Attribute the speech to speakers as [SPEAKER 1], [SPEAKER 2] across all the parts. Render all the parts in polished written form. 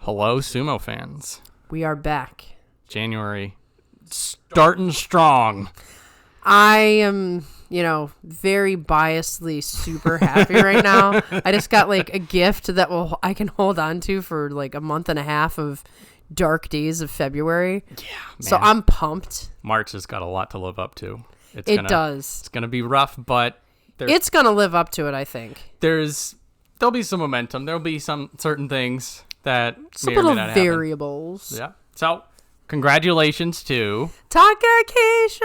[SPEAKER 1] Hello, Sumo fans.
[SPEAKER 2] We are back.
[SPEAKER 1] January starting strong.
[SPEAKER 2] I am, very biasedly super happy right now. I just got like a gift that I can hold on to for like a month and a half of dark days of February.
[SPEAKER 1] Yeah, man.
[SPEAKER 2] So I'm pumped.
[SPEAKER 1] March has got a lot to live up to.
[SPEAKER 2] It does.
[SPEAKER 1] It's going to be rough, but
[SPEAKER 2] it's going to live up to it, I think.
[SPEAKER 1] There'll be some momentum. There'll be some certain things that
[SPEAKER 2] some
[SPEAKER 1] may or may
[SPEAKER 2] little
[SPEAKER 1] not happen.
[SPEAKER 2] variables.
[SPEAKER 1] Yeah. So, congratulations to
[SPEAKER 2] Takakeisho.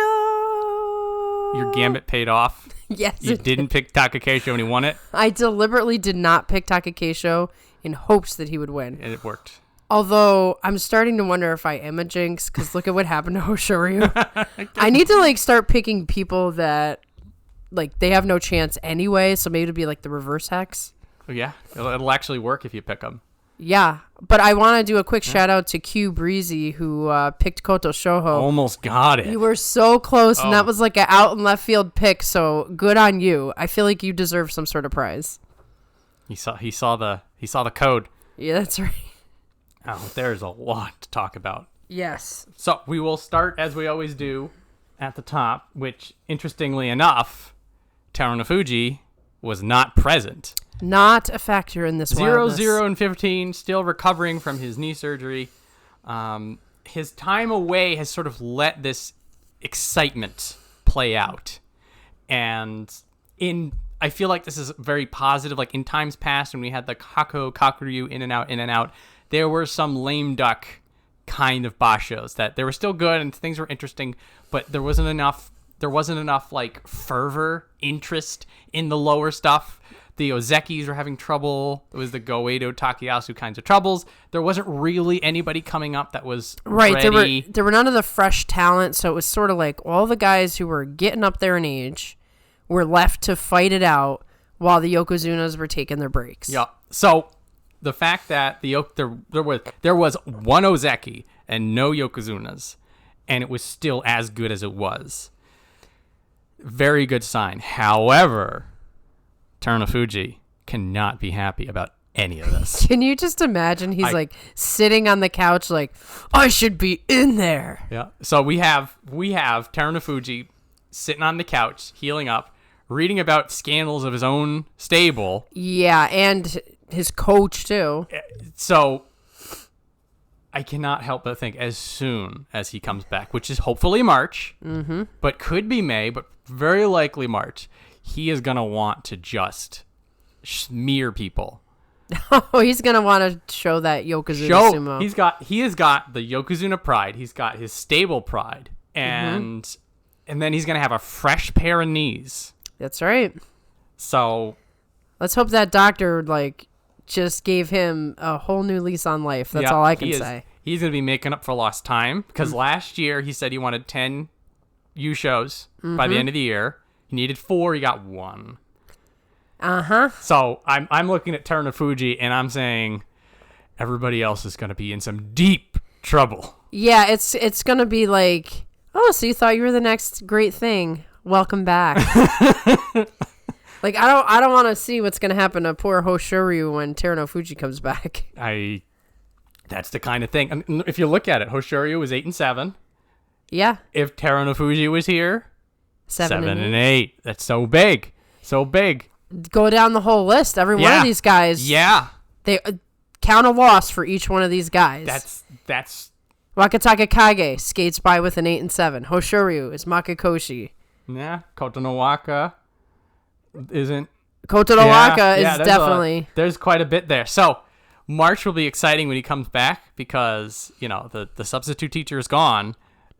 [SPEAKER 1] Your gambit paid off.
[SPEAKER 2] Yes.
[SPEAKER 1] You didn't pick Takakeisho and he won it.
[SPEAKER 2] I deliberately did not pick Takakeisho in hopes that he would win.
[SPEAKER 1] And it worked.
[SPEAKER 2] Although I'm starting to wonder if I am a jinx, because look at what happened to Hoshoryu. I need to start picking people that they have no chance anyway, so maybe it'll be the reverse hex.
[SPEAKER 1] Oh, yeah, it'll actually work if you pick them.
[SPEAKER 2] Yeah, but I want to do a quick shout out to Q Breezy, who picked Koto Shoho.
[SPEAKER 1] Almost got it.
[SPEAKER 2] You were so close, and that was an out and left field pick. So good on you. I feel like you deserve some sort of prize.
[SPEAKER 1] He saw the code.
[SPEAKER 2] Yeah, that's right.
[SPEAKER 1] Oh, there's a lot to talk about.
[SPEAKER 2] Yes.
[SPEAKER 1] So we will start as we always do at the top, which interestingly enough, Terunofuji was not present.
[SPEAKER 2] Not a factor in this
[SPEAKER 1] 0, 15, still recovering from his knee surgery. His time away has sort of let this excitement play out. And I feel like this is very positive. Like in times past when we had the Kakuryu in and out, there were some lame duck kind of bashos that they were still good and things were interesting, but there wasn't enough fervor, interest in the lower stuff. The Ozekis were having trouble. It was the Goeido Takayasu kinds of troubles. There wasn't really anybody coming up that was ready.
[SPEAKER 2] There were none of the fresh talent, so it was sort of like all the guys who were getting up there in age were left to fight it out while the Yokozunas were taking their breaks.
[SPEAKER 1] Yeah. So the fact that there was one Ozeki and no Yokozunas, and it was still as good as it was. Very good sign. However, Terunofuji cannot be happy about any of this.
[SPEAKER 2] Can you just imagine? He's sitting on the couch I should be in there.
[SPEAKER 1] Yeah. So we have Terunofuji sitting on the couch, healing up, reading about scandals of his own stable.
[SPEAKER 2] Yeah, and his coach too.
[SPEAKER 1] So I cannot help but think as soon as he comes back, which is hopefully March, but could be May, but very likely March, he is going to want to just smear people.
[SPEAKER 2] Oh, he's going to want to show that Yokozuna sumo.
[SPEAKER 1] He has got the Yokozuna pride. He's got his stable pride. And then he's going to have a fresh pair of knees.
[SPEAKER 2] That's right.
[SPEAKER 1] So
[SPEAKER 2] let's hope that doctor just gave him a whole new lease on life. That's all I can say.
[SPEAKER 1] He's going to be making up for lost time because last year he said he wanted 10 U shows by the end of the year. He needed 4. He got 1. So I'm looking at Terunofuji and I'm saying everybody else is going to be in some deep trouble.
[SPEAKER 2] Yeah, it's going to be so you thought you were the next great thing. Welcome back. I don't want to see what's going to happen to poor Hoshoryu when Terunofuji comes back.
[SPEAKER 1] That's the kind of thing. I mean, if you look at it, Hoshoryu was 8-7.
[SPEAKER 2] Yeah.
[SPEAKER 1] If Terunofuji was here,
[SPEAKER 2] 7 and
[SPEAKER 1] 8. That's so big. So big.
[SPEAKER 2] Go down the whole list. Every one of these guys.
[SPEAKER 1] Yeah.
[SPEAKER 2] They count a loss for each one of these guys.
[SPEAKER 1] That's
[SPEAKER 2] Wakatakakage skates by with an 8-7. Hoshoryu is Makakoshi.
[SPEAKER 1] Yeah. Kotonowaka isn't.
[SPEAKER 2] Kotonowaka is definitely.
[SPEAKER 1] There's quite a bit there. So March will be exciting when he comes back because, the substitute teacher is gone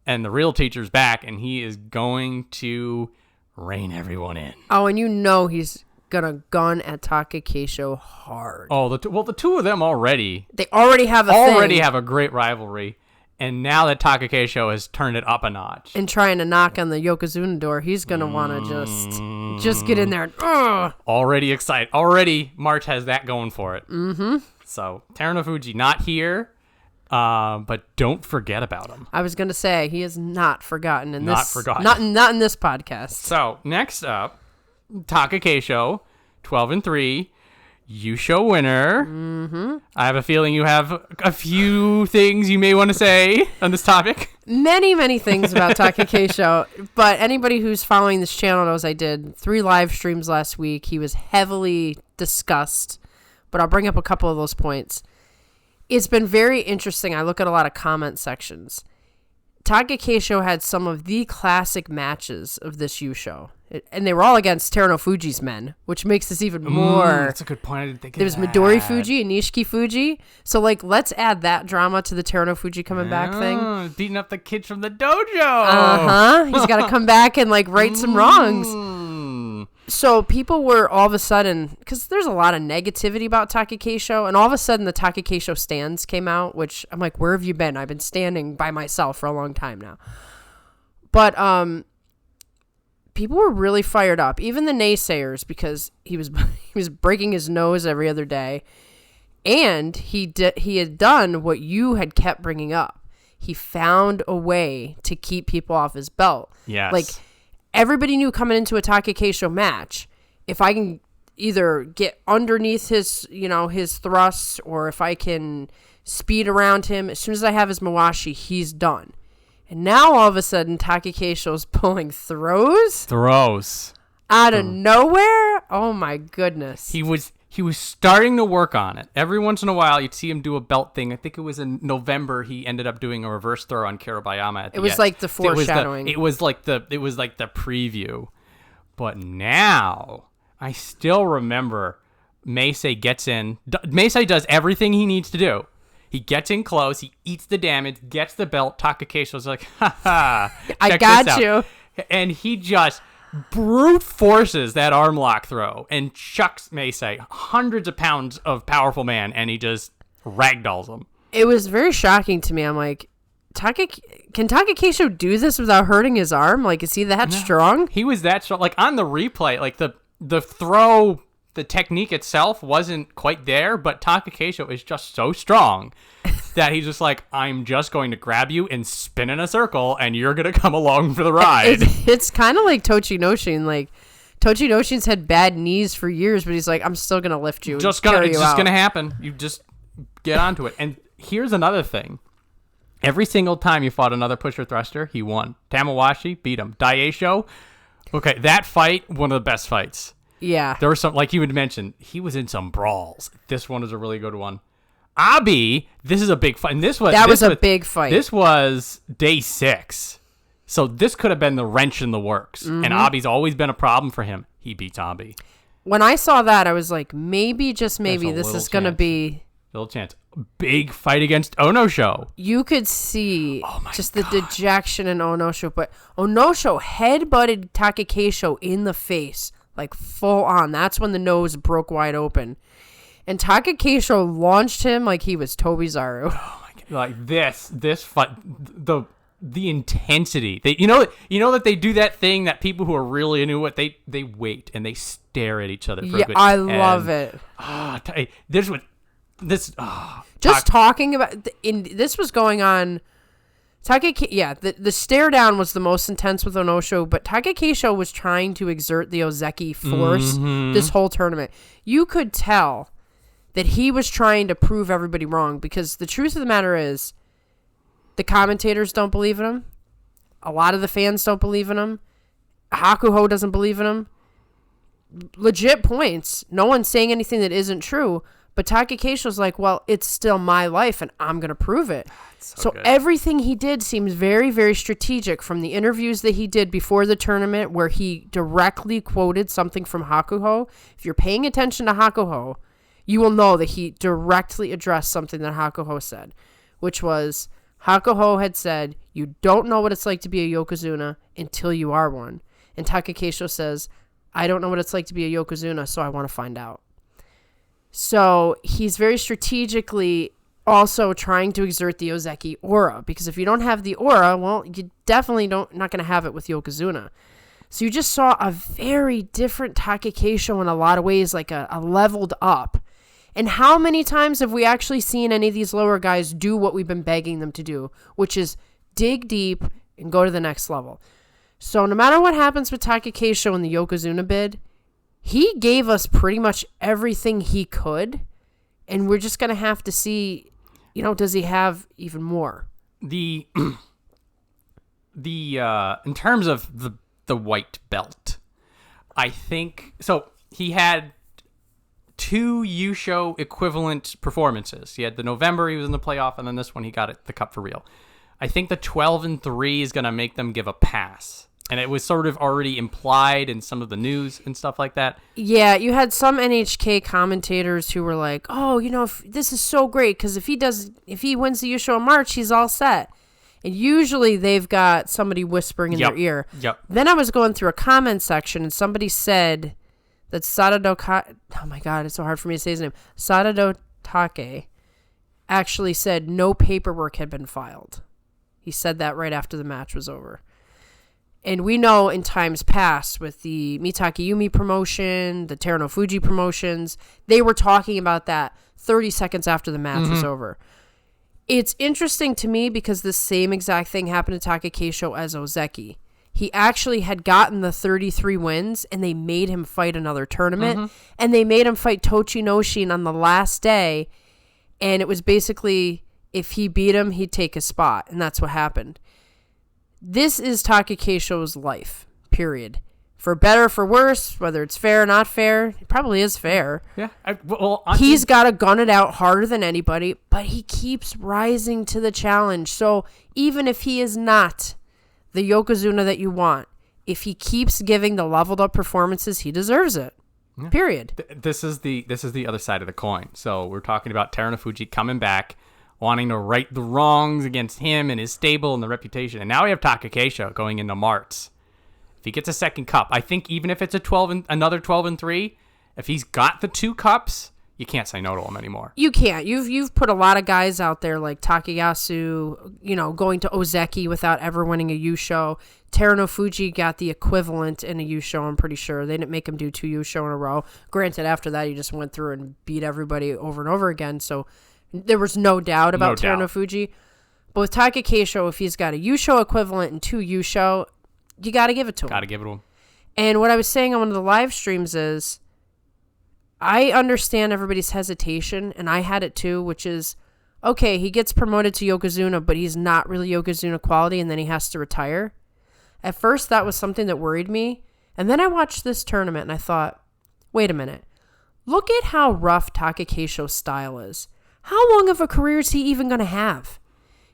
[SPEAKER 1] and the real teacher's back and he is going to rein everyone in.
[SPEAKER 2] Oh, and he's going to gun at Takakeisho hard.
[SPEAKER 1] Oh, the two of them they
[SPEAKER 2] already have
[SPEAKER 1] a great rivalry. And now that Takakeisho has turned it up a notch.
[SPEAKER 2] And trying to knock on the Yokozuna door, he's going to want to just get in there. And,
[SPEAKER 1] already excited. Already March has that going for it. Mm-hmm. So Terunofuji not here, but don't forget about him.
[SPEAKER 2] I was going to say, he is not forgotten in
[SPEAKER 1] this. Forgotten.
[SPEAKER 2] Not in this podcast.
[SPEAKER 1] So next up, Takakeisho, 12-3. Yusho winner. Mm-hmm. I have a feeling you have a few things you may want to say on this topic.
[SPEAKER 2] Many things about Takakeisho, but anybody who's following this channel knows I did 3 live streams last week. He was heavily discussed, but I'll bring up a couple of those points. It's been very interesting. I look at a lot of comment sections. Takakeisho had some of the classic matches of this Yusho. And they were all against Terunofuji's men, which makes this even more.
[SPEAKER 1] That's a good point. I didn't think of
[SPEAKER 2] There's
[SPEAKER 1] that.
[SPEAKER 2] Midorifuji and Nishikifuji. So, like, let's add that drama to the Terunofuji coming back thing.
[SPEAKER 1] Beating up the kids from the dojo.
[SPEAKER 2] Uh-huh. He's got to come back and, like, right some wrongs. So people were all of a sudden, because there's a lot of negativity about Takakeisho, and all of a sudden the Takakeisho stands came out, which I'm like, where have you been? I've been standing by myself for a long time now. But people were really fired up, even the naysayers, because he was breaking his nose every other day, and he had done what you had kept bringing up. He found a way to keep people off his belt.
[SPEAKER 1] Yes.
[SPEAKER 2] Like, everybody knew coming into a Takakeisho match, if I can either get underneath his thrusts, or if I can speed around him, as soon as I have his Mawashi, he's done. And now all of a sudden, Takakeisho's pulling throws out of nowhere. Oh my goodness!
[SPEAKER 1] He was starting to work on it. Every once in a while, you'd see him do a belt thing. I think it was in November. He ended up doing a reverse throw on Kiribayama at the end.
[SPEAKER 2] It was like the foreshadowing.
[SPEAKER 1] It was like the preview. But now, I still remember Meisei gets in. Meisei does everything he needs to do. He gets in close. He eats the damage, gets the belt. Takakeisho's like, ha ha.
[SPEAKER 2] I got you.
[SPEAKER 1] And he just brute forces that arm lock throw and chucks Meisei, hundreds of pounds of powerful man, and he just ragdolls him.
[SPEAKER 2] It was very shocking to me. I'm like, can Takakeisho do this without hurting his arm? Like, is he that strong?
[SPEAKER 1] He was that strong. Like, on the replay, like, the throw, the technique itself wasn't quite there, but Takakeisho is just so strong that he's just like, I'm just going to grab you and spin in a circle, and you're going to come along for the ride.
[SPEAKER 2] It's kind of like Tochinoshin. Like, Tochinoshin's had bad knees for years, but he's like, I'm still going to lift you. It's just going to
[SPEAKER 1] happen. You just get onto it. And here's another thing. Every single time you fought another pusher thruster, he won. Tamawashi beat him. Daieisho, okay, that fight, one of the best fights.
[SPEAKER 2] Yeah.
[SPEAKER 1] There was some, like you had mentioned, he was in some brawls. This one is a really good one. Abi, this is a big fight. And this was a
[SPEAKER 2] big fight.
[SPEAKER 1] This was day 6. So this could have been the wrench in the works. Mm-hmm. And Abi's always been a problem for him. He beats Abi.
[SPEAKER 2] When I saw that, I was like, maybe, just maybe, this is going to be...
[SPEAKER 1] Little chance. Big fight against Onosho.
[SPEAKER 2] You could see the dejection in Onosho. But Onosho headbutted Takakeisho in the face. Like, full on. That's when the nose broke wide open. And Takakeisho launched him like he was Tobizaru.
[SPEAKER 1] Oh my god! Like this fight, the intensity. You know that they do that thing that people who are really into it, they wait and they stare at each other for a bit.
[SPEAKER 2] I love it. Talking about this was going on. The stare down was the most intense with Onosho, but Takakeisho was trying to exert the Ozeki force this whole tournament. You could tell that he was trying to prove everybody wrong, because the truth of the matter is the commentators don't believe in him. A lot of the fans don't believe in him. Hakuho doesn't believe in him. Legit points. No one's saying anything that isn't true. But Takakeisho's like, well, it's still my life, and I'm going to prove it. So everything he did seems very, very strategic, from the interviews that he did before the tournament, where he directly quoted something from Hakuho. If you're paying attention to Hakuho, you will know that he directly addressed something that Hakuho said, which was, Hakuho had said, you don't know what it's like to be a Yokozuna until you are one. And Takakeisho says, I don't know what it's like to be a Yokozuna, so I want to find out. So he's very strategically also trying to exert the Ozeki aura, because if you don't have the aura, well, you definitely not going to have it with Yokozuna. So you just saw a very different Takakeisho in a lot of ways, like a leveled up. And how many times have we actually seen any of these lower guys do what we've been begging them to do, which is dig deep and go to the next level? So no matter what happens with Takakeisho in the Yokozuna bid, he gave us pretty much everything he could, and we're just going to have to see, does he have even more?
[SPEAKER 1] The in terms of the white belt, I think so. He had 2 Yusho equivalent performances. He had the November, he was in the playoff, and then this one he got the cup for real. I think the 12-3 is going to make them give a pass. And it was sort of already implied in some of the news and stuff like that.
[SPEAKER 2] Yeah, you had some NHK commentators who were like, "Oh, this is so great because if he wins the Yusho in March, he's all set." And usually they've got somebody whispering in their ear.
[SPEAKER 1] Yep.
[SPEAKER 2] Then I was going through a comment section and somebody said that oh my God, it's so hard for me to say his name. Sadanoumi actually said no paperwork had been filed. He said that right after the match was over. And we know in times past with the Mitakeumi promotion, the Terunofuji promotions, they were talking about that 30 seconds after the match was over. It's interesting to me because the same exact thing happened to Takakeisho as Ozeki. He actually had gotten the 33 wins, and they made him fight another tournament, and they made him fight Tochinoshin on the last day, and it was basically if he beat him, he'd take his spot, and that's what happened. This is Takakeisho's life, period. For better, for worse, whether it's fair or not fair, it probably is fair.
[SPEAKER 1] Yeah.
[SPEAKER 2] He's got to gun it out harder than anybody, but he keeps rising to the challenge. So even if he is not the Yokozuna that you want, if he keeps giving the leveled up performances, he deserves it. Yeah. Period.
[SPEAKER 1] This is the other side of the coin. So we're talking about Terunofuji coming back, wanting to right the wrongs against him and his stable and the reputation. And now we have Takakeisho going into March. If he gets a second cup, I think even if it's another 12-3, if he's got the 2 cups, you can't say no to him anymore.
[SPEAKER 2] You can't. You've put a lot of guys out there like Takayasu, going to Ozeki without ever winning a Yusho. Terunofuji got the equivalent in a Yusho, I'm pretty sure. They didn't make him do 2 Yusho in a row. Granted, after that, he just went through and beat everybody over and over again, so there was no doubt about Terunofuji. But with Takakeisho, if he's got a Yusho equivalent and 2 Yusho, you got to give it to him.
[SPEAKER 1] Got to give it to him.
[SPEAKER 2] And what I was saying on one of the live streams is, I understand everybody's hesitation, and I had it too, which is, okay, he gets promoted to Yokozuna, but he's not really Yokozuna quality, and then he has to retire. At first, that was something that worried me. And then I watched this tournament, and I thought, wait a minute. Look at how rough Takakeisho's style is. How long of a career is he even going to have?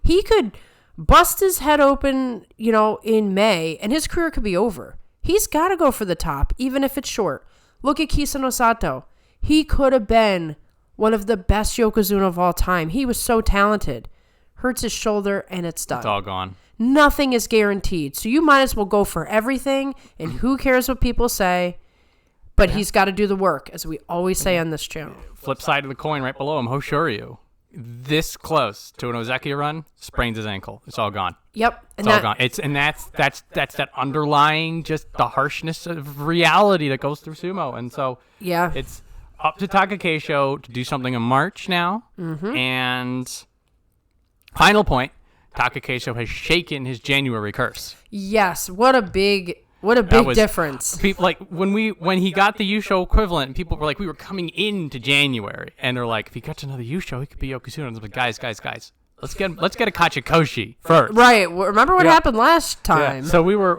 [SPEAKER 2] He could bust his head open, in May, and his career could be over. He's got to go for the top, even if it's short. Look at Kisano Sato. He could have been one of the best Yokozuna of all time. He was so talented. Hurts his shoulder, and it's done.
[SPEAKER 1] It's all gone.
[SPEAKER 2] Nothing is guaranteed. So you might as well go for everything, and who cares what people say? But he's got to do the work, as we always say on this channel.
[SPEAKER 1] Flip side of the coin right below him, Hoshoryu. This close to an Ozeki run, sprains his ankle. It's all gone.
[SPEAKER 2] Yep.
[SPEAKER 1] It's all gone. That's that underlying just the harshness of reality that goes through sumo. And so it's up to Takakeisho to do something in March now. Mm-hmm. And final point, Takakeisho has shaken his January curse.
[SPEAKER 2] Yes. What a big difference.
[SPEAKER 1] People, like when he got the Yusho equivalent, and people were like, we were coming into January, and they're like, if he gets another Yusho, he could be Yokozuna. And I'm like, guys, let's get a Kachikoshi first.
[SPEAKER 2] Right. Remember what happened last time?
[SPEAKER 1] Yeah. So we were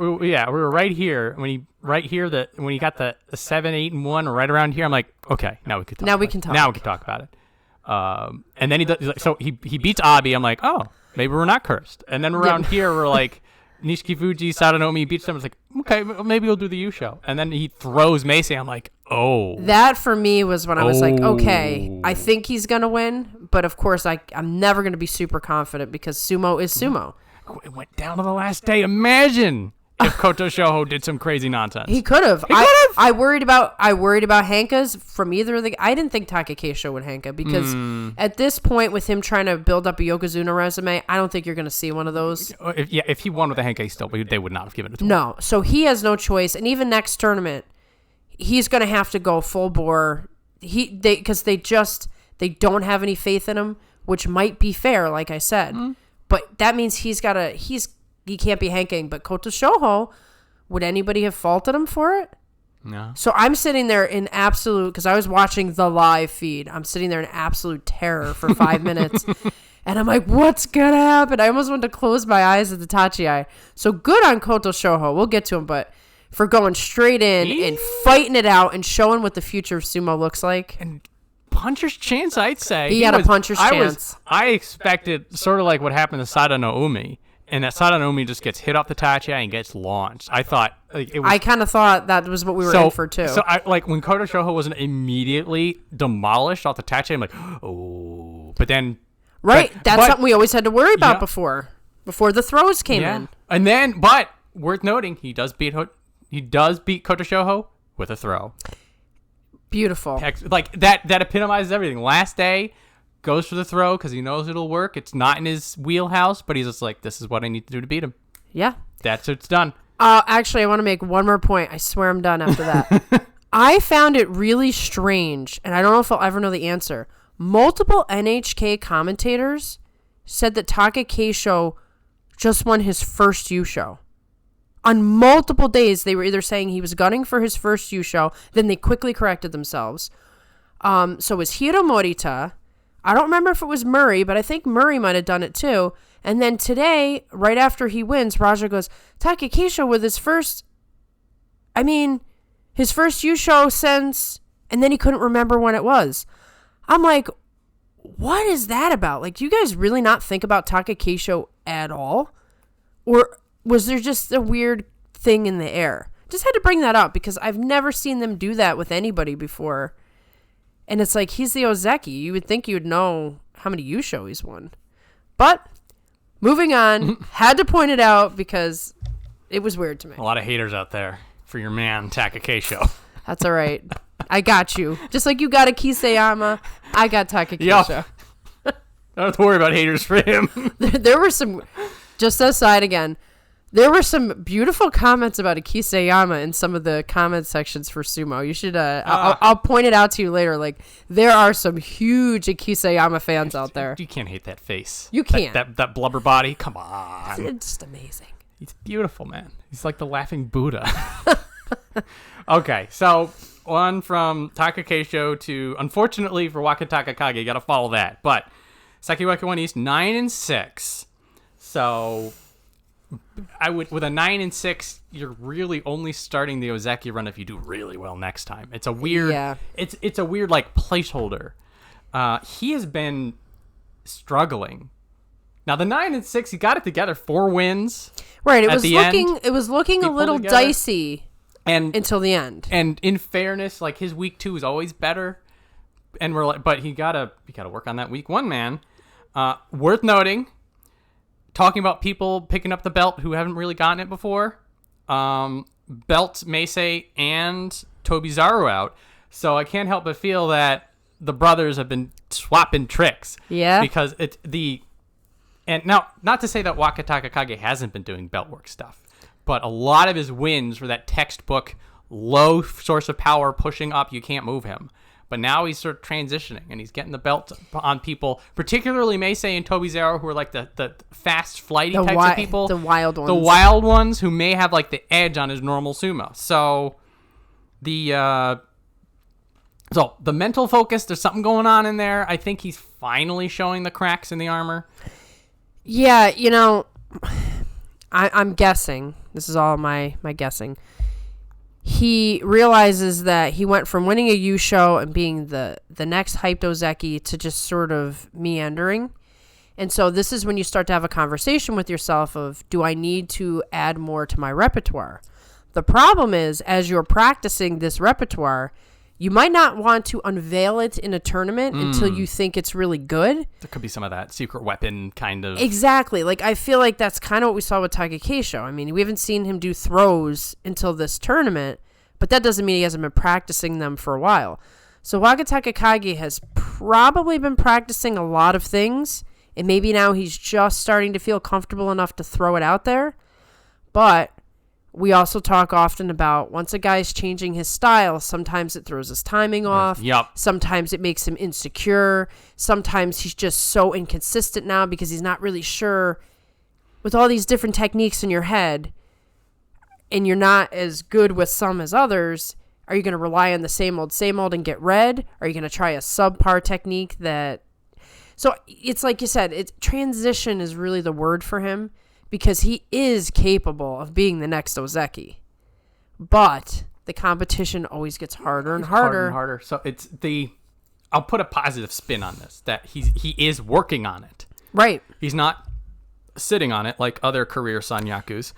[SPEAKER 1] right here when he got the 7, 8, and 1 right around here. I'm like, okay, now we can talk about it. And then he beats Abi. I'm like, oh, maybe we're not cursed. And then around here we're like, Nishikifuji, Sadanoumi beats them. It's like, okay, maybe he'll do the Yusho. And then he throws Meisei. I'm like, oh.
[SPEAKER 2] That for me was when I was like, okay, I think he's going to win. But of course, I'm never going to be super confident because sumo is sumo.
[SPEAKER 1] It went down to the last day. Imagine if Koto Shoho did some crazy nonsense.
[SPEAKER 2] He could have. I worried about Hanka's from either of the. I didn't think Takakeisho would Hanka because at this point with him trying to build up a Yokozuna resume, I don't think you're going to see one of those.
[SPEAKER 1] If he won with a Hanka, still, they would not have given it to him.
[SPEAKER 2] No, so he has no choice, and even next tournament, he's going to have to go full bore. Because they don't have any faith in him, which might be fair, like I said, but that means he can't be hanking. But Koto Shoho, would anybody have faulted him for it?
[SPEAKER 1] No.
[SPEAKER 2] So I'm sitting there in absolute, because I was watching the live feed. I'm sitting there in absolute terror for 5 minutes. And I'm like, what's going to happen? I almost wanted to close my eyes at the Tachi-ai. So good on Koto Shoujo. We'll get to him, but for going straight in and fighting it out and showing what the future of sumo looks like.
[SPEAKER 1] And puncher's chance, I'd say.
[SPEAKER 2] He had a puncher's chance.
[SPEAKER 1] I expected sort of like what happened to Sadanoumi, and that Sadanoumi just gets hit off the Tachi-ai and gets launched. I thought it was.
[SPEAKER 2] I kind of thought that was what we were in for too.
[SPEAKER 1] So I like when Koto Shoujo wasn't immediately demolished off the Tachi-ai, I'm like, oh, but then.
[SPEAKER 2] Right, that's something we always had to worry about before the throws came in.
[SPEAKER 1] And then, but worth noting, he does beat Koto Shoujo with a throw.
[SPEAKER 2] Beautiful.
[SPEAKER 1] Like that epitomizes everything. Last day goes for the throw because he knows it'll work. It's not in his wheelhouse, but he's just like, this is what I need to do to beat him.
[SPEAKER 2] Yeah.
[SPEAKER 1] It's done.
[SPEAKER 2] Actually, I want to make one more point. I swear I'm done after that. I found it really strange, and I don't know if I'll ever know the answer. Multiple NHK commentators said that Takakeisho just won his first Yusho. On multiple days, they were either saying he was gunning for his first Yusho, then they quickly corrected themselves. So it was Hiro Morita. I don't remember if it was Murray, but I think Murray might have done it too. And then today, right after he wins, Raja goes, Takakeisho with his first Yusho since, and then he couldn't remember when it was. I'm like, what is that about? Like, do you guys really not think about Takakeisho at all? Or was there just a weird thing in the air? Just had to bring that up because I've never seen them do that with anybody before. And it's like, he's the Ozeki. You would think you would know how many Yusho he's won. But, moving on, had to point it out because it was weird to me.
[SPEAKER 1] A lot of haters out there for your man, Takakeisho.
[SPEAKER 2] That's all right. I got you. Just like you got a Kiseyama, I got Takakeisho.
[SPEAKER 1] Yep. Don't have to worry about haters for him.
[SPEAKER 2] There were some, just aside again, there were some beautiful comments about a Kiseyama in some of the comment sections for Sumo. You should, I'll point it out to you later. Like, there are some huge Kiseyama fans out there.
[SPEAKER 1] You can't hate that face.
[SPEAKER 2] You can't.
[SPEAKER 1] That blubber body. Come on.
[SPEAKER 2] It's just amazing.
[SPEAKER 1] He's beautiful, man. He's like the laughing Buddha. Okay, so one from Takakeisho to, unfortunately for Wakatakakage, you got to follow that. But Sakiwaka 1 East, 9-6. So I would, with a 9-6, you're really only starting the Ozeki run if you do really well next time. It's a weird, it's a weird like placeholder. He has been struggling. Now the 9-6, he got it together, 4 wins.
[SPEAKER 2] Right, it was looking a little dicey.
[SPEAKER 1] And
[SPEAKER 2] until the end.
[SPEAKER 1] And in fairness, like his week 2 is always better. And we're like, but he gotta work on that week 1, man. Worth noting, talking about people picking up the belt who haven't really gotten it before. Belt Meisei and Tobizaru out. So I can't help but feel that the brothers have been swapping tricks.
[SPEAKER 2] Yeah.
[SPEAKER 1] Because and now, not to say that Wakatakakage hasn't been doing belt work stuff. But a lot of his wins were that textbook, low source of power, pushing up, you can't move him. But now he's sort of transitioning, and he's getting the belt on people, particularly Meisei and Tobizaru, who are like the fast, flighty types of people.
[SPEAKER 2] The wild ones.
[SPEAKER 1] The wild ones who may have like the edge on his normal sumo. So the mental focus, there's something going on in there. I think he's finally showing the cracks in the armor.
[SPEAKER 2] Yeah, I'm guessing. This is all my guessing. He realizes that he went from winning a Yusho and being the next hyped Ozeki to just sort of meandering. And so this is when you start to have a conversation with yourself of, do I need to add more to my repertoire? The problem is, as you're practicing this repertoire, you might not want to unveil it in a tournament until you think it's really good.
[SPEAKER 1] There could be some of that secret weapon kind of.
[SPEAKER 2] Exactly. Like, I feel like that's kind of what we saw with Takakeisho. I mean, we haven't seen him do throws until this tournament, but that doesn't mean he hasn't been practicing them for a while. So Wakatakakage has probably been practicing a lot of things, and maybe now he's just starting to feel comfortable enough to throw it out there. But we also talk often about once a guy's changing his style, sometimes it throws his timing off.
[SPEAKER 1] Yep.
[SPEAKER 2] Sometimes it makes him insecure. Sometimes he's just so inconsistent now because he's not really sure. With all these different techniques in your head, and you're not as good with some as others, Are you going to rely on the same old and get red? Are you going to try a subpar technique that... So it's like you said, transition is really the word for him because he is capable of being the next Ozeki. But the competition always gets harder and harder.
[SPEAKER 1] So I'll put a positive spin on this, that he is working on it.
[SPEAKER 2] Right.
[SPEAKER 1] He's not sitting on it like other career Sanyakus.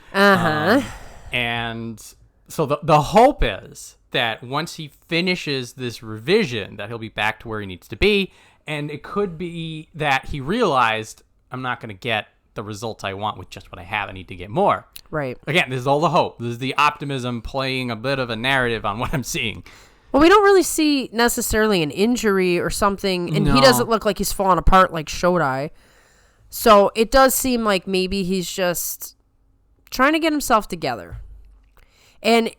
[SPEAKER 1] And so the hope is that once he finishes this revision, that he'll be back to where he needs to be. And it could be that he realized, I'm not going to get the results I want with just what I have. I need to get more.
[SPEAKER 2] Right.
[SPEAKER 1] Again, this is all the hope. This is the optimism playing a bit of a narrative on what I'm seeing.
[SPEAKER 2] Well, we don't really see necessarily an injury or something, and he doesn't look like he's falling apart like Shodai. So it does seem like maybe he's just trying to get himself together. And,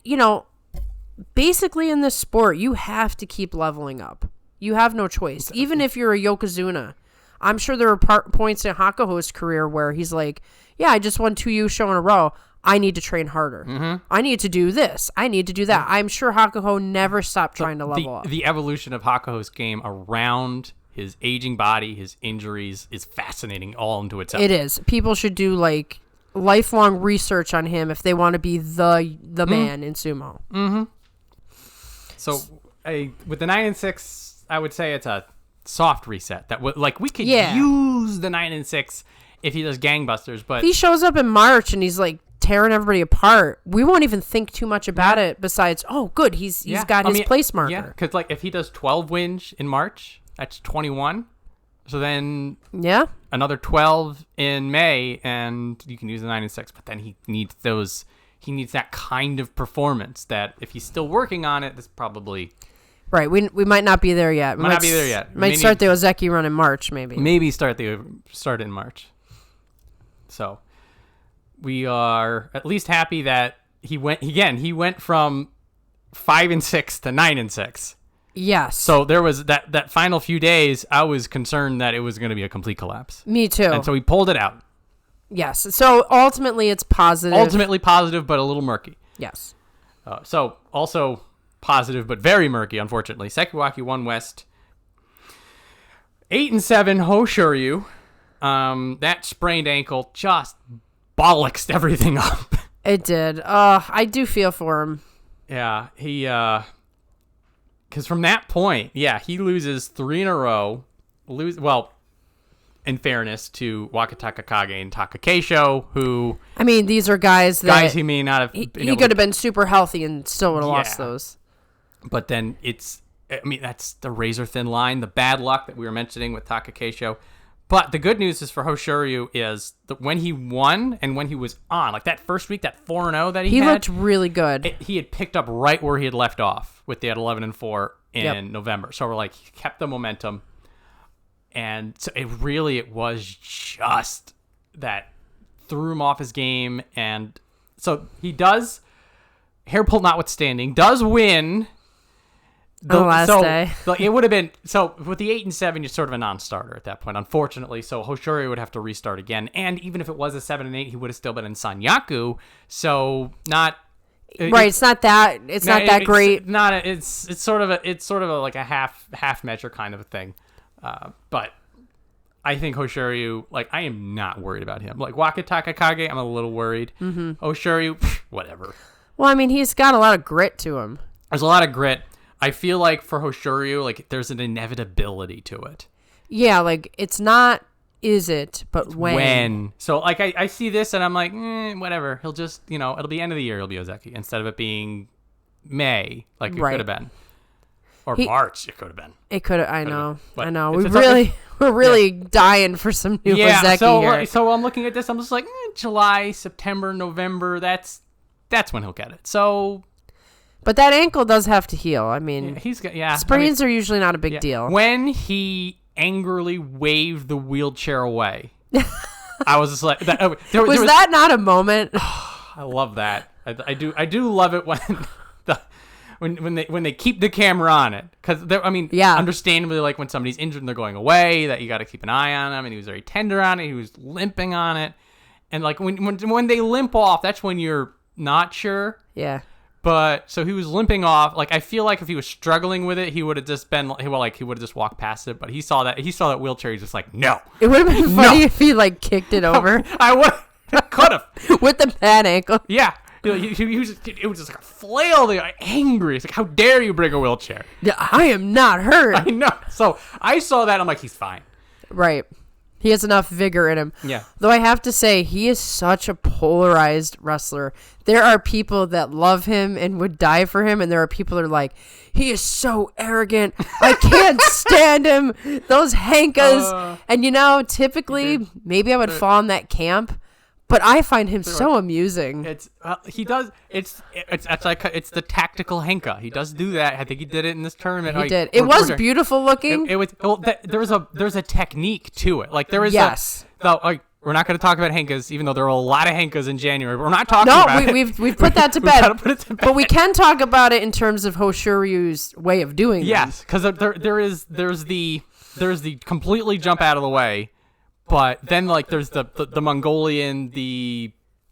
[SPEAKER 2] basically in this sport, you have to keep leveling up. You have no choice. Even if you're a Yokozuna. I'm sure there are points in Hakuho's career where he's like, yeah, I just won 2 Yusho in a row. I need to train harder. Mm-hmm. I need to do this. I need to do that. I'm sure Hakuho never stopped trying to level up.
[SPEAKER 1] The evolution of Hakuho's game around his aging body, his injuries, is fascinating all into itself.
[SPEAKER 2] It is. People should do lifelong research on him if they want to be the man in sumo.
[SPEAKER 1] Mm-hmm. So with the 9 and 6, I would say it's a soft reset. That we could use the 9 and 6 if he does gangbusters, but
[SPEAKER 2] if he shows up in March and he's tearing everybody apart, we won't even think too much about it. Besides, oh, good, he's got his place marker.
[SPEAKER 1] Yeah, because if he does 12 wins in March, that's 21. So then another 12 in May, and you can use the 9 and 6. But then he needs those. He needs that kind of performance that if he's still working on it, this probably...
[SPEAKER 2] Right, we might not be there yet.
[SPEAKER 1] Might not be there yet.
[SPEAKER 2] Might start the Ozeki run in March, maybe.
[SPEAKER 1] Maybe start in March. So we are at least happy that he went from 5 and 6 to 9 and 6.
[SPEAKER 2] Yes.
[SPEAKER 1] So there was that final few days, I was concerned that it was going to be a complete collapse.
[SPEAKER 2] Me too.
[SPEAKER 1] And so he pulled it out.
[SPEAKER 2] Yes. So ultimately it's positive.
[SPEAKER 1] Ultimately positive, but a little murky.
[SPEAKER 2] Yes.
[SPEAKER 1] So also positive, but very murky, unfortunately. Sekiwaki won West. 8 and 7, Hoshoryu. That sprained ankle just bollocksed everything up.
[SPEAKER 2] It did. I do feel for him.
[SPEAKER 1] Yeah, he, because from that point, he loses 3 in a row. In fairness to Wakatakakage and Takakeisho, who... I
[SPEAKER 2] mean, these are guys
[SPEAKER 1] he may not have...
[SPEAKER 2] He could have been super healthy and still would have lost those.
[SPEAKER 1] But then that's the razor-thin line, the bad luck that we were mentioning with Takakeisho. But the good news is for Hoshoryu is that when he won and when he was on, that first week, that 4-0 that he had...
[SPEAKER 2] He looked really good.
[SPEAKER 1] He had picked up right where he had left off with the 11-4 in November. So we're he kept the momentum. And so it was just that threw him off his game. And so he does, hair pull notwithstanding, does win
[SPEAKER 2] the last day.
[SPEAKER 1] It would have been, so with the 8 and 7, you're sort of a non-starter at that point, unfortunately. So Hoshoryu would have to restart again. And even if it was a 7 and 8, he would have still been in Sanyaku. So not...
[SPEAKER 2] Right, it's not that great.
[SPEAKER 1] It's sort of a half measure kind of a thing. But I think Hoshoryu, I am not worried about him. Wakatakakage, I'm a little worried. Mm-hmm. Hoshoryu, whatever.
[SPEAKER 2] Well, I mean, he's got a lot of grit to him.
[SPEAKER 1] There's a lot of grit. I feel like for Hoshoryu, there's an inevitability to it.
[SPEAKER 2] Yeah, it's not, is it, but it's
[SPEAKER 1] when. So, I see this and I'm like, whatever. He'll just, it'll be end of the year, he'll be Ozeki, instead of it being May, it could have been. Or March, it could have been.
[SPEAKER 2] It could have. I know. We're really dying for some new Ozeki here.
[SPEAKER 1] So I'm looking at this. I'm just like July, September, November. That's when he'll get it. So,
[SPEAKER 2] but that ankle does have to heal. I mean,
[SPEAKER 1] he's got
[SPEAKER 2] sprains are usually not a big deal.
[SPEAKER 1] When he angrily waved the wheelchair away, I was just like,
[SPEAKER 2] was that not a moment?
[SPEAKER 1] I love that. I do love it when. When they keep the camera on it, because understandably, when somebody's injured and they're going away, that you got to keep an eye on them. And he was very tender on it. He was limping on it, and when they limp off, that's when you're not sure.
[SPEAKER 2] Yeah.
[SPEAKER 1] But so he was limping off. Like, I feel like if he was struggling with it, he would have just been he would have just walked past it. But he saw that wheelchair. He's just like, no.
[SPEAKER 2] It would have been funny if he like kicked it over.
[SPEAKER 1] I would. Could have.
[SPEAKER 2] With the bad ankle.
[SPEAKER 1] Yeah. It was just like a flail. Like, angry. It's like, how dare you bring a wheelchair?
[SPEAKER 2] Yeah, I am not hurt.
[SPEAKER 1] I know. So I saw that. I'm like, he's fine.
[SPEAKER 2] Right. He has enough vigor in him.
[SPEAKER 1] Yeah.
[SPEAKER 2] Though I have to say, he is such a polarized wrestler. There are people that love him and would die for him, and there are people that are like, he is so arrogant. I can't stand him. Those hankas. And, typically, maybe I would fall in that camp. But I find him so amusing.
[SPEAKER 1] He does. It's the tactical henka. He does do that. I think he did it in this tournament.
[SPEAKER 2] He did. It was beautiful looking.
[SPEAKER 1] It was. Well, there's a technique to it. Like there is.
[SPEAKER 2] Yes.
[SPEAKER 1] We're not going to talk about henkas, even though there are a lot of henkas in January. But we're not talking about it.
[SPEAKER 2] No, we've put that to bed. Put it to bed. But we can talk about it in terms of Hoshoryu's way of doing it.
[SPEAKER 1] Yes, because there's the completely jump out of the way. But then, like, there's the Mongolian,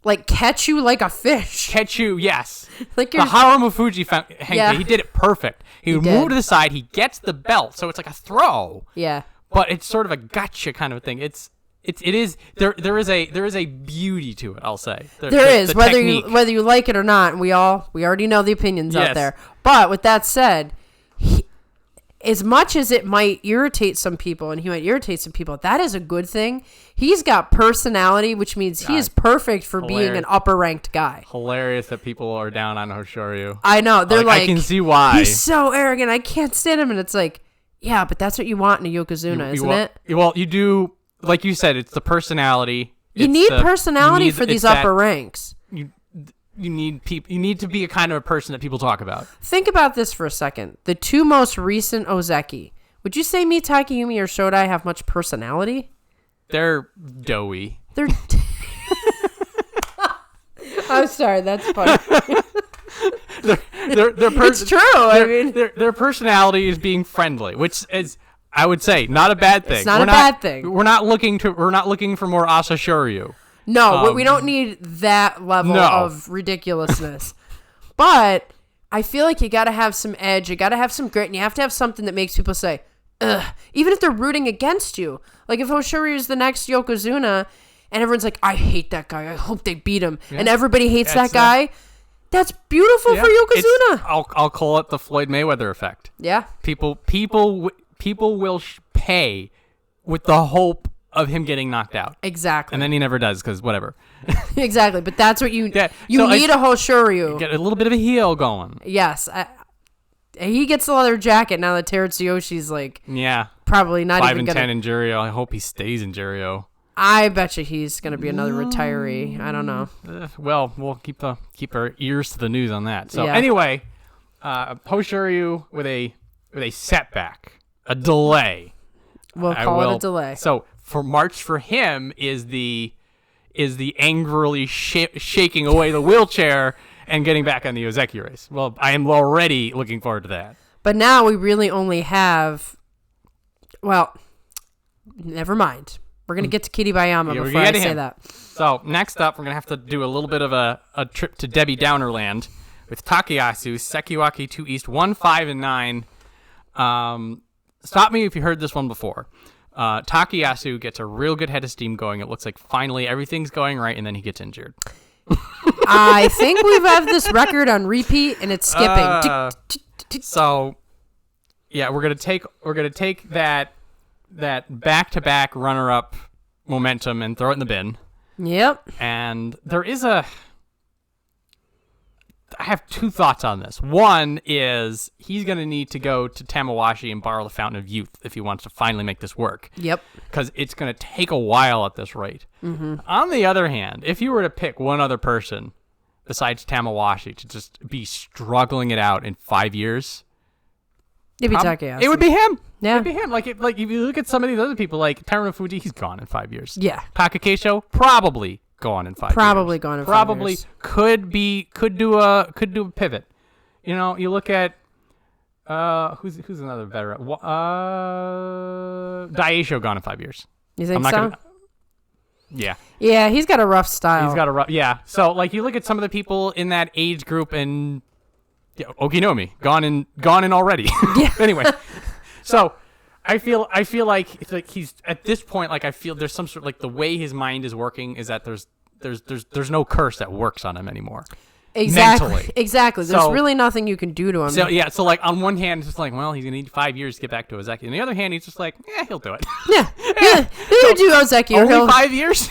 [SPEAKER 2] like, catch you like a fish.
[SPEAKER 1] Catch you, yes.
[SPEAKER 2] Like
[SPEAKER 1] the Haramufuji henka,
[SPEAKER 2] yeah.
[SPEAKER 1] He did it perfect. He would move to the side, he gets the belt, so it's like a throw.
[SPEAKER 2] Yeah.
[SPEAKER 1] But it's sort of a gotcha kind of a thing. There is a beauty to it, I'll say.
[SPEAKER 2] There is, whether you like it or not, and we already know the opinions out there. But with that said, as much as it might irritate some people, and he might irritate some people, that is a good thing. He's got personality, which means he is perfect for being an upper-ranked guy.
[SPEAKER 1] Hilarious that people are down on Hoshoryu.
[SPEAKER 2] I know. They're like,
[SPEAKER 1] I can see why.
[SPEAKER 2] He's so arrogant. I can't stand him. And it's like, yeah, but that's what you want in a Yokozuna, isn't it?
[SPEAKER 1] Well, you do, like you said, it's the personality.
[SPEAKER 2] You need personality for these upper ranks.
[SPEAKER 1] You need to be a kind of a person that people talk about.
[SPEAKER 2] Think about this for a second. The two most recent Ozeki. Would you say Mitakeumi or Shodai have much personality?
[SPEAKER 1] They're doughy.
[SPEAKER 2] I'm sorry, that's funny.
[SPEAKER 1] It's
[SPEAKER 2] true.
[SPEAKER 1] Their personality is being friendly, which is, I would say, not a bad thing.
[SPEAKER 2] It's not a bad thing.
[SPEAKER 1] We're not looking for more Asashoryu.
[SPEAKER 2] No, we don't need that level of ridiculousness. But I feel like you got to have some edge. You got to have some grit. And you have to have something that makes people say, ugh. Even if they're rooting against you. Like if Hoshoryu is the next Yokozuna and everyone's like, I hate that guy. I hope they beat him. Yeah. And everybody hates that guy. That's beautiful for Yokozuna.
[SPEAKER 1] I'll call it the Floyd Mayweather effect.
[SPEAKER 2] Yeah.
[SPEAKER 1] People will pay with the hope of him getting knocked out.
[SPEAKER 2] Exactly.
[SPEAKER 1] And then he never does because whatever.
[SPEAKER 2] Exactly. But that's what you need a Hoshoryu.
[SPEAKER 1] Get a little bit of a heel going.
[SPEAKER 2] Yes. He gets the leather jacket now that Terutsushi's like probably not
[SPEAKER 1] 5
[SPEAKER 2] even
[SPEAKER 1] and
[SPEAKER 2] gonna
[SPEAKER 1] 10 in Juryo. I hope he stays in Juryo.
[SPEAKER 2] I bet you he's gonna be another retiree. I don't know.
[SPEAKER 1] Well, we'll keep our ears to the news on that. So anyway, Hoshoryu with a setback, a delay.
[SPEAKER 2] We'll call it a delay.
[SPEAKER 1] So for March for him is the angrily shaking away the wheelchair and getting back on the Ozeki race. Well, I am already looking forward to that.
[SPEAKER 2] But now we really only have, well, never mind. We're going to get to Kiribayama before I say that.
[SPEAKER 1] So next up, we're going to have to do a little bit of a trip to Debbie Downer land with Takayasu, Sekiwaki 2 East, 1, 5, and 9. Stop me if you heard this one before. Takayasu gets a real good head of steam going. It looks like finally everything's going right, and then he gets injured.
[SPEAKER 2] I think we have this record on repeat, and it's skipping.
[SPEAKER 1] So, yeah, we're gonna take that back-to-back runner-up momentum and throw it in the bin.
[SPEAKER 2] Yep.
[SPEAKER 1] And I have two thoughts on this. One is he's going to need to go to Tamawashi and borrow the Fountain of Youth if he wants to finally make this work.
[SPEAKER 2] Yep.
[SPEAKER 1] Because it's going to take a while at this rate. Mm-hmm. On the other hand, if you were to pick one other person besides Tamawashi to just be struggling it out in 5 years,
[SPEAKER 2] it'd be Takayasu.
[SPEAKER 1] It would be him.
[SPEAKER 2] Yeah.
[SPEAKER 1] It'd be him. Like if you look at some of these other people, like Terunofuji, he's gone in 5 years.
[SPEAKER 2] Yeah.
[SPEAKER 1] Takakeisho, probably gone in 5 years.
[SPEAKER 2] Probably gone in 5 years.
[SPEAKER 1] Could do a pivot. You know, you look at who's another veteran? Daieisho gone in 5 years.
[SPEAKER 2] You think so?
[SPEAKER 1] Yeah.
[SPEAKER 2] Yeah, he's got a rough style.
[SPEAKER 1] Yeah. So like you look at some of the people in that age group and Yeah, Okinomi, gone in already.
[SPEAKER 2] Yeah.
[SPEAKER 1] Anyway, so I feel like it's like he's at this point. Like I feel there's some sort of like the way his mind is working is that there's no curse that works on him anymore.
[SPEAKER 2] Exactly.
[SPEAKER 1] Mentally.
[SPEAKER 2] Exactly. There's
[SPEAKER 1] So-
[SPEAKER 2] really nothing you can do to him.
[SPEAKER 1] So yeah, so like on one hand, it's just like, well, he's gonna need 5 years to get back to Ozeki. On the other hand, he's just like, he'll do it.
[SPEAKER 2] Yeah. He'll do Ozeki, or
[SPEAKER 1] Only
[SPEAKER 2] he'll
[SPEAKER 1] 5 years.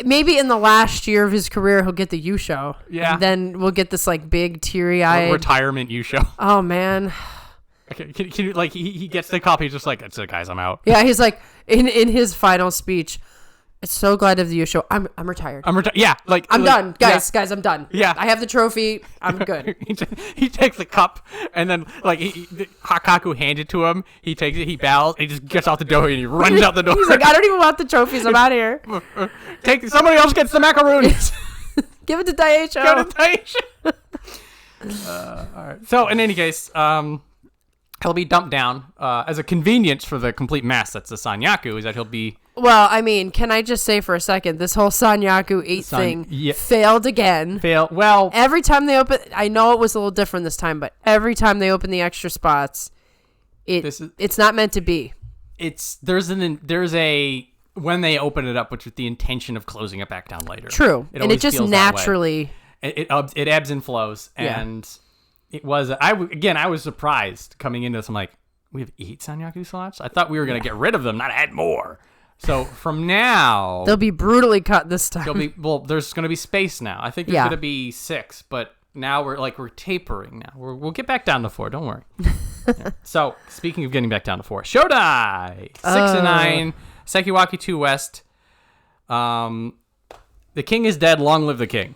[SPEAKER 2] maybe in the last year of his career he'll get the Yusho.
[SPEAKER 1] Yeah.
[SPEAKER 2] And then we'll get this like big teary-eyed
[SPEAKER 1] Retirement Yusho.
[SPEAKER 2] Oh man.
[SPEAKER 1] Can you, like he gets the copy, he's just like, that's it, guys, I'm out.
[SPEAKER 2] Yeah, he's like in his final speech, it's so glad of the Yusho. I'm retired.
[SPEAKER 1] Yeah, like
[SPEAKER 2] I'm
[SPEAKER 1] like,
[SPEAKER 2] done, guys. Guys, I'm done.
[SPEAKER 1] Yeah.
[SPEAKER 2] I have the trophy. I'm good.
[SPEAKER 1] he takes the cup and then like Hakaku hands it to him. He takes it. He bows. He just gets out the door and he runs out the door.
[SPEAKER 2] He's like, I don't even want the trophies. I'm out of here.
[SPEAKER 1] Somebody else gets the macaroons.
[SPEAKER 2] Give it to Daieisho.
[SPEAKER 1] Go to Daieisho. All right. So in any case, he'll be dumped down as a convenience for the complete mess that's the Sanyaku. Is that he'll be.
[SPEAKER 2] Well, I mean, can I just say for a second, this whole Sanyaku 8 thing failed again.
[SPEAKER 1] Well,
[SPEAKER 2] every time they open, I know it was a little different this time, but every time they open the extra spots, it's not meant to be.
[SPEAKER 1] There's a when they open it up, which with the intention of closing it back down later.
[SPEAKER 2] True, and it just naturally
[SPEAKER 1] it ebbs and flows, and it was I was surprised coming into this. I'm like, we have 8 Sanyaku slots. I thought we were gonna get rid of them, not add more. So from now,
[SPEAKER 2] they'll be brutally cut this time.
[SPEAKER 1] There's going to be space now. I think there's going to be 6, but now we're tapering now. We'll get back down to 4. Don't worry. Yeah. So speaking of getting back down to 4, Shodai 6 and 9, Sekiwaki 2 West. The king is dead. Long live the king.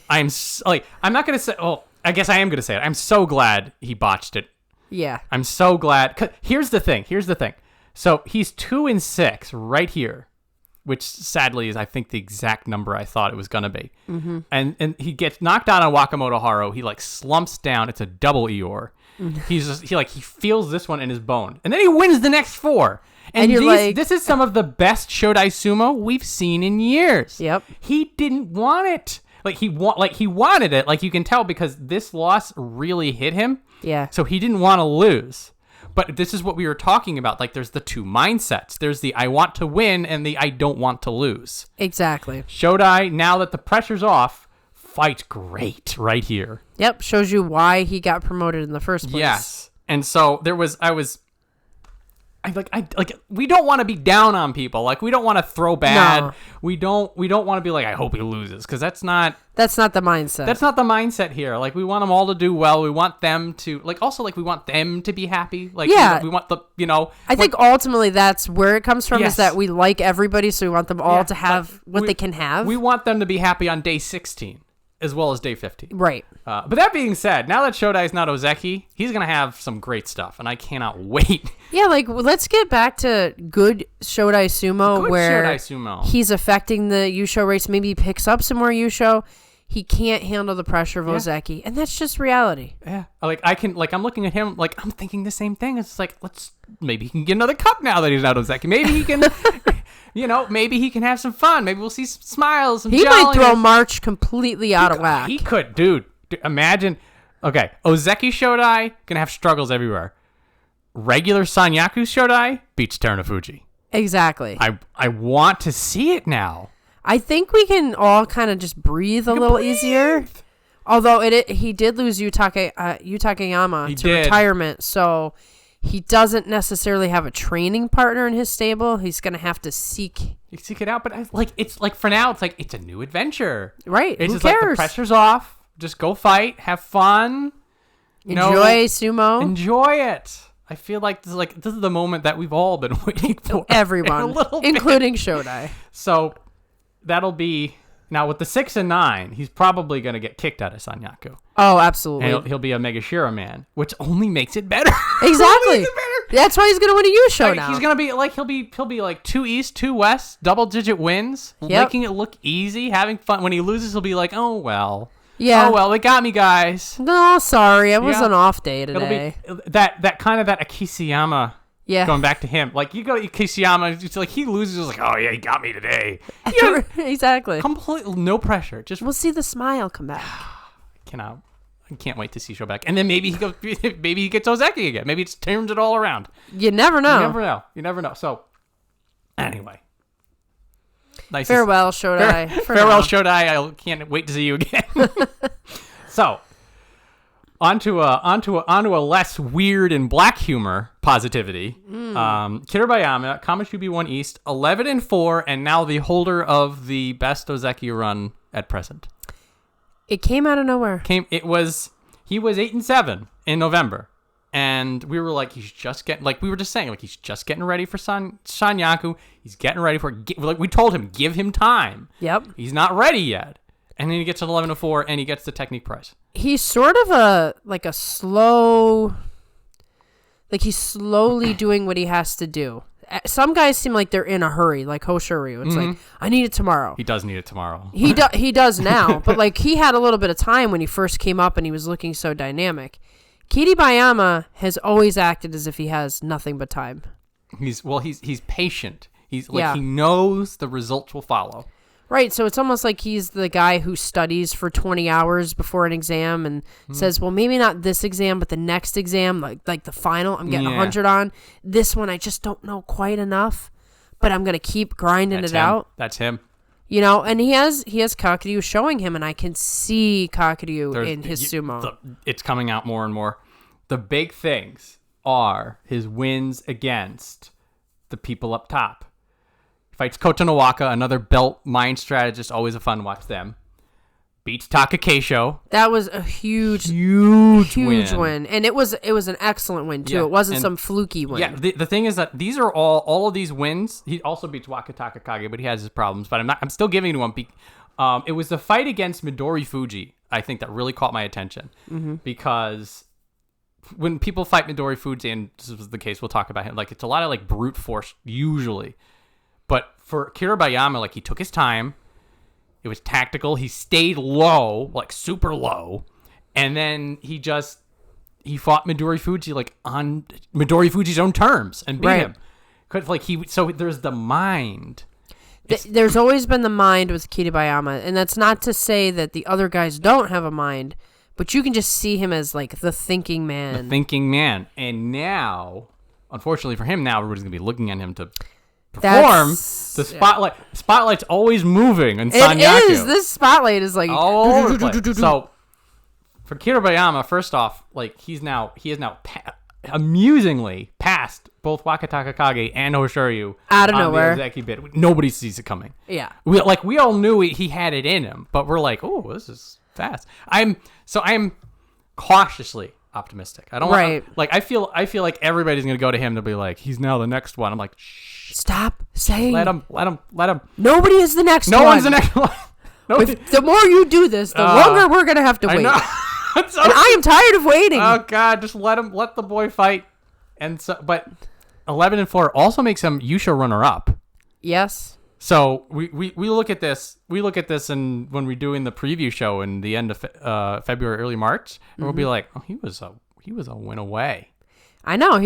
[SPEAKER 1] I'm not going to say. Oh, I guess I am going to say it. I'm so glad he botched it.
[SPEAKER 2] Yeah.
[SPEAKER 1] I'm so glad. Here's the thing. So he's 2 and 6 right here, which sadly is, I think, the exact number I thought it was going to be. Mm-hmm. And he gets knocked out on Wakamotoharu. He like slumps down. It's a double Eeyore. Mm-hmm. He feels this one in his bone. And then he wins the next 4. And this is some of the best Shodai Sumo we've seen in years.
[SPEAKER 2] Yep.
[SPEAKER 1] He didn't want it. He wanted it. Like you can tell because this loss really hit him.
[SPEAKER 2] Yeah.
[SPEAKER 1] So he didn't want to lose. But this is what we were talking about. Like, there's the 2 mindsets. There's the I want to win and the I don't want to lose.
[SPEAKER 2] Exactly.
[SPEAKER 1] Shodai, now that the pressure's off, fights great right here.
[SPEAKER 2] Yep. Shows you why he got promoted in the first place.
[SPEAKER 1] Yes. And so we don't want to be down on people. Like, we don't want to throw bad.
[SPEAKER 2] No.
[SPEAKER 1] We don't want to be like, I hope he loses. Because that's not the mindset. That's not the mindset here. Like, we want them all to do well. We want them to, we want them to be happy. Like,
[SPEAKER 2] yeah.
[SPEAKER 1] we want
[SPEAKER 2] I think ultimately that's where it comes from,
[SPEAKER 1] yes.
[SPEAKER 2] is that we like everybody, so we want them all to have what they can have.
[SPEAKER 1] We want them to be happy on day 16 as well as day 15.
[SPEAKER 2] Right.
[SPEAKER 1] But that being said, now that Shodai's not Ozeki, he's going to have some great stuff, and I cannot wait.
[SPEAKER 2] Yeah, let's get back to good Shodai Sumo, he's affecting the Yusho race. Maybe he picks up some more Yusho. He can't handle the pressure of Ozeki, and that's just reality.
[SPEAKER 1] Yeah. I'm looking at him, I'm thinking the same thing. It's like, maybe he can get another cup now that he's not Ozeki. Maybe he can... maybe he can have some fun. Maybe we'll see some smiles. Some
[SPEAKER 2] he might throw March completely out of whack.
[SPEAKER 1] He could, dude. Imagine. Okay, Ozeki Shodai gonna have struggles everywhere. Regular Sanyaku Shodai beats Terunofuji.
[SPEAKER 2] Exactly.
[SPEAKER 1] I want to see it now.
[SPEAKER 2] I think we can all kind of just breathe a little easier. Although he did lose Yutakeyama to retirement, so he doesn't necessarily have a training partner in his stable. He's going to have to seek
[SPEAKER 1] it out. But it's like for now, it's a new adventure.
[SPEAKER 2] Right.
[SPEAKER 1] It's
[SPEAKER 2] Who
[SPEAKER 1] just
[SPEAKER 2] cares?
[SPEAKER 1] like the pressure's off. Just go fight, have fun.
[SPEAKER 2] Enjoy sumo.
[SPEAKER 1] Enjoy it. I feel like this is the moment that we've all been waiting for.
[SPEAKER 2] Everyone, including Shodai.
[SPEAKER 1] So that'll be now with the 6 and 9. He's probably going to get kicked out of Sanyaku.
[SPEAKER 2] Oh, absolutely.
[SPEAKER 1] And he'll be a Megashira man, which only makes it better.
[SPEAKER 2] Exactly. That's why he's going to win a Yusho now.
[SPEAKER 1] He's going to be he'll be like 2 East, 2 West, double-digit wins, making it look easy, having fun. When he loses, he'll be like, oh well.
[SPEAKER 2] Yeah.
[SPEAKER 1] Oh well, they got me, guys.
[SPEAKER 2] No, sorry, it was an off day today.
[SPEAKER 1] It'll be that kind of that Akisiyama.
[SPEAKER 2] Yeah.
[SPEAKER 1] Going back to him, you go to Akisiyama, it's like he loses, it's like, oh yeah, he got me today.
[SPEAKER 2] Exactly.
[SPEAKER 1] Completely no pressure. Just
[SPEAKER 2] we'll see the smile come back.
[SPEAKER 1] I can't wait to see Sho back. And then maybe he goes. Maybe he gets Ozeki again. Maybe it turns it all around.
[SPEAKER 2] You never know.
[SPEAKER 1] You never know. So, anyway. Nice.
[SPEAKER 2] Farewell, Shodai.
[SPEAKER 1] Farewell, Shodai. I can't wait to see you again. So, onto a less weird and black humor positivity. Kiribayama, Kamashubi 1 East, 11-4, and now the holder of the best Ozeki run at present.
[SPEAKER 2] It came out of nowhere.
[SPEAKER 1] He was 8-7 in November, and we were like, he's just getting ready for Sanyaku. He's getting ready for we told him, give him time.
[SPEAKER 2] Yep.
[SPEAKER 1] He's not ready yet, and then he gets an 11-4, and he gets the technique prize.
[SPEAKER 2] He's sort of he's slowly doing what he has to do. Some guys seem like they're in a hurry, like Hoshoryu. It's like, I need it tomorrow.
[SPEAKER 1] He does need it tomorrow.
[SPEAKER 2] He does now, but like he had a little bit of time when he first came up and he was looking so dynamic. Kiribayama has always acted as if he has nothing but time.
[SPEAKER 1] He's patient. He knows the results will follow.
[SPEAKER 2] Right, so it's almost like he's the guy who studies for 20 hours before an exam and says, well, maybe not this exam, but the next exam, like the final, I'm getting 100 on. This one, I just don't know quite enough, but I'm going to keep grinding out.
[SPEAKER 1] That's him.
[SPEAKER 2] You know, and he has Kakuryu showing him, and I can see Kakuryu in his sumo.
[SPEAKER 1] It's coming out more and more. The big things are his wins against the people up top. Fights Kotonowaka, another belt mind strategist. Always a fun watch them. Beats Takakeisho.
[SPEAKER 2] That was a huge win. And it was an excellent win, too. Yeah, it wasn't some fluky win.
[SPEAKER 1] Yeah, the thing is that these are all of these wins. He also beats Wakatakakage, but he has his problems. But I'm still giving it to him. It was the fight against Midorifuji, I think, that really caught my attention. Because when people fight Midorifuji, and this was the case, we'll talk about him, like it's a lot of like brute force, usually. But for Kiribayama, like he took his time. It was tactical. He stayed low, like super low. And then he fought Midorifuji like on Midorifuji's own terms and beat him. So there's the mind.
[SPEAKER 2] There's always been the mind with Kiribayama. And that's not to say that the other guys don't have a mind, but you can just see him as like the thinking man.
[SPEAKER 1] And now, unfortunately for him, now everybody's going to be looking at him to perform. The spotlight's always moving in Sanyaku.
[SPEAKER 2] It is. This spotlight is like
[SPEAKER 1] all over the place. So for Kiribayama, first off, like he is now amusingly passed both Wakatakakage and Hoshoryu
[SPEAKER 2] out of nowhere.
[SPEAKER 1] The Ozeki bit. Nobody sees it coming.
[SPEAKER 2] Yeah,
[SPEAKER 1] we all knew he had it in him, but we're like, oh, this is fast. I'm cautiously optimistic. I don't want I feel like everybody's gonna go to him. They'll be like, he's now the next one. I'm like, shh.
[SPEAKER 2] Stop saying.
[SPEAKER 1] Let him.
[SPEAKER 2] Nobody is the next one.
[SPEAKER 1] No one's the next one.
[SPEAKER 2] The more you do this, the longer we're going to have to wait. And I am tired of waiting.
[SPEAKER 1] Oh, God. Just let the boy fight. But 11-4 also makes him Yusha runner-up.
[SPEAKER 2] Yes.
[SPEAKER 1] So we look at this. We look at this when we're doing the preview show in the end of February, early March. And we'll be like, oh, he was a win away.
[SPEAKER 2] I know.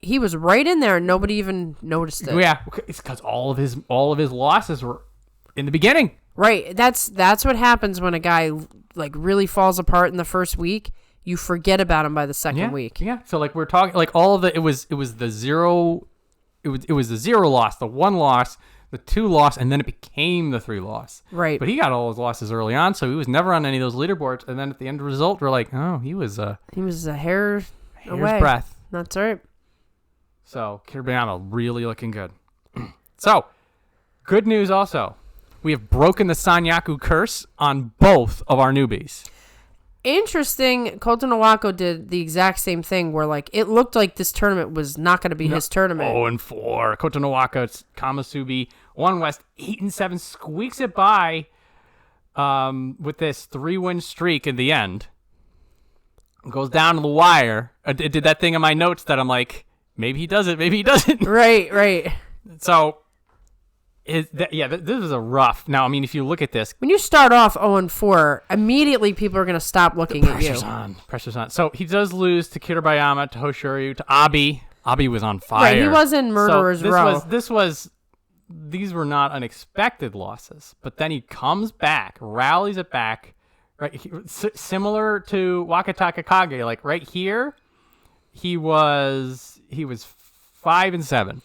[SPEAKER 2] He was right in there and nobody even noticed it.
[SPEAKER 1] Yeah, it's because all of his losses were in the beginning.
[SPEAKER 2] Right. That's what happens when a guy like really falls apart in the first week. You forget about him by the second week.
[SPEAKER 1] Yeah. So like we're talking like all of it was the zero. It was the 0 loss, the 1 loss, the 2 loss, and then it became the 3 loss.
[SPEAKER 2] Right.
[SPEAKER 1] But he got all his losses early on, so he was never on any of those leaderboards. And then at the end of the result, we're like, oh, he was a hair's
[SPEAKER 2] breadth. That's right.
[SPEAKER 1] So, Kiribayama really looking good. So, good news also. We have broken the Sanyaku curse on both of our newbies.
[SPEAKER 2] Interesting. Kotonowaka did the exact same thing where, like, it looked like this tournament was not going to be his tournament.
[SPEAKER 1] 0-4. Kotonowaka, Kamasubi, 1 West, 8-7, squeaks it by with this 3-win streak in the end. Goes down to the wire. I did that thing in my notes that I'm like, maybe he does it, maybe he doesn't.
[SPEAKER 2] Right. So,
[SPEAKER 1] this is a rough. Now, I mean, if you look at this,
[SPEAKER 2] when you start off 0-4, immediately people are going to stop looking at you.
[SPEAKER 1] Pressure's on. So he does lose to Kiribayama, to Hoshoryu, to Abi. Abi was on fire.
[SPEAKER 2] Right, he was in Murderer's Row.
[SPEAKER 1] These were not unexpected losses, but then he comes back, rallies it back, right? Similar to Wakatakakage, like right here, he was 5-7.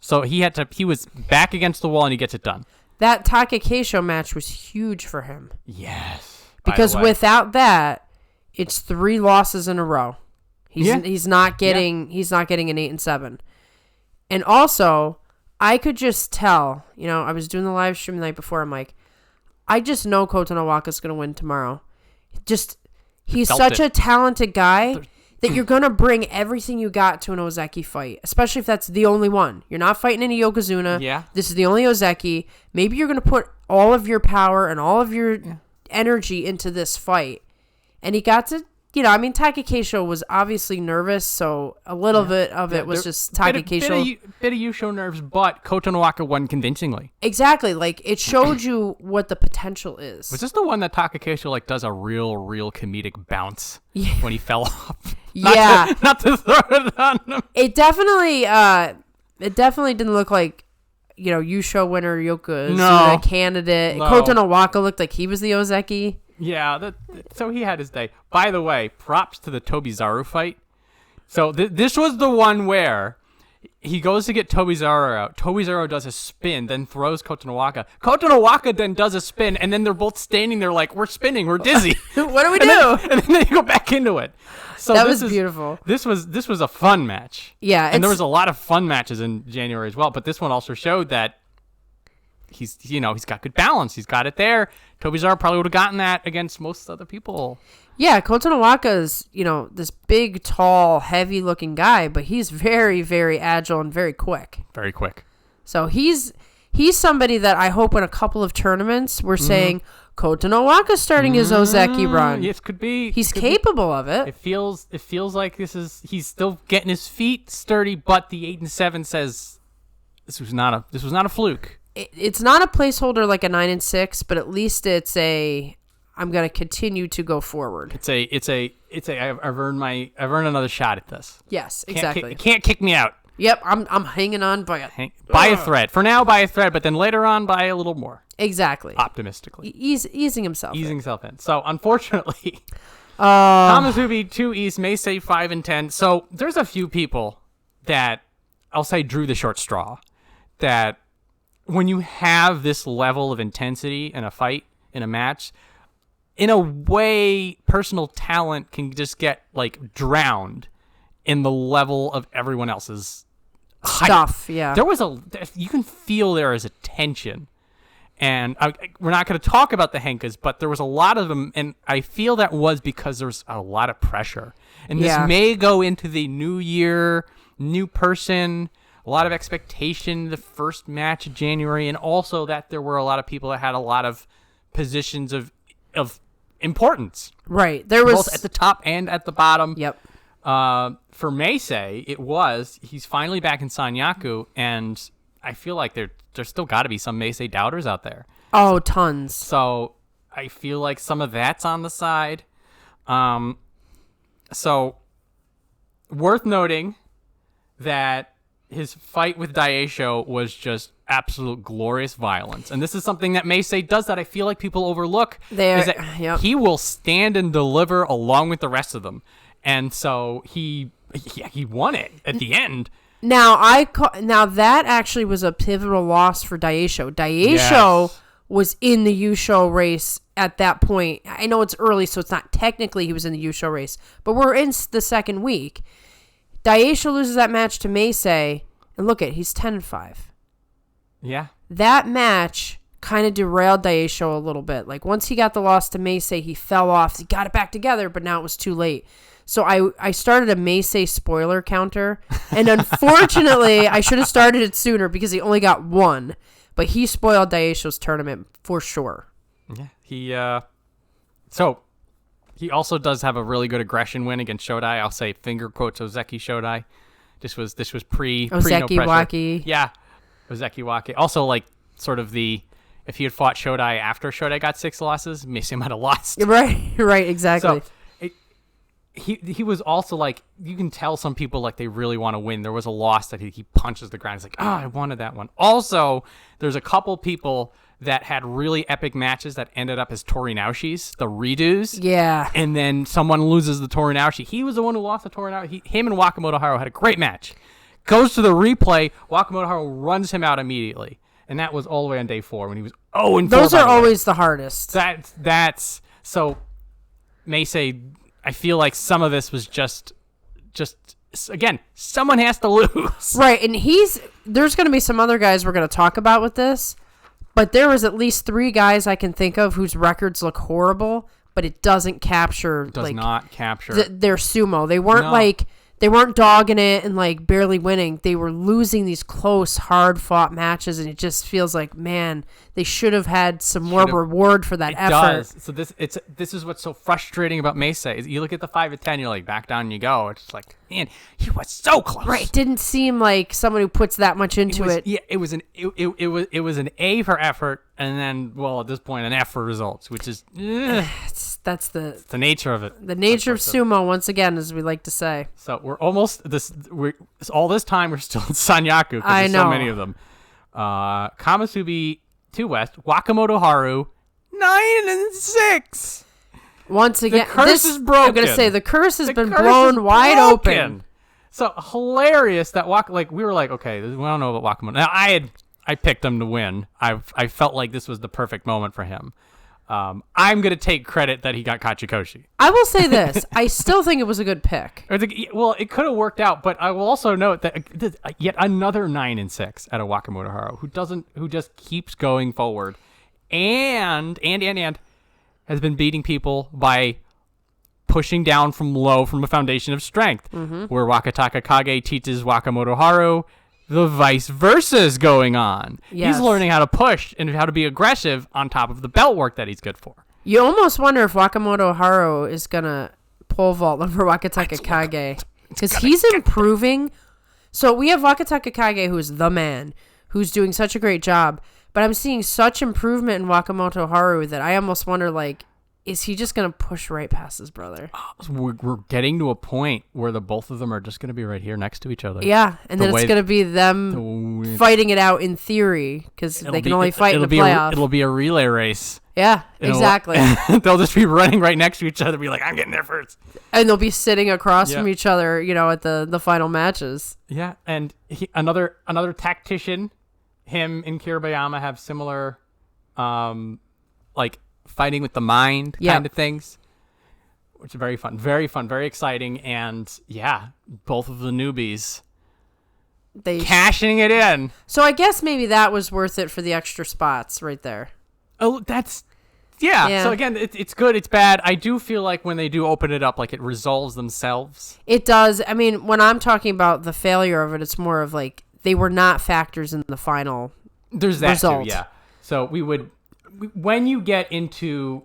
[SPEAKER 1] So he was back against the wall and he gets it done.
[SPEAKER 2] That Takakeisho match was huge for him.
[SPEAKER 1] Yes.
[SPEAKER 2] Because without that, it's 3 losses in a row. He's not getting an 8-7. And also, I could just tell, I was doing the live stream the night before. I'm like, I just know Kotonowaka's going to win tomorrow. He's such a talented guy that you're going to bring everything you got to an Ozeki fight, especially if that's the only one. You're not fighting any Yokozuna.
[SPEAKER 1] Yeah.
[SPEAKER 2] This is the only Ozeki. Maybe you're going to put all of your power and all of your energy into this fight. And he got to, Takakeisho was obviously nervous, so a little bit of it was just Takakeisho.
[SPEAKER 1] Bit of Yusho nerves, but Kotonowaka won convincingly.
[SPEAKER 2] Exactly. Like, it showed you what the potential is.
[SPEAKER 1] Was this the one that Takakeisho, does a real Comedic bounce when he fell off? Not to throw it on him.
[SPEAKER 2] It definitely didn't look like, Yusho winner, Yokozuna candidate.
[SPEAKER 1] No.
[SPEAKER 2] Kotonowaka looked like he was the Ozeki.
[SPEAKER 1] Yeah, so he had his day. By the way, props to the Tobizaru fight. So this was the one where he goes to get Tobizaru out. Tobizaru does a spin, then throws Kotonowaka. Kotonowaka then does a spin, and then they're both standing there like, we're spinning, we're dizzy.
[SPEAKER 2] What do we do?
[SPEAKER 1] And then they go back into it. So
[SPEAKER 2] that was beautiful.
[SPEAKER 1] This was a fun match.
[SPEAKER 2] Yeah.
[SPEAKER 1] And there was a lot of fun matches in January as well, but this one also showed that he's got good balance. He's got it there. Tobizaru probably would have gotten that against most other people.
[SPEAKER 2] Yeah, Kotonowaka's, this big, tall, heavy-looking guy, but he's very, very agile and very quick.
[SPEAKER 1] Very quick.
[SPEAKER 2] So he's somebody that I hope in a couple of tournaments we're saying Kotonowaka's starting his Ozeki run.
[SPEAKER 1] Yes, could be.
[SPEAKER 2] He's capable of it.
[SPEAKER 1] It feels like he's still getting his feet sturdy, but the 8-7 says this was not a fluke.
[SPEAKER 2] It's not a placeholder like a 9-6, but at least it's I'm going to continue to go forward.
[SPEAKER 1] I've earned another shot at this.
[SPEAKER 2] Yes, exactly.
[SPEAKER 1] Can't kick me out.
[SPEAKER 2] Yep, I'm hanging on by
[SPEAKER 1] a thread. For now, by a thread, but then later on, by a little more.
[SPEAKER 2] Exactly.
[SPEAKER 1] Optimistically.
[SPEAKER 2] Easing himself in.
[SPEAKER 1] So, unfortunately, Kamazubi 2 East, Meisei 5-10. So, there's a few people that I'll say drew the short straw. That when you have this level of intensity in a fight, in a match, in a way, personal talent can just get, drowned in the level of everyone else's
[SPEAKER 2] stuff.
[SPEAKER 1] Hype.
[SPEAKER 2] Yeah.
[SPEAKER 1] You can feel there is a tension. And we're not going to talk about the Henkas, but there was a lot of them, and I feel that was because there was a lot of pressure. And this may go into the new year, new person, a lot of expectation, the first match of January, and also that there were a lot of people that had a lot of positions of importance.
[SPEAKER 2] Right. There was
[SPEAKER 1] both at the top and at the bottom.
[SPEAKER 2] Yep.
[SPEAKER 1] For Meisei, he's finally back in Sanyaku, and I feel like there's still got to be some Meisei doubters out there.
[SPEAKER 2] Oh, tons.
[SPEAKER 1] So I feel like some of that's on the side. So worth noting that his fight with Daieisho was just absolute glorious violence. And this is something that Meisei does that I feel like people overlook. He will stand and deliver along with the rest of them. And so he won it at the end.
[SPEAKER 2] Now that actually was a pivotal loss for Daieisho. Daieisho was in the Yusho race at that point. I know it's early, so it's not technically he was in the Yusho race, but we're in the second week. Daieisho loses that match to Meisei, and look he's 10-5.
[SPEAKER 1] Yeah.
[SPEAKER 2] That match kind of derailed Daieisho a little bit. Once he got the loss to Meisei, he fell off. He got it back together, but now it was too late. So I started a Meisei spoiler counter, and unfortunately, I should have started it sooner because he only got one. But he spoiled Daieisho's tournament for sure.
[SPEAKER 1] Yeah. He also does have a really good aggression win against Shodai. I'll say finger quotes Ozeki Shodai. This was pre no pressure.
[SPEAKER 2] Waki.
[SPEAKER 1] Yeah, Ozeki Waki. Also, sort of if he had fought Shodai after Shodai got 6 losses, Meisei might have lost.
[SPEAKER 2] Right, exactly.
[SPEAKER 1] So he was also you can tell some people they really want to win. There was a loss that he punches the ground. He's I wanted that one. Also, there's a couple people that had really epic matches that ended up as Torinaushis, the redos.
[SPEAKER 2] Yeah.
[SPEAKER 1] And then someone loses the Torinaushi. He was the one who lost the Torinaushi. Him and Wakamotoharu had a great match. Goes to the replay. Wakamotoharu runs him out immediately. And that was all the way on day 4 when he was 0-4.
[SPEAKER 2] Those are always the hardest.
[SPEAKER 1] That's so Meisei, I feel like some of this was just again, someone has to lose.
[SPEAKER 2] Right, and there's going to be some other guys we're going to talk about with this, but there was at least 3 guys I can think of whose records look horrible, but it doesn't capture
[SPEAKER 1] not capture
[SPEAKER 2] their sumo. They weren't they weren't dogging it and like barely winning. They were losing these close, hard-fought matches, and it just feels like, man, they should have had some more reward for that effort.
[SPEAKER 1] Does. So this is what's so frustrating about Meisei is you look at the 5 of 10, you're like, back down you go. It's like, man, he was so close.
[SPEAKER 2] Right, it didn't seem like someone who puts that much into it.
[SPEAKER 1] Yeah, it was an A for effort, and then at this point an F for results, which is
[SPEAKER 2] that's the
[SPEAKER 1] nature of it.
[SPEAKER 2] The nature of sumo, once again, as we like to say.
[SPEAKER 1] So we're almost all this time we're still in Sanyaku because there's so many of them. Kamasubi 2 West, Wakamotoharu 9-6.
[SPEAKER 2] Once again,
[SPEAKER 1] the curse is broken.
[SPEAKER 2] I'm gonna say the curse has been blown wide open.
[SPEAKER 1] So hilarious that we were like, okay, we don't know about Wakamoto. Now I picked him to win. I felt like this was the perfect moment for him. I'm going to take credit that he got Kachikoshi.
[SPEAKER 2] I will say this. I still think it was a good pick.
[SPEAKER 1] Well, it could have worked out, but I will also note that yet another 9-6 out of Wakamotoharu, who just keeps going forward and has been beating people by pushing down from low from a foundation of strength, where Wakatakakage teaches Wakamotoharu the vice versa is going on.
[SPEAKER 2] Yes.
[SPEAKER 1] He's learning how to push and how to be aggressive on top of the belt work that he's good for.
[SPEAKER 2] You almost wonder if Wakamotoharu is going to pole vault over Wakatakakage because he's improving. So we have Wakatakakage, who's the man, who's doing such a great job, but I'm seeing such improvement in Wakamotoharu that I almost wonder, is he just going to push right past his brother?
[SPEAKER 1] We're getting to a point where the both of them are just going to be right here next to each other.
[SPEAKER 2] Yeah, and then it's going to be them fighting it out in theory because they can only fight in the playoff.
[SPEAKER 1] It'll be a relay race.
[SPEAKER 2] Yeah, exactly.
[SPEAKER 1] They'll just be running right next to each other, be like, I'm getting there first.
[SPEAKER 2] And they'll be sitting across from each other, at the final matches.
[SPEAKER 1] Yeah, and another tactician, him and Kiribayama have similar, fighting with the mind kind of things, which are very fun, very exciting, and both of the newbies cashing it in.
[SPEAKER 2] So I guess maybe that was worth it for the extra spots right there.
[SPEAKER 1] Oh, that's so again, it's good, it's bad. I do feel like when they do open it up, it resolves themselves.
[SPEAKER 2] It does. I mean, when I'm talking about the failure of it, it's more of they were not factors in the final
[SPEAKER 1] There's that
[SPEAKER 2] result.
[SPEAKER 1] too, yeah. So when you get into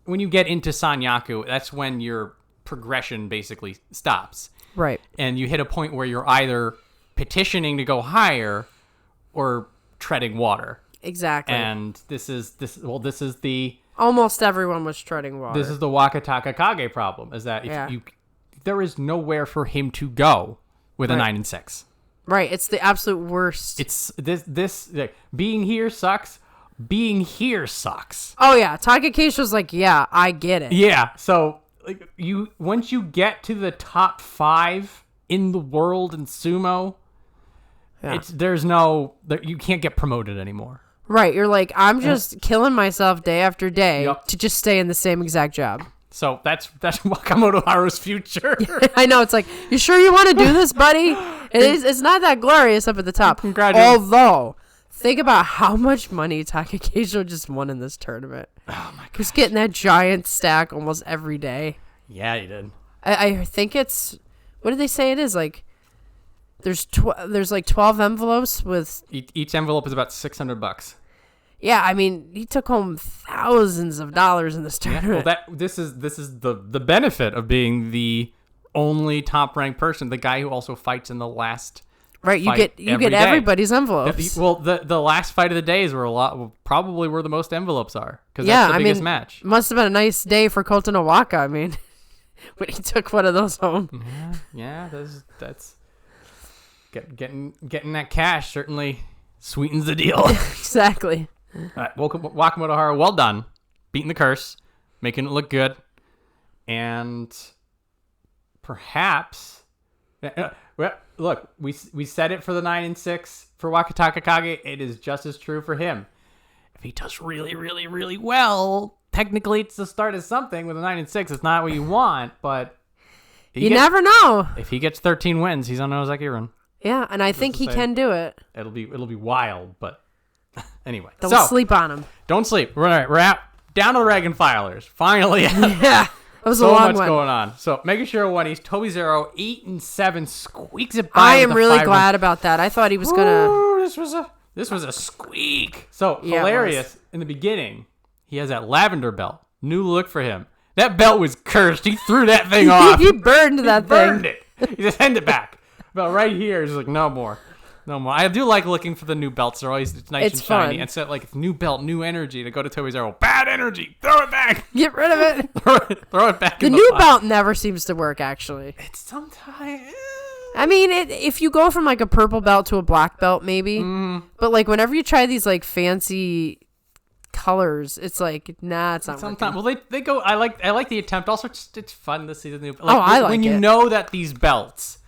[SPEAKER 1] Sanyaku, that's when your progression basically stops.
[SPEAKER 2] Right.
[SPEAKER 1] And you hit a point where you're either petitioning to go higher or treading water.
[SPEAKER 2] Exactly.
[SPEAKER 1] And this is the
[SPEAKER 2] almost everyone was treading water.
[SPEAKER 1] This is the Wakatakakage problem, is that there is nowhere for him to go with a 9-6.
[SPEAKER 2] Right. It's the absolute worst.
[SPEAKER 1] It's this being here sucks. Being here sucks.
[SPEAKER 2] Oh yeah, Takakeisho's I get it.
[SPEAKER 1] Yeah, so once you get to the top 5 in the world in sumo, you can't get promoted anymore.
[SPEAKER 2] Right, you're I'm just killing myself day after day to just stay in the same exact job.
[SPEAKER 1] So that's Wakamotoharu's future.
[SPEAKER 2] I know, it's you sure you want to do this, buddy? It's not that glorious up at the top.
[SPEAKER 1] Congratulations.
[SPEAKER 2] Although, think about how much money Takakeisho just won in this tournament.
[SPEAKER 1] Oh my god.
[SPEAKER 2] He's getting that giant stack almost every day.
[SPEAKER 1] Yeah, he did.
[SPEAKER 2] I think it's, what did they say it is? There's 12 envelopes with...
[SPEAKER 1] Each envelope is about $600.
[SPEAKER 2] Yeah, I mean, he took home thousands of dollars in this tournament.
[SPEAKER 1] Yeah, well, this is the benefit of being the only top-ranked person, the guy who also fights in the last...
[SPEAKER 2] Right, you get everybody's envelopes.
[SPEAKER 1] Well, the last fight of the days were probably where the most envelopes are, because that's the biggest match.
[SPEAKER 2] Must have been a nice day for Kotonowaka. I mean, when he took one of those home.
[SPEAKER 1] Yeah, that's getting that cash certainly sweetens the deal.
[SPEAKER 2] Exactly.
[SPEAKER 1] Wakamotoharu, well done. Beating the curse. Making it look good. And perhaps... Look, we said it for the 9 and 6 for Wakatakakage. It is just as true for him. If he does really, really, really well, technically it's the start of something with a 9 and 6. It's not what you want, but...
[SPEAKER 2] You never know.
[SPEAKER 1] If he gets 13 wins, he's on Ozaki run.
[SPEAKER 2] Yeah, and I think he can do it.
[SPEAKER 1] It'll be wild, but anyway.
[SPEAKER 2] Don't sleep on him.
[SPEAKER 1] Don't sleep. We're out. Down to the Reagan Filers. Finally.
[SPEAKER 2] Yeah. That was
[SPEAKER 1] so
[SPEAKER 2] a long one.
[SPEAKER 1] much going on. So Megashiro won. He's Tobizaru 8 and 7. Squeaks it by.
[SPEAKER 2] I am really glad about that. I thought he was gonna.
[SPEAKER 1] This was a squeak. So hilarious in the beginning. He has that lavender belt. New look for him. That belt was cursed. He threw that thing off.
[SPEAKER 2] He burned that thing.
[SPEAKER 1] Burned it. He just handed it back. But right here, he's like, no more. No more. I do like looking for the new belts. They're always nice and shiny.
[SPEAKER 2] Fun.
[SPEAKER 1] And so, like, new belt, new energy. To go to Tobizaru, bad energy. Throw it back.
[SPEAKER 2] Get rid of it.
[SPEAKER 1] throw it back.
[SPEAKER 2] The new belt never seems to work, actually.
[SPEAKER 1] It's sometimes.
[SPEAKER 2] I mean, if you go from like a purple belt to a black belt, maybe. But like whenever you try these like fancy colors, it's like, nah, it's not
[SPEAKER 1] sometimes
[SPEAKER 2] working.
[SPEAKER 1] well they go. I like the attempt. Also, it's fun to see the new.
[SPEAKER 2] I like
[SPEAKER 1] when
[SPEAKER 2] it.
[SPEAKER 1] You know that these belts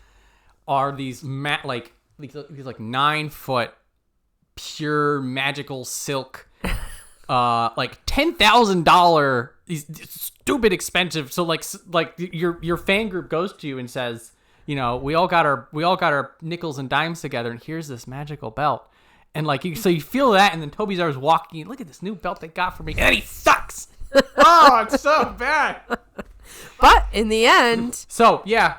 [SPEAKER 1] are these these 9 foot pure magical silk, like $10,000. These stupid expensive. So like your fan group goes to you and says, you know, we all got our nickels and dimes together, and here's this magical belt. And like so you feel that, and then Tobizaru's walking. Look at this new belt they got for me, and then he sucks. Oh, it's so bad.
[SPEAKER 2] But in the end,
[SPEAKER 1] so yeah,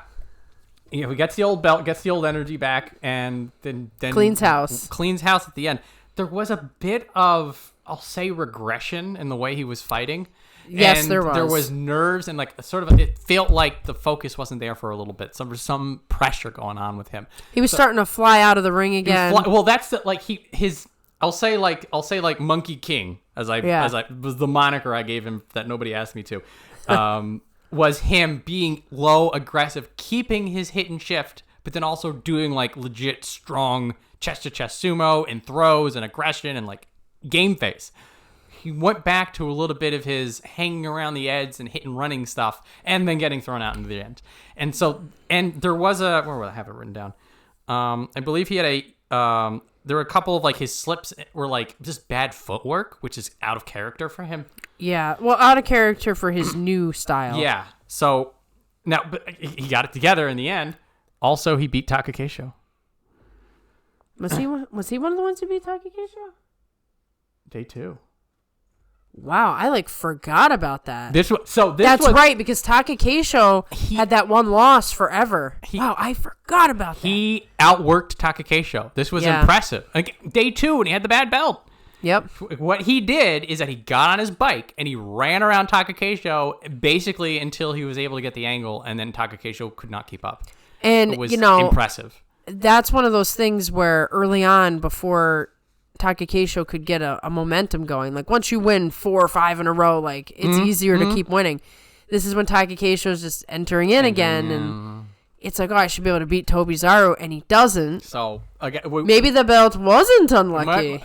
[SPEAKER 1] he gets the old belt, gets the old energy back, and then
[SPEAKER 2] cleans house.
[SPEAKER 1] Cleans house at the end. There was a bit of, I'll say, regression in the way he was fighting.
[SPEAKER 2] Yes,
[SPEAKER 1] and
[SPEAKER 2] there was.
[SPEAKER 1] There was nerves and like sort of it felt like the focus wasn't there for a little bit. There was some pressure going on with him.
[SPEAKER 2] He was starting to fly out of the ring again.
[SPEAKER 1] Well, that's I'll say like Monkey King as I was the moniker I gave him that nobody asked me to. Was him being low, aggressive, keeping his hit and shift, but then also doing like legit strong chest to chest sumo and throws and aggression and like game face. He went back to a little bit of his hanging around the edge and hit and running stuff, and then getting thrown out into the end. And so, and there was where would I have it written down? I believe he had there were a couple of like his slips were like just bad footwork, which is out of character for him.
[SPEAKER 2] Yeah, well, out of character for his new style.
[SPEAKER 1] Yeah. So now, but he got it together in the end. Also, he beat Takakeisho.
[SPEAKER 2] Was he one of the ones who beat Takakeisho?
[SPEAKER 1] Day 2.
[SPEAKER 2] Wow, I like forgot about that.
[SPEAKER 1] That's
[SPEAKER 2] right, because Takakeisho had that one loss forever. Wow, I forgot about that.
[SPEAKER 1] He outworked Takakeisho. This was impressive. Like day 2 when he had the bad belt.
[SPEAKER 2] Yep.
[SPEAKER 1] What he did is that he got on his bike and he ran around Takakeisho basically until he was able to get the angle, and then Takakeisho could not keep up.
[SPEAKER 2] And
[SPEAKER 1] it was impressive.
[SPEAKER 2] That's one of those things where early on, before Takakeisho could get a momentum going, like once you win 4 or 5 in a row, like it's easier to keep winning. This is when Takakeisho is just entering in again, and it's like, oh, I should be able to beat Tobizaru, and he doesn't.
[SPEAKER 1] So again,
[SPEAKER 2] maybe the belt wasn't unlucky.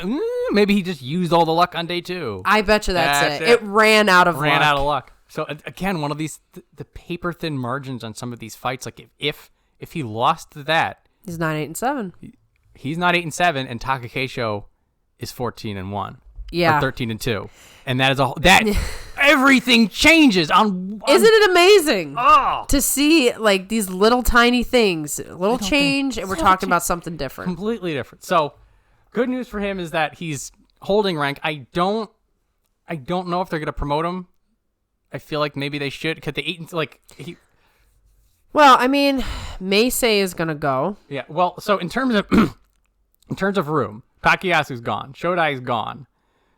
[SPEAKER 1] Maybe he just used all the luck on day 2.
[SPEAKER 2] I bet you that's it. It ran out of luck.
[SPEAKER 1] So again, one of these the paper thin margins on some of these fights. Like if he lost to that,
[SPEAKER 2] he's not 8 and 7.
[SPEAKER 1] He's not 8 and 7, and Takakeisho is 14 and 1.
[SPEAKER 2] Yeah.
[SPEAKER 1] Or 13 and 2. And that is everything changes on
[SPEAKER 2] Isn't it amazing
[SPEAKER 1] oh,
[SPEAKER 2] to see like these little tiny things, little change, and we're talking about something different.
[SPEAKER 1] Completely different. So, good news for him is that he's holding rank. I don't know if they're going to promote him. I feel like maybe they should, cuz
[SPEAKER 2] Well, I mean, Meisei is going to go.
[SPEAKER 1] Yeah. Well, so in terms of room, Takayasu's gone. Shodai's gone.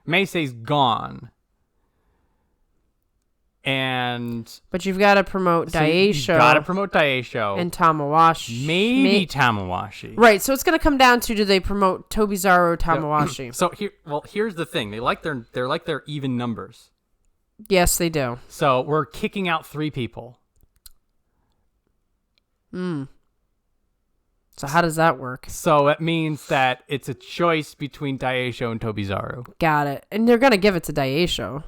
[SPEAKER 1] Meisei's gone.
[SPEAKER 2] But you've got to promote Daieisho.
[SPEAKER 1] You've got to promote Daieisho.
[SPEAKER 2] And Tamawashi.
[SPEAKER 1] Maybe Tamawashi.
[SPEAKER 2] Right, so it's going to come down to, do they promote Tobizaru or Tamawashi?
[SPEAKER 1] So here's the thing. They're like their even numbers.
[SPEAKER 2] Yes, they do.
[SPEAKER 1] So we're kicking out 3 people.
[SPEAKER 2] So how does that work?
[SPEAKER 1] So it means that it's a choice between Daieisho and Tobizaru.
[SPEAKER 2] Got it. And they're gonna give it to Daieisho.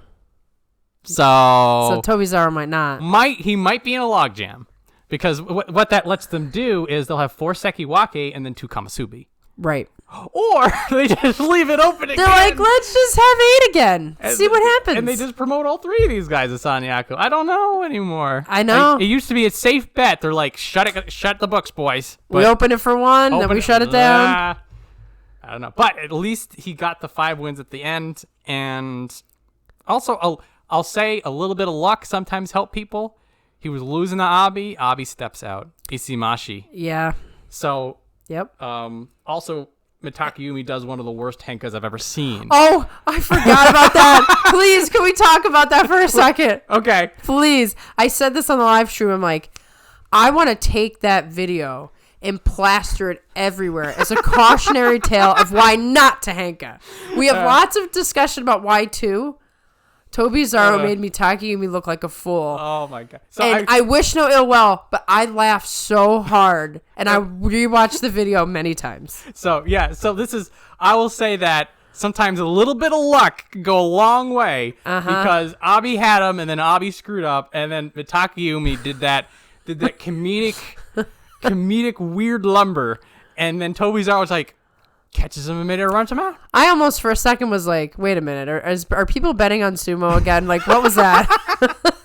[SPEAKER 1] So
[SPEAKER 2] Tobizaru might not.
[SPEAKER 1] He might be in a logjam. Because what that lets them do is they'll have 4 Sekiwake and then 2 Kamasubi.
[SPEAKER 2] Right.
[SPEAKER 1] Or they just leave it open again.
[SPEAKER 2] They're like, let's just have 8 again. See what happens.
[SPEAKER 1] And they just promote all 3 of these guys as Sanyaku. I don't know anymore.
[SPEAKER 2] I know.
[SPEAKER 1] It used to be a safe bet. They're like, shut the books, boys.
[SPEAKER 2] We open it for 1, then we shut it down.
[SPEAKER 1] I don't know. But at least he got the 5 wins at the end. And also, I'll say a little bit of luck sometimes help people. He was losing to Abi. Abi steps out. Ishimashi.
[SPEAKER 2] Yeah.
[SPEAKER 1] So,
[SPEAKER 2] yep.
[SPEAKER 1] Also, Mitakeumi does one of the worst henkas I've ever seen.
[SPEAKER 2] Oh, I forgot about that. Please, can we talk about that for a second?
[SPEAKER 1] Okay.
[SPEAKER 2] Please. I said this on the live stream. I'm like, I want to take that video and plaster it everywhere as a cautionary tale of why not to henka. We have lots of discussion about why too. Tobizaru made Mitakeumi look like a fool.
[SPEAKER 1] Oh my god!
[SPEAKER 2] So I wish no ill will, but I laughed so hard, and I rewatched the video many times.
[SPEAKER 1] So this is. I will say that sometimes a little bit of luck can go a long way because Abi had him, and then Abi screwed up, and then Mitakeumi did that comedic weird lumber, and then Tobizaru was like, catches him in midair, runs him out.
[SPEAKER 2] I almost for a second was like, wait a minute, are people betting on sumo again? Like, what was that?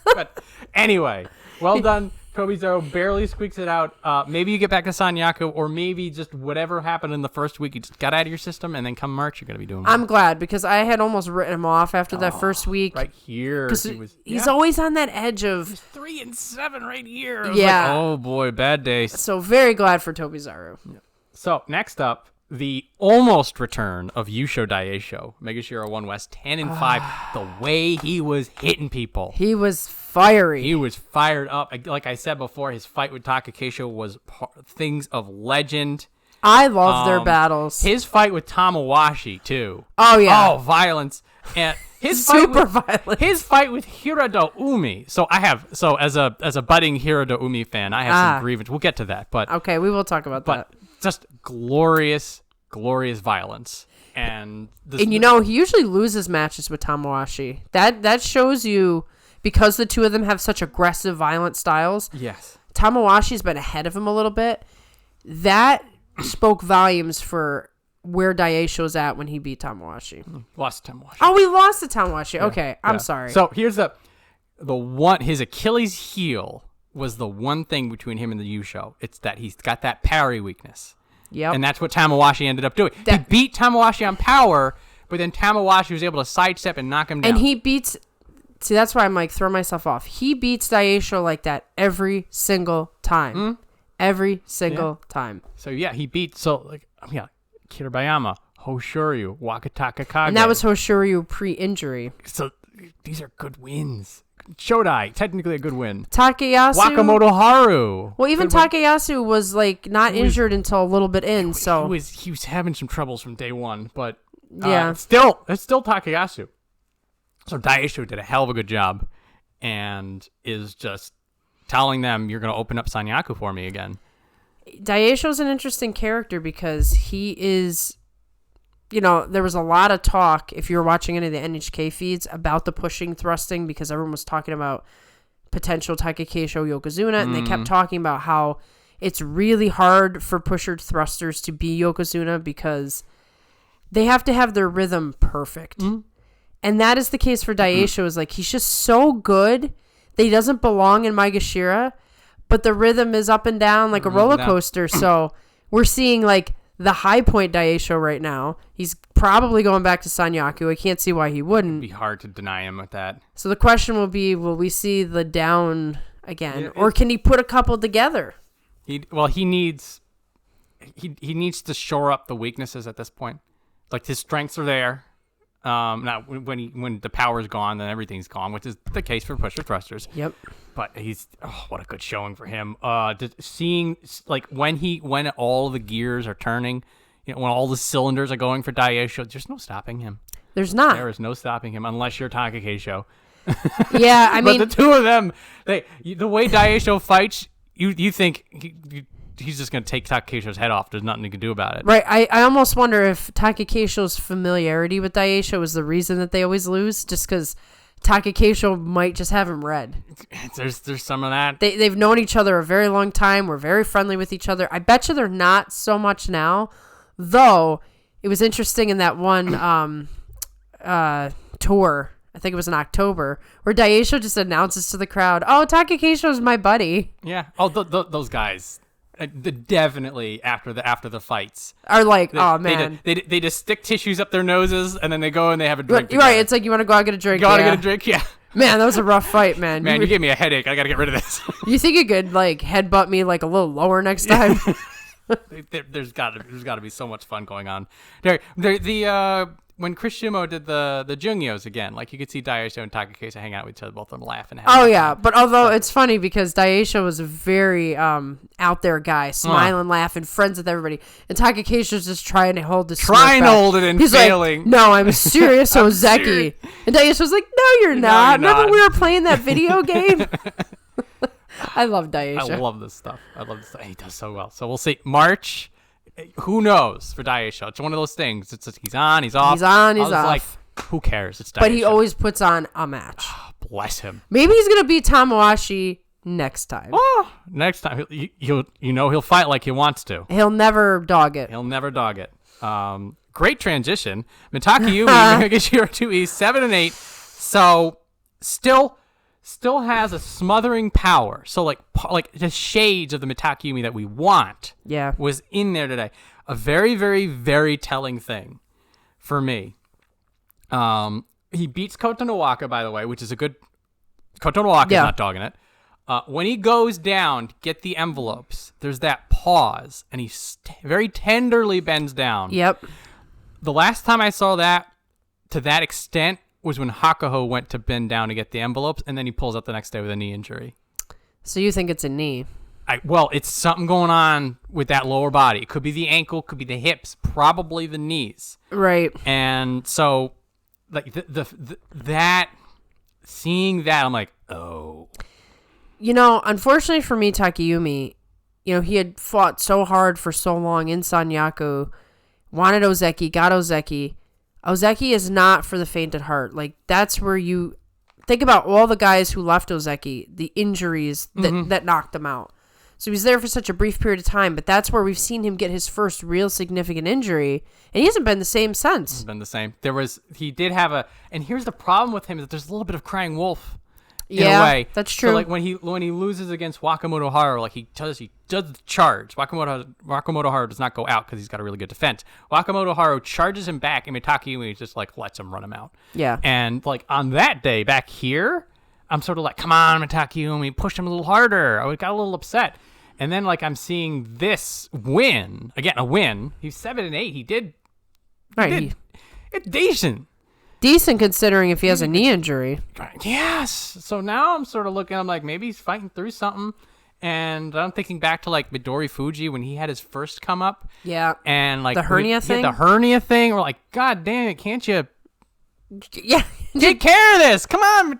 [SPEAKER 1] But anyway, well done. Tobizaru barely squeaks it out. Maybe you get back to Sanyaku, or maybe just whatever happened in the first week, you just got out of your system, and then come March, you're going to be doing well.
[SPEAKER 2] I'm glad, because I had almost written him off after that first week.
[SPEAKER 1] Right here.
[SPEAKER 2] He's always on that edge of...
[SPEAKER 1] He's 3-7 right here.
[SPEAKER 2] Yeah.
[SPEAKER 1] Like, oh boy, bad day.
[SPEAKER 2] So very glad for Tobizaru.
[SPEAKER 1] Yeah. So next up, the almost return of Yusho Daieisho, Megashira 1 West, 10-5. The way he was hitting people.
[SPEAKER 2] He was fiery.
[SPEAKER 1] He was fired up. Like I said before, his fight with Takakeisho was things of legend.
[SPEAKER 2] I love their battles.
[SPEAKER 1] His fight with Tamawashi, too.
[SPEAKER 2] Oh, yeah.
[SPEAKER 1] Oh, violence. And his
[SPEAKER 2] violent.
[SPEAKER 1] His fight with Hiradoumi. So as a budding Hiradoumi fan, I have some grievance. We'll get to that. But
[SPEAKER 2] okay, we will talk about that.
[SPEAKER 1] Just glorious violence. And
[SPEAKER 2] he usually loses matches with Tamawashi. That shows you, because the two of them have such aggressive, violent styles.
[SPEAKER 1] Yes.
[SPEAKER 2] Tamawashi's been ahead of him a little bit. That spoke volumes for where Daieisho's at when he beat Tamawashi.
[SPEAKER 1] Lost to Tamawashi.
[SPEAKER 2] Oh, we lost to Tamawashi. Yeah. Okay, I'm sorry.
[SPEAKER 1] So here's the one. His Achilles heel was the one thing between him and the Yusho. It's that he's got that parry weakness.
[SPEAKER 2] Yep.
[SPEAKER 1] And that's what Tamawashi ended up doing. He beat Tamawashi on power, but then Tamawashi was able to sidestep and knock him down.
[SPEAKER 2] And he beats... See, that's why I'm like, throwing myself off. He beats Daieisho like that every single time.
[SPEAKER 1] Mm-hmm.
[SPEAKER 2] Every single time.
[SPEAKER 1] So, yeah, he beat... Kiribayama, Hoshoryu, Wakatakakage.
[SPEAKER 2] And that was Hoshoryu pre-injury.
[SPEAKER 1] So, these are good wins. Shodai, technically a good win.
[SPEAKER 2] Takayasu.
[SPEAKER 1] Wakamotoharu.
[SPEAKER 2] Well, even Takayasu was like not injured until a little bit in. So
[SPEAKER 1] he was having some troubles from day one, but
[SPEAKER 2] yeah,
[SPEAKER 1] it's still Takayasu. So Daieisho did a hell of a good job, and is just telling them, "You're going to open up Sanyaku for me again."
[SPEAKER 2] Daieisho's an interesting character because he is. There was a lot of talk, if you were watching any of the NHK feeds, about the pushing thrusting, because everyone was talking about potential Takakeisho Yokozuna, and they kept talking about how it's really hard for pusher thrusters to be Yokozuna because they have to have their rhythm perfect. Mm-hmm. And that is the case for Daieisho, is like, he's just so good that he doesn't belong in Maegashira, but the rhythm is up and down like a roller coaster. So we're seeing like the high point Daieisho right now. He's probably going back to Sanyaku. I can't see why he wouldn't.
[SPEAKER 1] It'd be hard to deny him with that.
[SPEAKER 2] So the question will be, will we see the down again? Or can he put a couple together?
[SPEAKER 1] He needs to shore up the weaknesses at this point. Like, his strengths are there. Now when the power's gone, then everything's gone, which is the case for pusher thrusters. Yep. But what a good showing for him. Seeing like when all the gears are turning, when all the cylinders are going for Daieisho, there's no stopping him.
[SPEAKER 2] There's not.
[SPEAKER 1] There is no stopping him unless you're Takakeisho.
[SPEAKER 2] Yeah, I mean,
[SPEAKER 1] but the two of them, the way Daieisho fights, you think he's just gonna take Takakeisho's head off. There's nothing he can do about it.
[SPEAKER 2] Right. I almost wonder if Takakeisho's familiarity with Daieisho is the reason that they always lose, just because Takakeisho might just have him read.
[SPEAKER 1] There's some of that.
[SPEAKER 2] They've known each other a very long time. We're very friendly with each other. I bet you they're not so much now, though. It was interesting in that one tour. I think it was in October, where Daieisho just announces to the crowd, "Oh, Takakeisho's my buddy."
[SPEAKER 1] Yeah. Oh, those guys. Definitely after the fights
[SPEAKER 2] are like, oh man,
[SPEAKER 1] they just stick tissues up their noses and then they go and they have a drink.
[SPEAKER 2] Right, it's like, you want to go out get a drink.
[SPEAKER 1] Go out and get a drink, yeah.
[SPEAKER 2] Man, that was a rough fight, man.
[SPEAKER 1] Man, you gave me a headache. I gotta get rid of this.
[SPEAKER 2] You think you could like headbutt me like a little lower next time?
[SPEAKER 1] There's gotta be so much fun going on. When Chris Sumo did the Jungyos again, like you could see Daieisho and Takakeisho hang out with each other, both of them laughing.
[SPEAKER 2] Oh yeah, but although it's funny because Daieisho was a very out there guy, smiling, laughing, friends with everybody, and Takakeisho's just trying to hold the
[SPEAKER 1] hold it and
[SPEAKER 2] he's
[SPEAKER 1] failing.
[SPEAKER 2] Like, no, I'm a serious Ozeki, and Daieisho's like, no, you're not. Remember we were playing that video game? I love Daieisho.
[SPEAKER 1] I love this stuff. He does so well. So we'll see. March. Who knows for Daieisho? It's one of those things. It's he's on, he's off.
[SPEAKER 2] He's on, he's off.
[SPEAKER 1] Like, who cares? It's Daieisho.
[SPEAKER 2] But he always puts on a match.
[SPEAKER 1] Oh, bless him.
[SPEAKER 2] Maybe he's gonna beat Tamawashi next time.
[SPEAKER 1] Oh, next time he'll fight like he wants to.
[SPEAKER 2] He'll never dog it.
[SPEAKER 1] Great transition. Mitakeumi, Megashiro 2E, 7 and 8. So still has a smothering power. So like the shades of the Mitakeumi that we want.
[SPEAKER 2] Yeah.
[SPEAKER 1] Was in there today. A very, very, very telling thing for me. He beats Kotonowaka, by the way, which is a good. Kotonowaka is not dogging it. When he goes down to get the envelopes, there's that pause, and he very tenderly bends down.
[SPEAKER 2] Yep.
[SPEAKER 1] The last time I saw that to that extent was when Hakuho went to bend down to get the envelopes, and then he pulls out the next day with a knee injury.
[SPEAKER 2] So you think it's a knee?
[SPEAKER 1] Well, it's something going on with that lower body. It could be the ankle, could be the hips, probably the knees.
[SPEAKER 2] Right.
[SPEAKER 1] And so, like that, seeing that, I'm like, oh.
[SPEAKER 2] You know, unfortunately for me, Takayumi, he had fought so hard for so long in Sanyaku, wanted Ozeki, got Ozeki. Ozeki is not for the faint at heart. Like, that's where you think about all the guys who left Ozeki, the injuries that knocked them out. So he was there for such a brief period of time, but that's where we've seen him get his first real significant injury, and he hasn't been the same since.
[SPEAKER 1] Hasn't been the same. He did have and here's the problem with him is that there's a little bit of crying wolf. In a way.
[SPEAKER 2] That's true.
[SPEAKER 1] So like when he loses against Wakamotoharu, like he does the charge. Wakamotoharu does not go out because he's got a really good defense. Wakamotoharu charges him back, and Mitakeumi just like lets him run him out.
[SPEAKER 2] Yeah.
[SPEAKER 1] And like on that day back here, I'm sort of like, come on, Mitakeumi, push him a little harder. I got a little upset. And then like I'm seeing this win again, a win. He's 7 and 8. He did.
[SPEAKER 2] Right.
[SPEAKER 1] It's decent.
[SPEAKER 2] Decent considering if he has a knee injury.
[SPEAKER 1] Yes. So now I'm sort of looking, I'm like, maybe he's fighting through something. And I'm thinking back to like Midorifuji when he had his first come up.
[SPEAKER 2] Yeah.
[SPEAKER 1] And like
[SPEAKER 2] the hernia thing.
[SPEAKER 1] The hernia thing. We're like, God damn it, can't you take care of this? Come on.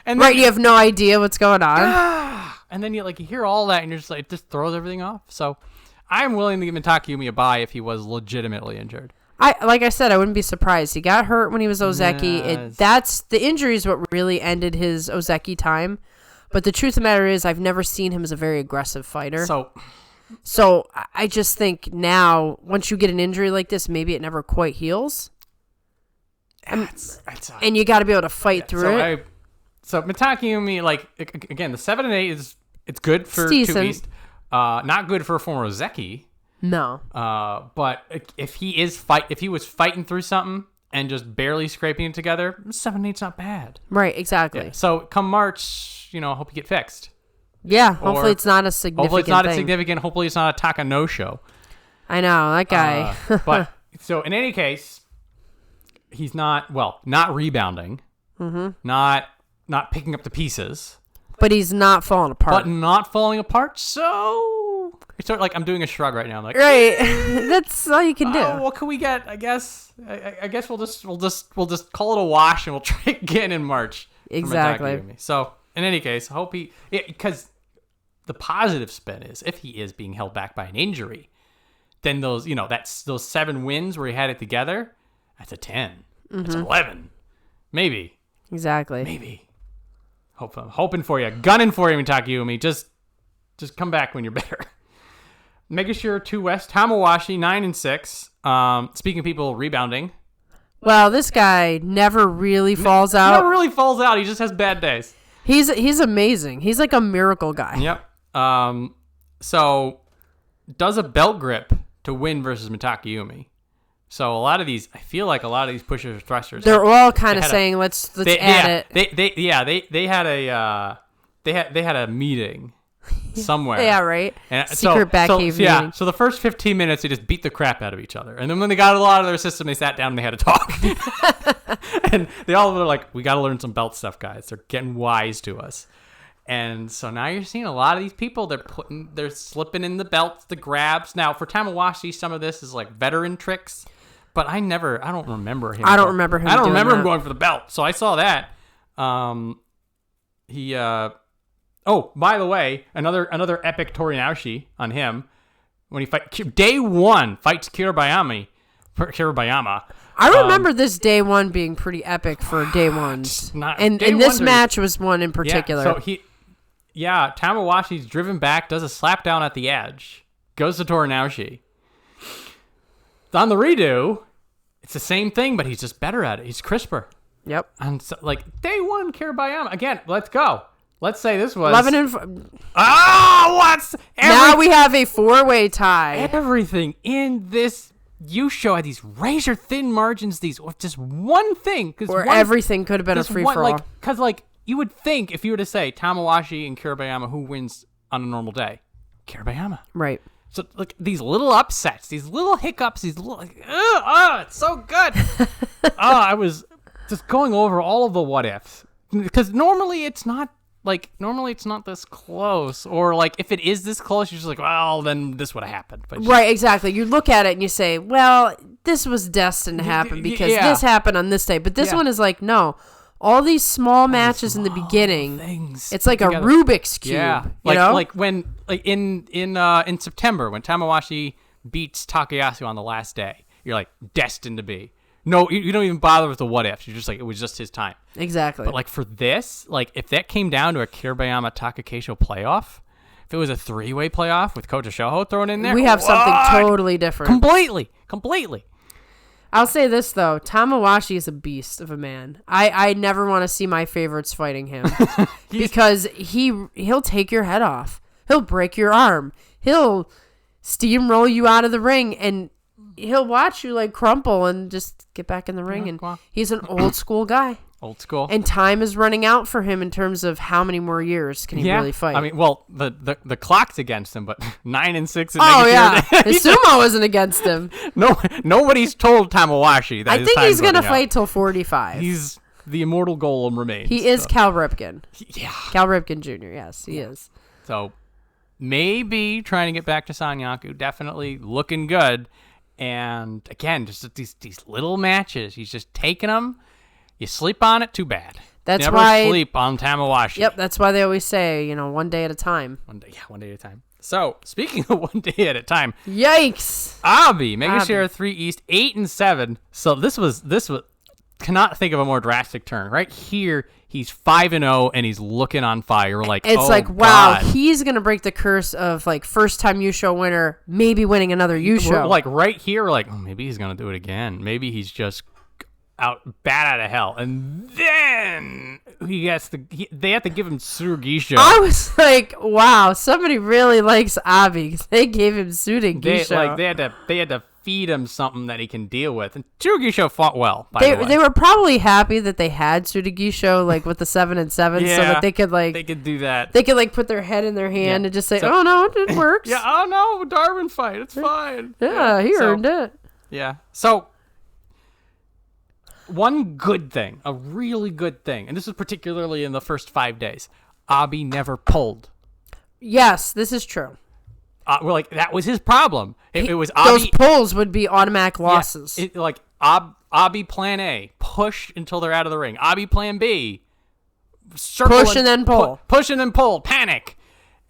[SPEAKER 1] And then,
[SPEAKER 2] you have no idea what's going on.
[SPEAKER 1] And then you hear all that and you're just like, it just throws everything off. So I'm willing to give Mitakeumi a bye if he was legitimately injured.
[SPEAKER 2] Like I said, I wouldn't be surprised. He got hurt when he was Ozeki.
[SPEAKER 1] Yes.
[SPEAKER 2] That's the injury is what really ended his Ozeki time. But the truth of the matter is, I've never seen him as a very aggressive fighter. So I just think now, once you get an injury like this, maybe it never quite heals. And you got to be able to fight through it.
[SPEAKER 1] So Mitakeumi, like again, the 7 and 8 it's good for 2 East. Not good for a former Ozeki.
[SPEAKER 2] No.
[SPEAKER 1] But if he was fighting through something and just barely scraping it together, 7 and 8's not bad.
[SPEAKER 2] Right, exactly.
[SPEAKER 1] Yeah. So come March, I hope you get fixed.
[SPEAKER 2] Yeah, hopefully it's not a significant
[SPEAKER 1] Hopefully it's not
[SPEAKER 2] thing.
[SPEAKER 1] a significant. Hopefully it's not a Taka no show.
[SPEAKER 2] I know, that guy.
[SPEAKER 1] But so in any case, he's not rebounding. Mm-hmm. Not picking up the pieces.
[SPEAKER 2] But he's not falling apart.
[SPEAKER 1] So it's sort of like I'm doing a shrug right now. I'm like,
[SPEAKER 2] right, that's all you can do.
[SPEAKER 1] What can we get? I guess we'll just call it a wash and we'll try again in March.
[SPEAKER 2] Exactly.
[SPEAKER 1] So in any case, I hope because the positive spin is, if he is being held back by an injury, then those, those 7 wins where he had it together, that's a 10. That's 11. Maybe.
[SPEAKER 2] Exactly.
[SPEAKER 1] Maybe. I'm hoping for you. Gunning for you, Mitakeumi. Just come back when you're better. Megashira 2 West. Tamawashi 9-6. Speaking of people rebounding.
[SPEAKER 2] Well, this guy never really falls out.
[SPEAKER 1] Never really falls out. He just has bad days.
[SPEAKER 2] He's amazing. He's like a miracle guy.
[SPEAKER 1] Yep. So does a belt grip to win versus Mitakeumi. So I feel like a lot of these pushers or thrusters.
[SPEAKER 2] They're all kind of saying, let's add it.
[SPEAKER 1] They had a meeting somewhere.
[SPEAKER 2] Yeah, right.
[SPEAKER 1] And
[SPEAKER 2] Secret Batcave meeting.
[SPEAKER 1] Yeah. So the first 15 minutes, they just beat the crap out of each other, and then when they got a lot of their system, they sat down and they had a talk. And they all were like, "We got to learn some belt stuff, guys. They're getting wise to us." And so now you're seeing a lot of these people. They're slipping in the belts, the grabs. Now for Tamawashi, some of this is like veteran tricks, but I don't remember him.
[SPEAKER 2] I don't remember him
[SPEAKER 1] going for the belt. So I saw that. Oh, by the way, another epic Torinaoshi on him when he day 1 fights Kiribayama.
[SPEAKER 2] I remember this day 1 being pretty epic for day 1s. And this match was one in particular.
[SPEAKER 1] Yeah, so Tamawashi's driven back, does a slap down at the edge, goes to Torinaoshi. On the redo, it's the same thing, but he's just better at it. He's crisper.
[SPEAKER 2] Yep.
[SPEAKER 1] And so, day 1 Kiribayama. Again, let's go. Let's say this was
[SPEAKER 2] 11
[SPEAKER 1] now
[SPEAKER 2] we have a 4-way tie.
[SPEAKER 1] Everything in this show had these razor thin margins. These just one thing,
[SPEAKER 2] everything could have been a free for all.
[SPEAKER 1] Because you would think if you were to say Tamawashi and Kiribayama, who wins on a normal day? Kiribayama,
[SPEAKER 2] right?
[SPEAKER 1] So these little upsets, these little hiccups, these little it's so good. I was just going over all of the what ifs because normally it's not this close, or if it is this close, you're just like, well, then this would have happened. But
[SPEAKER 2] right, exactly. You look at it and you say, well, this was destined to happen because this happened on this day. But this one is no. All these small matches in the beginning, it's like together. A Rubik's Cube.
[SPEAKER 1] Yeah, in September when Tamawashi beats Takayasu on the last day, you're destined to be. No, you don't even bother with the what ifs. You're just it was just his time.
[SPEAKER 2] Exactly.
[SPEAKER 1] But for this, if that came down to a Kiribayama Takakeisho playoff, if it was a 3-way playoff with Kota Shoho thrown in there,
[SPEAKER 2] we have something totally different.
[SPEAKER 1] Completely.
[SPEAKER 2] I'll say this though, Tamawashi is a beast of a man. I never want to see my favorites fighting him because he'll take your head off. He'll break your arm. He'll steamroll you out of the ring and he'll watch you crumple and just get back in the ring. And he's an old school guy.
[SPEAKER 1] Old school.
[SPEAKER 2] And time is running out for him in terms of how many more years can he really fight.
[SPEAKER 1] I mean, well, the clock's against him, but 9-6.
[SPEAKER 2] Oh yeah, the Sumo isn't against him.
[SPEAKER 1] Nobody's told Tamawashi that.
[SPEAKER 2] I think he's gonna fight till 45.
[SPEAKER 1] He's the immortal golem remains.
[SPEAKER 2] He is Cal Ripken.
[SPEAKER 1] Yeah,
[SPEAKER 2] Cal Ripken Jr. Yes, he is.
[SPEAKER 1] So maybe trying to get back to Sanyaku. Definitely looking good. And again, just these little matches. He's just taking them. You sleep on it, too bad.
[SPEAKER 2] Never
[SPEAKER 1] sleep on Tamawashi.
[SPEAKER 2] Yep, that's why they always say, 1 day at a time.
[SPEAKER 1] 1 day at a time. So, speaking of 1 day at a time.
[SPEAKER 2] Yikes!
[SPEAKER 1] Abi, Megashare 3 East, 8-7. So this was cannot think of a more drastic turn. Right here, he's 5-0 and he's looking on fire. We're
[SPEAKER 2] wow,
[SPEAKER 1] God.
[SPEAKER 2] He's gonna break the curse of first time Yusho winner, maybe winning another Yusho.
[SPEAKER 1] We're right here, we're maybe he's gonna do it again. Maybe he's just out of hell, and then they have to give him Tsurugisho.
[SPEAKER 2] I was wow, somebody really likes Abi because they gave him Tsurugisho.
[SPEAKER 1] They had to feed him something that he can deal with, and Tsurugisho fought well.
[SPEAKER 2] They were probably happy that they had Tsurugisho with the 7-7, so that they could
[SPEAKER 1] they could do that.
[SPEAKER 2] They could put their head in their hand and just say, "Oh no, it works."
[SPEAKER 1] Yeah, oh no, Darwin fight, it's fine.
[SPEAKER 2] Yeah, he earned it.
[SPEAKER 1] Yeah, so. One good thing, a really good thing, and this is particularly in the first 5 days, Abi never pulled.
[SPEAKER 2] Yes, this is true.
[SPEAKER 1] We're that was his problem. It was Abi.
[SPEAKER 2] Those pulls would be automatic losses.
[SPEAKER 1] Abi plan A, push until they're out of the ring. Abi plan B, circle
[SPEAKER 2] push and then pull.
[SPEAKER 1] Push and then pull, panic.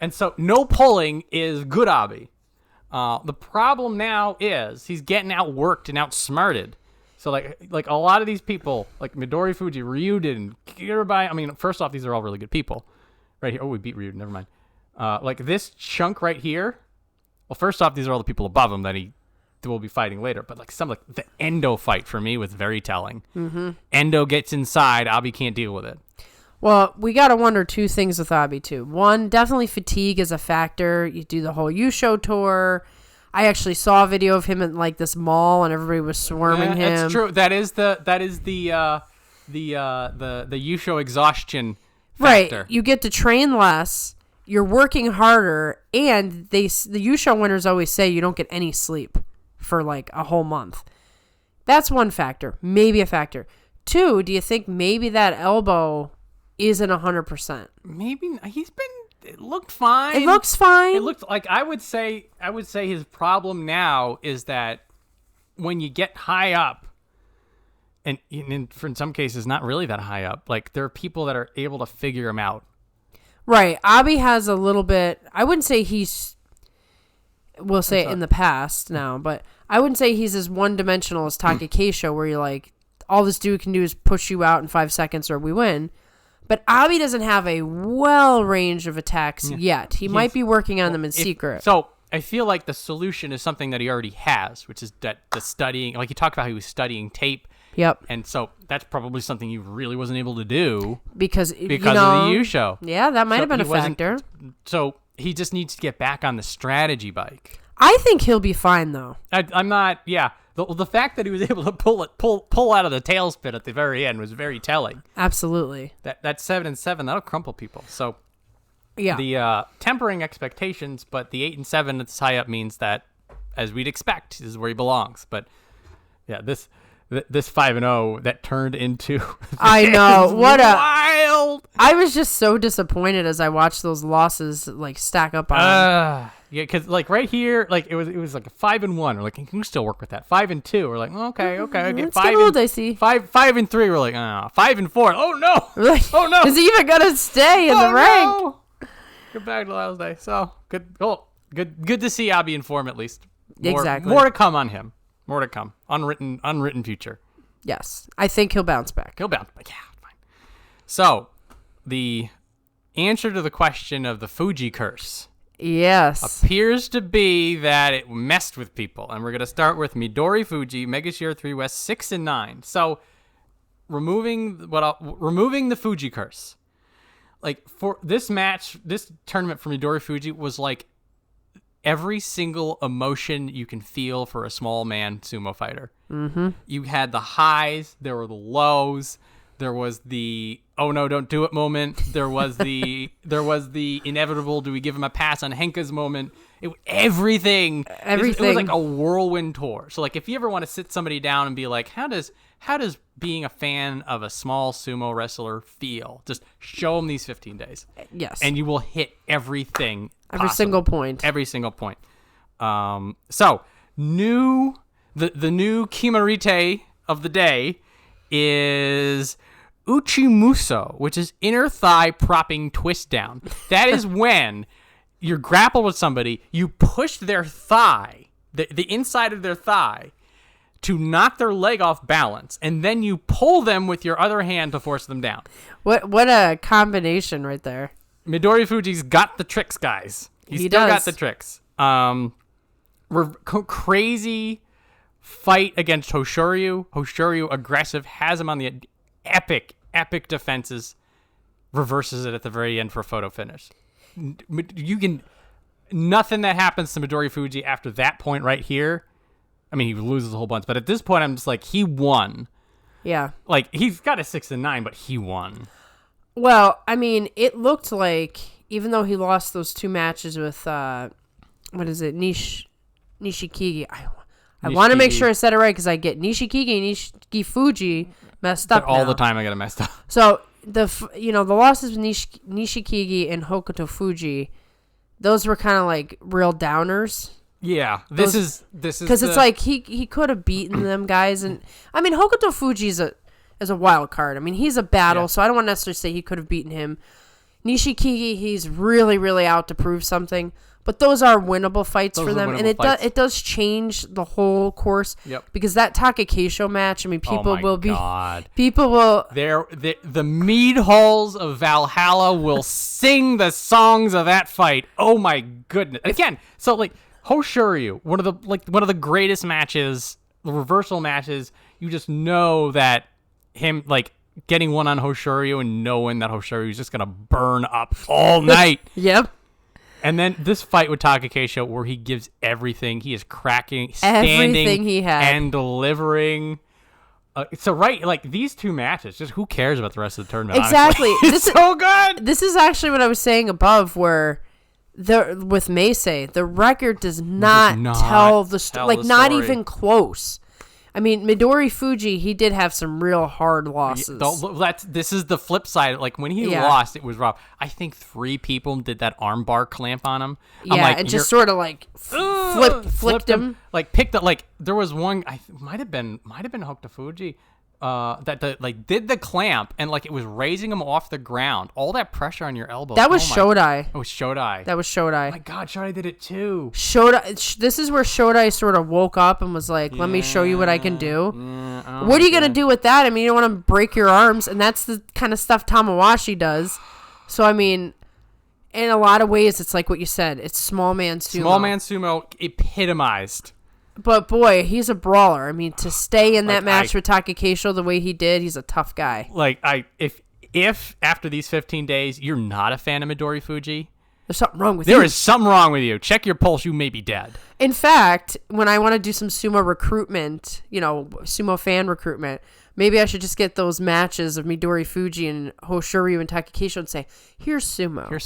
[SPEAKER 1] And so no pulling is good Abi. The problem now is he's getting outworked and outsmarted. So like a lot of these people, like Midorifuji, Ryuden, Kiribayama. I mean, first off, these are all really good people, right here. Oh, we beat Ryuden. Never mind. Like this chunk right here. Well, first off, these are all the people above him that will be fighting later. But like the Endo fight for me was very telling. Mm-hmm. Endo gets inside, Abi can't deal with it.
[SPEAKER 2] Well, we got to wonder two things with Abi, too. One, definitely fatigue is a factor. You do the whole Yusho tour. I actually saw a video of him at like this mall and everybody was swarming him.
[SPEAKER 1] That's true. That is the Yusho exhaustion factor.
[SPEAKER 2] Right. You get to train less, you're working harder, and the Yusho winners always say you don't get any sleep for like a whole month. That's one factor. Maybe a factor. Two, do you think maybe that elbow isn't 100%?
[SPEAKER 1] Maybe it looked fine.
[SPEAKER 2] It looks fine.
[SPEAKER 1] It looked like I would say his problem now is that when you get high up, and in some cases not really that high up, like there are people that are able to figure him out. Right.
[SPEAKER 2] Abi has a little bit. I wouldn't say we'll say it in the past now, but I wouldn't say he's as one-dimensional as Takakeisho, where you're like, all this dude can do is push you out in 5 seconds or we win. But Abi doesn't have a range of attacks yet. He might be working on them in secret.
[SPEAKER 1] So I feel like the solution is something that he already has, which is that the studying. Like he talked about how he was studying tape.
[SPEAKER 2] Yep.
[SPEAKER 1] And so that's probably something he really wasn't able to do
[SPEAKER 2] because of the
[SPEAKER 1] Yusho.
[SPEAKER 2] Yeah, that might have been a factor.
[SPEAKER 1] So he just needs to get back on the strategy bike.
[SPEAKER 2] I think he'll be fine though.
[SPEAKER 1] I'm not. Yeah. The fact that he was able to pull out of the tailspin at the very end was very telling.
[SPEAKER 2] Absolutely.
[SPEAKER 1] That 7-7, that'll crumple people. So
[SPEAKER 2] yeah,
[SPEAKER 1] the tempering expectations, but the 8-7 that's high up means that, as we'd expect, this is where he belongs. But yeah, this 5-0 that turned into
[SPEAKER 2] I know what
[SPEAKER 1] wild.
[SPEAKER 2] I was just so disappointed as I watched those losses like stack up on.
[SPEAKER 1] Yeah, because like right here, like it was like a 5-1. We're like, you can still work with that. 5-2. We're like, okay, I get
[SPEAKER 2] it's 5 and I see
[SPEAKER 1] 5-3. We're like, 5-4. Oh no!
[SPEAKER 2] We're like,
[SPEAKER 1] oh no!
[SPEAKER 2] Is he even gonna stay in the rank?
[SPEAKER 1] No. Get back to last day. So good. Oh, good to see Abi in form at least.
[SPEAKER 2] Exactly.
[SPEAKER 1] More to come on him. More to come. Unwritten future.
[SPEAKER 2] Yes, I think he'll bounce back.
[SPEAKER 1] Yeah, fine. So the answer to the question of the Fuji curse.
[SPEAKER 2] Yes.
[SPEAKER 1] Appears to be that it messed with people. And we're going to start with Midorifuji, Megashira 3 West 6-9. So removing the Fuji curse. Like for this match, this tournament for Midorifuji was like every single emotion you can feel for a small man sumo fighter.
[SPEAKER 2] Mm-hmm.
[SPEAKER 1] You had the highs, there were the lows. There was the oh no, don't do it moment. There was the inevitable do we give him a pass on Henka's moment. Everything. It was like a whirlwind tour. So like if you ever want to sit somebody down and be like, how does being a fan of a small sumo wrestler feel? Just show them these 15 days.
[SPEAKER 2] Yes.
[SPEAKER 1] And you will hit everything.
[SPEAKER 2] Every single point.
[SPEAKER 1] Every single point. So the new Kimarite of the day is Uchimuso, which is inner thigh propping twist down. That is when you're grappled with somebody, you push their thigh, the inside of their thigh, to knock their leg off balance, and then you pull them with your other hand to force them down.
[SPEAKER 2] What a combination right there.
[SPEAKER 1] Midorifuji's got the tricks, guys. He still got the tricks. Crazy fight against Hoshoryu. Hoshoryu aggressive, has him on the epic defenses, reverses it at the very end for a photo finish. Nothing that happens to Midorifuji after that point right here. I mean, he loses a whole bunch, but at this point, I'm just like, he won.
[SPEAKER 2] Yeah.
[SPEAKER 1] Like, he's got a 6-9, but he won.
[SPEAKER 2] Well, I mean, it looked like, even though he lost those two matches with, Nishikigi. I want to make sure I said it right because I get Nishikigi and Nishikifuji messed up
[SPEAKER 1] all
[SPEAKER 2] now.
[SPEAKER 1] the time I get it messed up.
[SPEAKER 2] So, the losses with Nishikigi and Hokutofuji, those were kind of like real downers.
[SPEAKER 1] Yeah, this is
[SPEAKER 2] because it's like he could have beaten them guys, and I mean Hokutofuji is a wild card. I mean he's a battle, so I don't want to necessarily say he could have beaten him. Nishikigi, he's really, really out to prove something. But those are winnable fights for them, and it does change the whole course.
[SPEAKER 1] Yep.
[SPEAKER 2] Because that Takakeisho match, I mean, people will
[SPEAKER 1] the mead halls of Valhalla will sing the songs of that fight. Oh my goodness! Again, so like Hoshoryu, one of the greatest matches, the reversal matches. You just know that him like getting one on Hoshoryu and knowing that Hoshoryu is just gonna burn up all night.
[SPEAKER 2] Yep.
[SPEAKER 1] And then this fight with Takakeisho, where he gives everything, he is cracking, standing,
[SPEAKER 2] everything he had,
[SPEAKER 1] and delivering. So like these two matches, just who cares about the rest of the tournament?
[SPEAKER 2] Exactly,
[SPEAKER 1] it's so good.
[SPEAKER 2] This is actually what I was saying above, where with Meisei, the record does not tell the story, not even close. I mean, Midorifuji, he did have some real hard losses.
[SPEAKER 1] This is the flip side. Like, when he lost, it was rough. I think 3 people did that armbar clamp on him.
[SPEAKER 2] Yeah, and just sort of, like, flipped him.
[SPEAKER 1] Like, picked up, like, there was one, might have been Hokutofuji, that did the clamp, and, like, it was raising him off the ground. All that pressure on your elbow.
[SPEAKER 2] That was Shodai.
[SPEAKER 1] It was Shodai.
[SPEAKER 2] That was Shodai.
[SPEAKER 1] Oh my God, Shodai did it too.
[SPEAKER 2] This is where Shodai sort of woke up and was like, let me show you what I can do. What are you going to do with that? I mean, you don't want to break your arms, and that's the kind of stuff Tamawashi does. So, I mean, in a lot of ways, it's like what you said. It's small man sumo.
[SPEAKER 1] Small man sumo epitomized.
[SPEAKER 2] But boy, he's a brawler. I mean, to stay in that match with Takakeisho the way he did, he's a tough guy.
[SPEAKER 1] Like, if after these 15 days you're not a fan of Midorifuji,
[SPEAKER 2] there's something wrong with you.
[SPEAKER 1] There is something wrong with you. Check your pulse. You may be dead.
[SPEAKER 2] In fact, when I want to do some sumo recruitment, sumo fan recruitment, maybe I should just get those matches of Midorifuji and Hoshoryu and Takakeisho and say, here's sumo.
[SPEAKER 1] Here's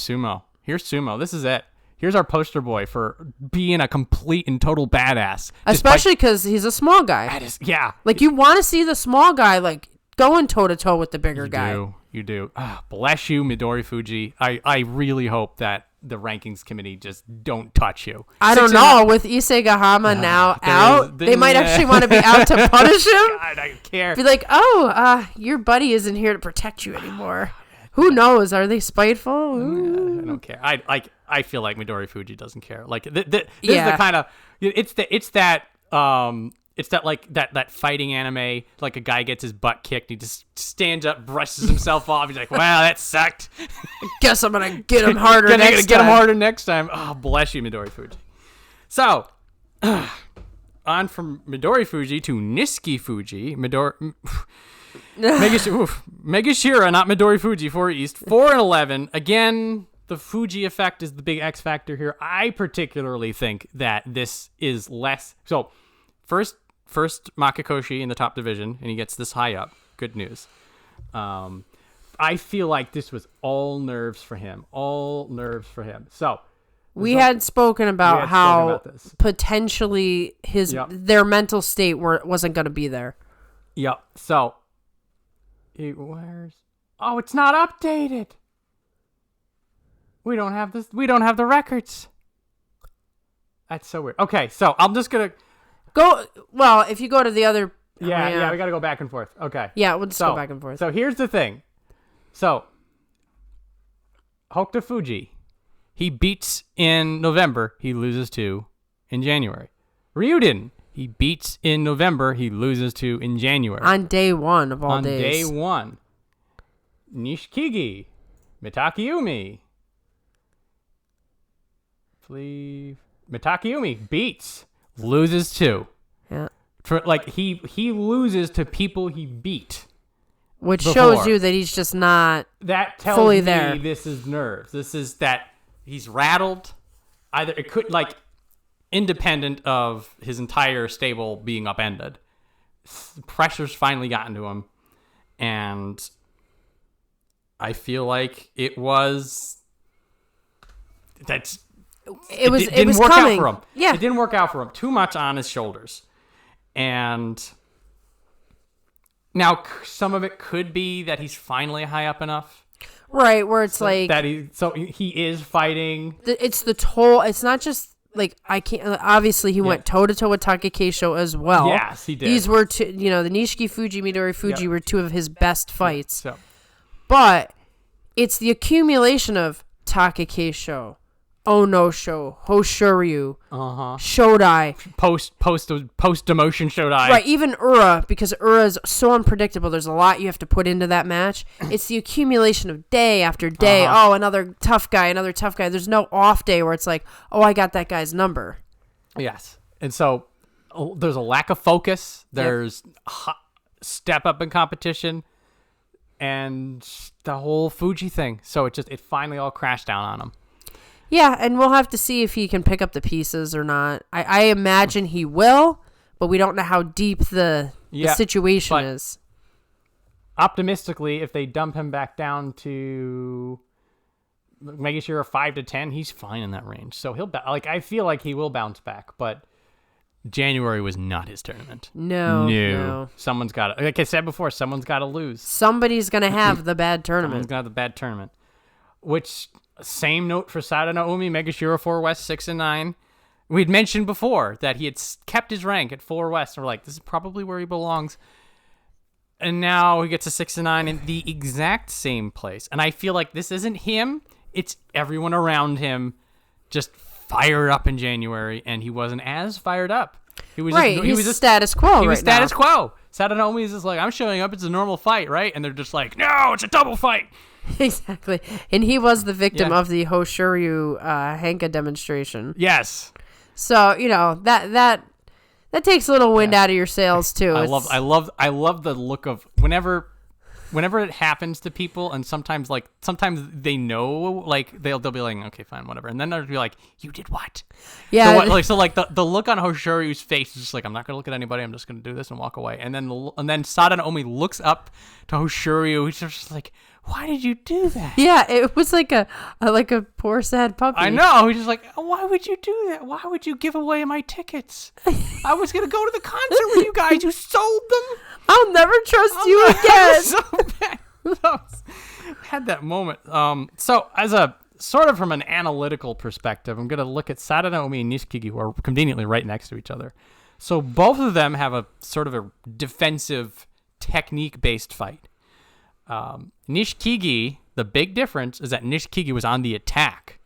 [SPEAKER 1] sumo. This is it. Here's our poster boy for being a complete and total badass.
[SPEAKER 2] Especially because he's a small guy.
[SPEAKER 1] Yeah.
[SPEAKER 2] Like, you want to see the small guy, like, going toe-to-toe with the bigger guy.
[SPEAKER 1] You do. Bless you, Midorifuji. I really hope that the rankings committee just don't touch you.
[SPEAKER 2] I don't know. With Isegahama now out, they might actually want to be out to punish him.
[SPEAKER 1] God, I don't care.
[SPEAKER 2] Be like, your buddy isn't here to protect you anymore. Who knows? Are they spiteful?
[SPEAKER 1] I don't care. I feel like Midorifuji doesn't care. Like this is the kind of it's that fighting anime. Like, a guy gets his butt kicked, he just stands up, brushes himself off. He's like, "Wow, that sucked.
[SPEAKER 2] Guess I'm gonna get him harder next time."
[SPEAKER 1] Get him harder next time. Oh, bless you, Midorifuji. So, on from Midorifuji to Nishikifuji. Megashira, not Midorifuji, 4 East, 4-11. Again, the Fuji effect is the big X factor here. I particularly think that this is less. So, first Makakoshi in the top division, and he gets this high up. Good news. I feel like this was all nerves for him. So,
[SPEAKER 2] we had spoken about how potentially their mental state wasn't going to be there.
[SPEAKER 1] Yep. So, it's not updated. We don't have this. We don't have the records. That's so weird. Okay, so I'm just gonna
[SPEAKER 2] go. Well, if you go to the other,
[SPEAKER 1] yeah, we gotta go back and forth. Okay.
[SPEAKER 2] Yeah, we'll just go back and forth.
[SPEAKER 1] So here's the thing. So Hokutofuji, he beats in November. He loses to in January. Ryuden, he beats in November. He loses to in January.
[SPEAKER 2] On day one of all
[SPEAKER 1] On day
[SPEAKER 2] days.
[SPEAKER 1] one. Nishikigi, Mitakeumi. Mitakeumi beats, loses to.
[SPEAKER 2] Yeah.
[SPEAKER 1] He loses to people he beat.
[SPEAKER 2] Which shows you that he's just not
[SPEAKER 1] that tells
[SPEAKER 2] fully
[SPEAKER 1] me
[SPEAKER 2] there.
[SPEAKER 1] This is nerves. This is that he's rattled. Either it could independent of his entire stable being upended. Pressure's finally gotten to him, and I feel like it didn't work out for him.
[SPEAKER 2] Yeah.
[SPEAKER 1] It didn't work out for him. Too much on his shoulders. And now some of it could be that he's finally high up enough.
[SPEAKER 2] Right, where it's
[SPEAKER 1] he is fighting.
[SPEAKER 2] It's the toll. It's not just like I can't. Obviously, he went toe to toe with Takakeisho as well.
[SPEAKER 1] Yes, he did.
[SPEAKER 2] These were two. The Nishikifuji, Midorifuji were two of his best fights.
[SPEAKER 1] So.
[SPEAKER 2] But it's the accumulation of Takakeisho, Onosho, Hoshoryu, Shodai.
[SPEAKER 1] Post demotion Shodai.
[SPEAKER 2] Right, even Ura, because Ura's so unpredictable. There's a lot you have to put into that match. It's the accumulation of day after day. Oh, another tough guy. There's no off day where it's like, oh, I got that guy's number.
[SPEAKER 1] Yes. And so there's a lack of focus. There's step up in competition. And the whole Fuji thing. So it finally all crashed down on him.
[SPEAKER 2] Yeah, and we'll have to see if he can pick up the pieces or not. I imagine he will, but we don't know how deep the situation is.
[SPEAKER 1] Optimistically, if they dump him back down to Megashira 5 to 10, he's fine in that range. So I feel like he will bounce back, but January was not his tournament.
[SPEAKER 2] No.
[SPEAKER 1] Someone's got to, like I said before, someone's got to lose.
[SPEAKER 2] Somebody's going to have the bad tournament.
[SPEAKER 1] Someone's going to have the bad tournament. Which, same note for Sadanoumi, Megashira 4 West, 6 and 9. We'd mentioned before that he had kept his rank at 4 West. And we're like, this is probably where he belongs. And now he gets a 6 and 9 in the exact same place. And I feel like this isn't him. It's everyone around him just fired up in January, and he wasn't as fired up. He was
[SPEAKER 2] he's status quo.
[SPEAKER 1] He was status quo. Sadanoumi is just like, I'm showing up. It's a normal fight, right? And they're just like, no, it's a double fight.
[SPEAKER 2] Exactly. And he was the victim of the Hoshoryu Henka demonstration.
[SPEAKER 1] Yes.
[SPEAKER 2] So, that takes a little wind out of your sails too.
[SPEAKER 1] I love the look of whenever it happens to people, and sometimes they know, like they'll be like, okay, fine, whatever, and then they'll be like, you did what?
[SPEAKER 2] Yeah.
[SPEAKER 1] So the look on Hoshoryu's face is just like, I'm not gonna look at anybody, I'm just gonna do this and walk away. And then Sadanoumi looks up to Hoshoryu, he's just like, why did you do that?
[SPEAKER 2] Yeah, it was like a poor sad puppy.
[SPEAKER 1] I know. He's just like, why would you do that? Why would you give away my tickets? I was gonna go to the concert with you guys. You sold them.
[SPEAKER 2] I'll never trust you again.
[SPEAKER 1] So bad. Had that moment. So as a sort of from an analytical perspective, I'm gonna look at Sadanoumi and Nishikifuji, who are conveniently right next to each other. So both of them have a sort of a defensive technique-based fight. Nishikifuji, the big difference is that Nishikifuji was on the attack.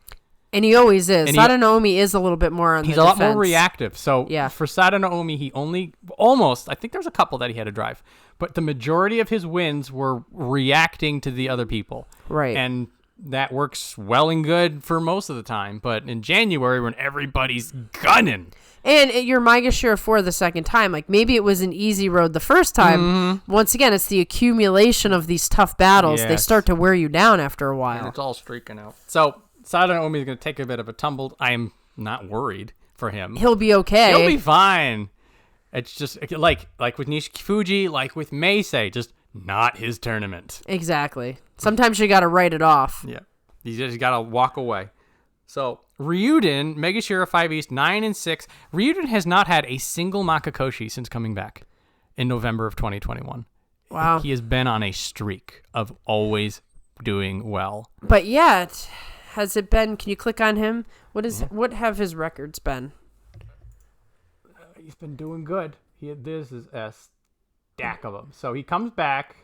[SPEAKER 2] And he always is. Sadanoumi is a little bit more on the defense.
[SPEAKER 1] He's a lot more reactive. So for Sadanoumi, he only I think there's a couple that he had to drive, but the majority of his wins were reacting to the other people.
[SPEAKER 2] Right.
[SPEAKER 1] And that works well and good for most of the time. But in January, when everybody's gunning.
[SPEAKER 2] And you're Megashira 4 the second time. Like, maybe it was an easy road the first time.
[SPEAKER 1] Mm-hmm.
[SPEAKER 2] Once again, it's the accumulation of these tough battles.
[SPEAKER 1] Yes.
[SPEAKER 2] They start to wear you down after a while.
[SPEAKER 1] And it's all streaking out. So Sadanoumi is going to take a bit of a tumble. I am not worried for him.
[SPEAKER 2] He'll be okay.
[SPEAKER 1] He'll be fine. It's just like with Nishikifuji, like with Meisei, just not his tournament.
[SPEAKER 2] Exactly. Sometimes you got to write it off.
[SPEAKER 1] Yeah. You just got to walk away. So Ryuden, Megashira 5 East, 9 and 6. Ryuden has not had a single Makakoshi since coming back in November of 2021.
[SPEAKER 2] Wow.
[SPEAKER 1] He has been on a streak of always doing well.
[SPEAKER 2] But yet, has it been? Can you click on him? What have his records been?
[SPEAKER 1] He's been doing good. This is a stack of them. So he comes back.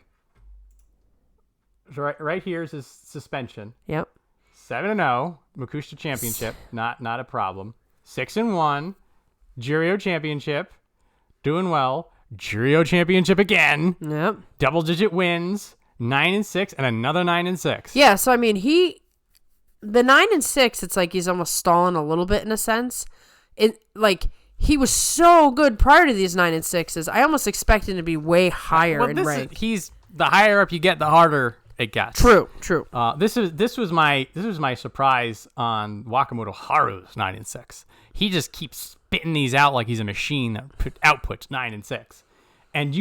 [SPEAKER 1] Right here is his suspension.
[SPEAKER 2] Yep.
[SPEAKER 1] 7-0, Makushita Championship, not a problem. 6-1, Juryo Championship, doing well. Juryo Championship again.
[SPEAKER 2] Yep.
[SPEAKER 1] Double-digit wins, 9 and 6, and another 9 and 6.
[SPEAKER 2] Yeah, so I mean, the 9 and 6, it's like he's almost stalling a little bit in a sense. He was so good prior to these 9 and 6s. I almost expect him to be way higher in rank.
[SPEAKER 1] He's the higher up you get, the harder it gets.
[SPEAKER 2] True.
[SPEAKER 1] This was my surprise on Wakamotoharu's 9 and 6. He just keeps spitting these out like he's a machine that outputs 9 and 6. And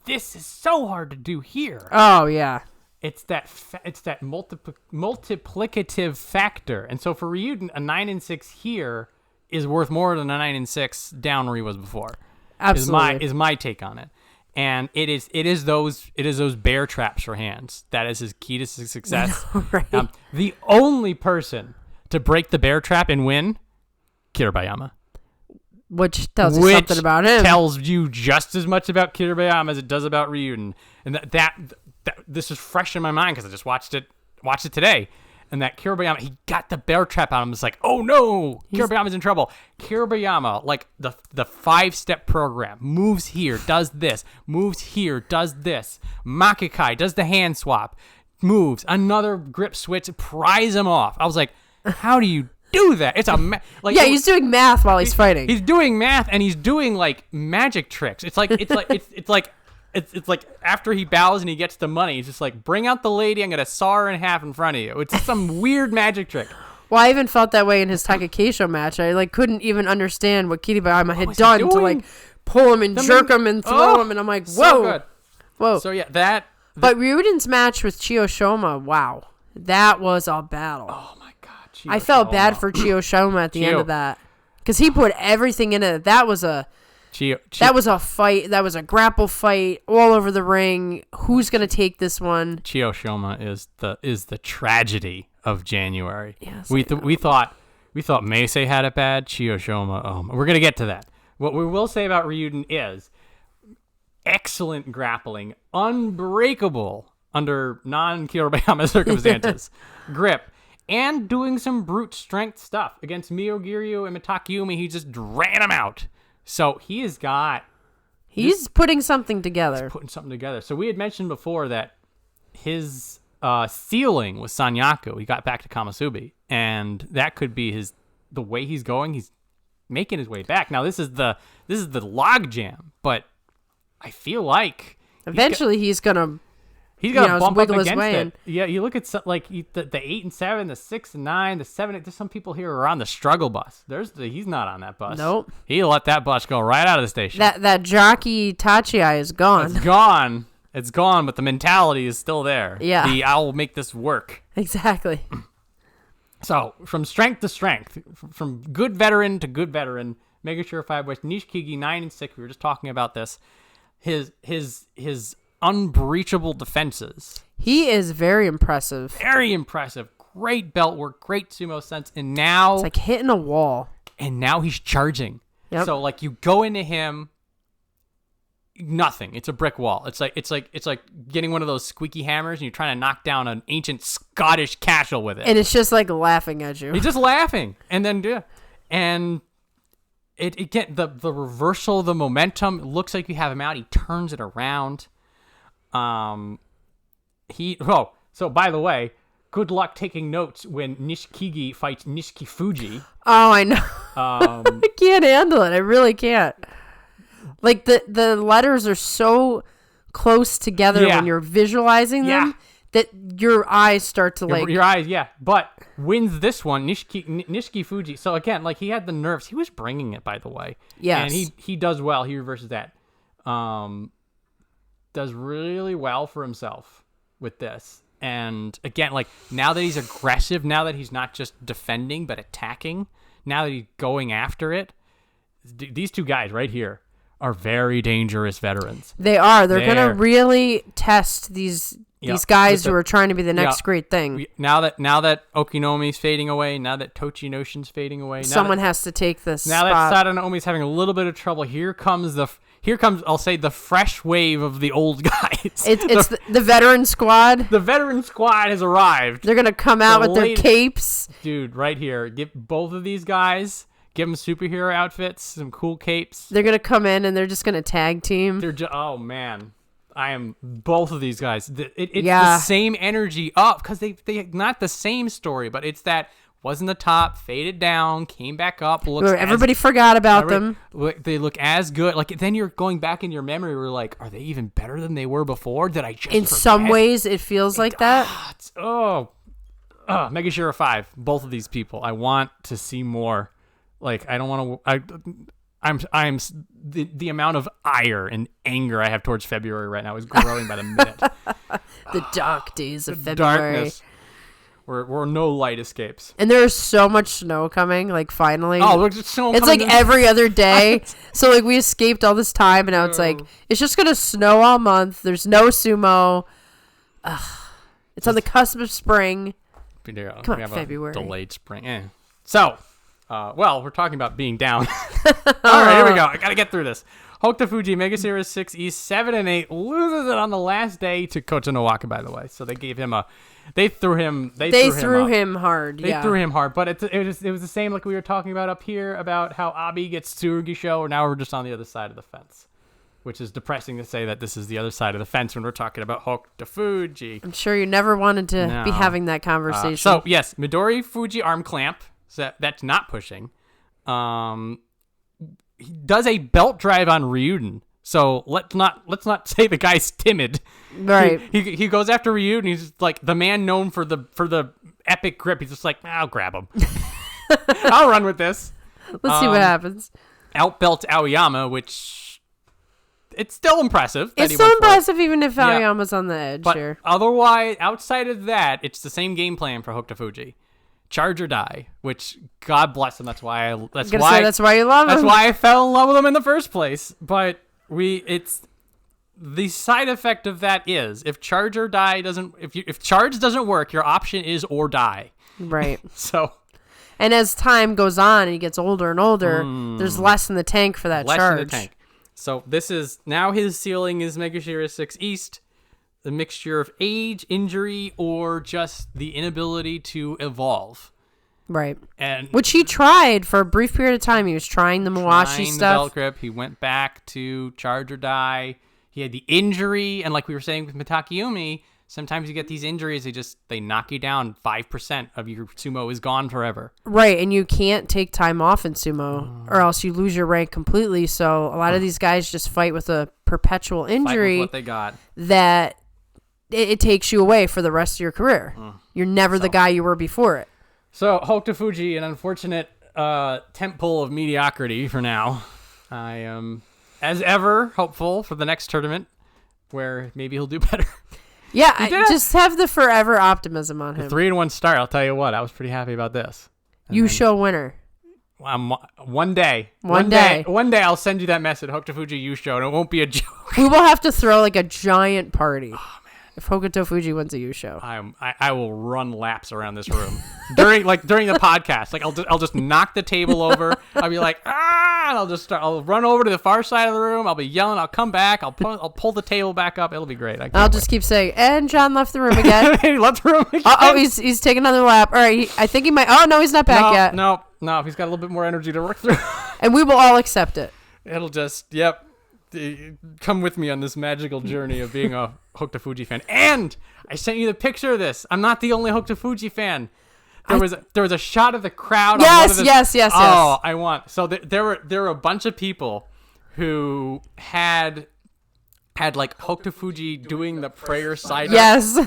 [SPEAKER 1] this is so hard to do here.
[SPEAKER 2] Oh yeah.
[SPEAKER 1] It's that multiplicative factor. And so for Ryuden, a 9 and 6 here is worth more than a 9 and 6 down where he was before.
[SPEAKER 2] Absolutely.
[SPEAKER 1] Is my take on it. And it is those bear traps for hands. That is his key to success.
[SPEAKER 2] Right.
[SPEAKER 1] The only person to break the bear trap and win, Kiribayama.
[SPEAKER 2] Which tells you something about him.
[SPEAKER 1] Tells you just as much about Kiribayama as it does about Ryuden. And that this is fresh in my mind because I just watched it watched it today. And that Kiribayama, he got the bear trap on him. It's like, oh no, Kiribayama's in trouble. Kiribayama, like the 5-step program, moves here, does this, moves here, does this. Makikai does the hand swap, moves, another grip switch, pries him off. I was like, how do you do that? It's
[SPEAKER 2] he's doing math while he's fighting.
[SPEAKER 1] He's doing math and he's doing like magic tricks. It's like it's like after he bows and he gets the money, he's just like, bring out the lady, I'm going to saw her in half in front of you. It's some weird magic trick.
[SPEAKER 2] Well, I even felt that way in his Takakeisho match. I like couldn't even understand what Kiribayama had done to like pull him and jerk him and throw him. And I'm like, whoa.
[SPEAKER 1] So good.
[SPEAKER 2] Whoa.
[SPEAKER 1] So yeah,
[SPEAKER 2] But Ryuden's match with Chiyoshima, wow. That was a battle.
[SPEAKER 1] Oh my God.
[SPEAKER 2] I felt bad for Chiyoshima at the end of that. Because he put everything in it. That was a fight. That was a grapple fight all over the ring. Who's gonna take this one?
[SPEAKER 1] Chiyoshima is the tragedy of January.
[SPEAKER 2] Yes,
[SPEAKER 1] we thought Meisei had it bad. Chiyoshima. We're gonna get to that. What we will say about Ryuden is excellent grappling, unbreakable under non-Kiribayama circumstances, grip, and doing some brute strength stuff against Midorifuji and Mitakeumi. He just ran him out. So he's
[SPEAKER 2] putting something together.
[SPEAKER 1] So we had mentioned before that his ceiling was Sanyaku. He got back to Kamasubi, and that could be the way he's going. He's making his way back. Now this is the log jam, but I feel like
[SPEAKER 2] eventually he's gonna
[SPEAKER 1] bump up against
[SPEAKER 2] it.
[SPEAKER 1] In. Yeah, you look at the 8 and 7, the 6 and 9, the 7. There's some people here who are on the struggle bus. He's not on that bus.
[SPEAKER 2] Nope.
[SPEAKER 1] He let that bus go right out of the station.
[SPEAKER 2] That jockey Tachiai is gone.
[SPEAKER 1] It's gone. It's gone, but the mentality is still there.
[SPEAKER 2] Yeah.
[SPEAKER 1] I will make this work.
[SPEAKER 2] Exactly.
[SPEAKER 1] So from strength to strength, from good veteran to good veteran, making sure 5 ways. Nishikigi 9 and 6. We were just talking about this. His unbreachable defenses.
[SPEAKER 2] He is very impressive.
[SPEAKER 1] Very impressive. Great belt work, great sumo sense, and now
[SPEAKER 2] it's like hitting a wall.
[SPEAKER 1] And now he's charging.
[SPEAKER 2] Yep.
[SPEAKER 1] So like you go into him, nothing. It's a brick wall. It's like getting one of those squeaky hammers and you're trying to knock down an ancient Scottish castle with it.
[SPEAKER 2] And it's just like laughing at you.
[SPEAKER 1] He's just laughing, and then It get the reversal, the momentum. It looks like you have him out. He turns it around. So by the way, good luck taking notes when Nishikigi fights Nishikifuji.
[SPEAKER 2] Oh, I know. I can't handle it. I really can't. Like the letters are so close together when you're visualizing them that your eyes start to
[SPEAKER 1] your eyes. Yeah, but wins this one, Nishikifuji. So again, like he had the nerves. He was bringing it, by the way.
[SPEAKER 2] Yes.
[SPEAKER 1] And he does well. He reverses that. Does really well for himself with this. And again, like now that he's aggressive, now that he's not just defending but attacking, now that he's going after it, these two guys right here are very dangerous veterans.
[SPEAKER 2] They are. They're going to really test these guys who are trying to be the next great thing.
[SPEAKER 1] Now that Okinomi's fading away, now that Tochinoshin's fading away,
[SPEAKER 2] someone has to take this
[SPEAKER 1] now
[SPEAKER 2] spot.
[SPEAKER 1] That Sadanomi's having a little bit of trouble, here comes I'll say the fresh wave of the old guys.
[SPEAKER 2] It's the veteran squad.
[SPEAKER 1] The veteran squad has arrived.
[SPEAKER 2] They're going to come out with their capes.
[SPEAKER 1] Dude, right here. Give both of these guys, give them superhero outfits, some cool capes.
[SPEAKER 2] They're going to come in and they're just going to tag team.
[SPEAKER 1] Oh, man. I am both of these guys. It's the same energy up because they not the same story, but it's that wasn't the top, faded down, came back up.
[SPEAKER 2] Everybody forgot about them.
[SPEAKER 1] They look as good. Like then you're going back in your memory. We're like, are they even better than they were before? Did I just
[SPEAKER 2] in
[SPEAKER 1] forget?
[SPEAKER 2] Some ways it feels like that.
[SPEAKER 1] Mega Shira 5. Both of these people. I want to see more. Like I don't want to. I'm the amount of ire and anger I have towards February right now is growing by the minute.
[SPEAKER 2] The dark days of February.
[SPEAKER 1] Darkness. Where no light escapes.
[SPEAKER 2] And there's so much snow coming, like finally.
[SPEAKER 1] Oh, there's snow
[SPEAKER 2] it's
[SPEAKER 1] coming.
[SPEAKER 2] Like every other day. So like we escaped all this time and now it's like it's just gonna snow all month. There's no sumo. It's on the cusp of spring. Come on, February.
[SPEAKER 1] Delayed spring. So we're talking about being down. All right, here we go. I gotta get through this. Hokutofuji, Mega Series 6 East 7 and 8 loses it on the last day to Kotonowaka, by the way. So they gave him they threw him
[SPEAKER 2] hard.
[SPEAKER 1] They threw him hard, but it was the same like we were talking about up here about how Abi gets Tsurugisho, or now we're just on the other side of the fence. Which is depressing to say that this is the other side of the fence when we're talking about Hokutofuji.
[SPEAKER 2] I'm sure you never wanted to be having that conversation.
[SPEAKER 1] So, yes, Midorifuji arm clamp. So that's not pushing. He does a belt drive on Ryuden. So let's not say the guy's timid.
[SPEAKER 2] Right.
[SPEAKER 1] He goes after Ryuden. He's like the man known for the epic grip. He's just like, I'll grab him. I'll run with this.
[SPEAKER 2] Let's see what happens.
[SPEAKER 1] Outbelt Aoyama, which... It's still impressive.
[SPEAKER 2] It's still impressive even if Aoyama's on the edge
[SPEAKER 1] but
[SPEAKER 2] here.
[SPEAKER 1] Otherwise, outside of that, it's the same game plan for Hokutofuji. Charge or die, which God bless him. That's why you love him.
[SPEAKER 2] That's why
[SPEAKER 1] I fell in love with him in the first place. But it's the side effect of that is if charge or die doesn't if charge doesn't work, your option is or die.
[SPEAKER 2] Right.
[SPEAKER 1] So.
[SPEAKER 2] And as time goes on and he gets older and older, there's less in the tank for that charge.
[SPEAKER 1] Less in the tank. So this is now his ceiling is Mega Series 6 East, the mixture of age, injury, or just the inability to evolve.
[SPEAKER 2] Right.
[SPEAKER 1] And
[SPEAKER 2] which he tried for a brief period of time. He was trying the Mawashi stuff.
[SPEAKER 1] The belt grip. He went back to charge or die. He had the injury, and like we were saying with Mitakeumi, sometimes you get these injuries, they knock you down 5% of your sumo is gone forever.
[SPEAKER 2] Right, and you can't take time off in sumo or else you lose your rank completely. So a lot of these guys just fight with a perpetual injury
[SPEAKER 1] what they got.
[SPEAKER 2] That it takes you away for the rest of your career. You're never the guy you were before it.
[SPEAKER 1] So Hokutofuji, an unfortunate temple of mediocrity for now. I am, as ever, hopeful for the next tournament where maybe he'll do better.
[SPEAKER 2] Yeah, just have the forever optimism on him.
[SPEAKER 1] 3-1 start. I'll tell you what. I was pretty happy about this.
[SPEAKER 2] Show winner.
[SPEAKER 1] One day I'll send you that message. Hokutofuji Yusho, and it won't be a joke.
[SPEAKER 2] We will have to throw like a giant party. Oh man! If Hokutofuji wins a Yusho,
[SPEAKER 1] I will run laps around this room during the podcast. Like I'll just knock the table over. I'll be like and I'll run over to the far side of the room. I'll be yelling. I'll come back. I'll pull the table back up. It'll be great. I'll
[SPEAKER 2] just keep saying, and John left the room again.
[SPEAKER 1] He left the room again.
[SPEAKER 2] Oh, he's taking another lap. All right, I think he might. Oh no, he's not back yet.
[SPEAKER 1] No, he's got a little bit more energy to work through.
[SPEAKER 2] And we will all accept it.
[SPEAKER 1] It'll just come with me on this magical journey of being a Hokutofuji fan. And I sent you the picture of this. I'm not the only Hokutofuji fan. There was a shot of the crowd.
[SPEAKER 2] Yes.
[SPEAKER 1] Oh, I want. So there were a bunch of people who had like Hokutofuji doing the prayer side.
[SPEAKER 2] Yes.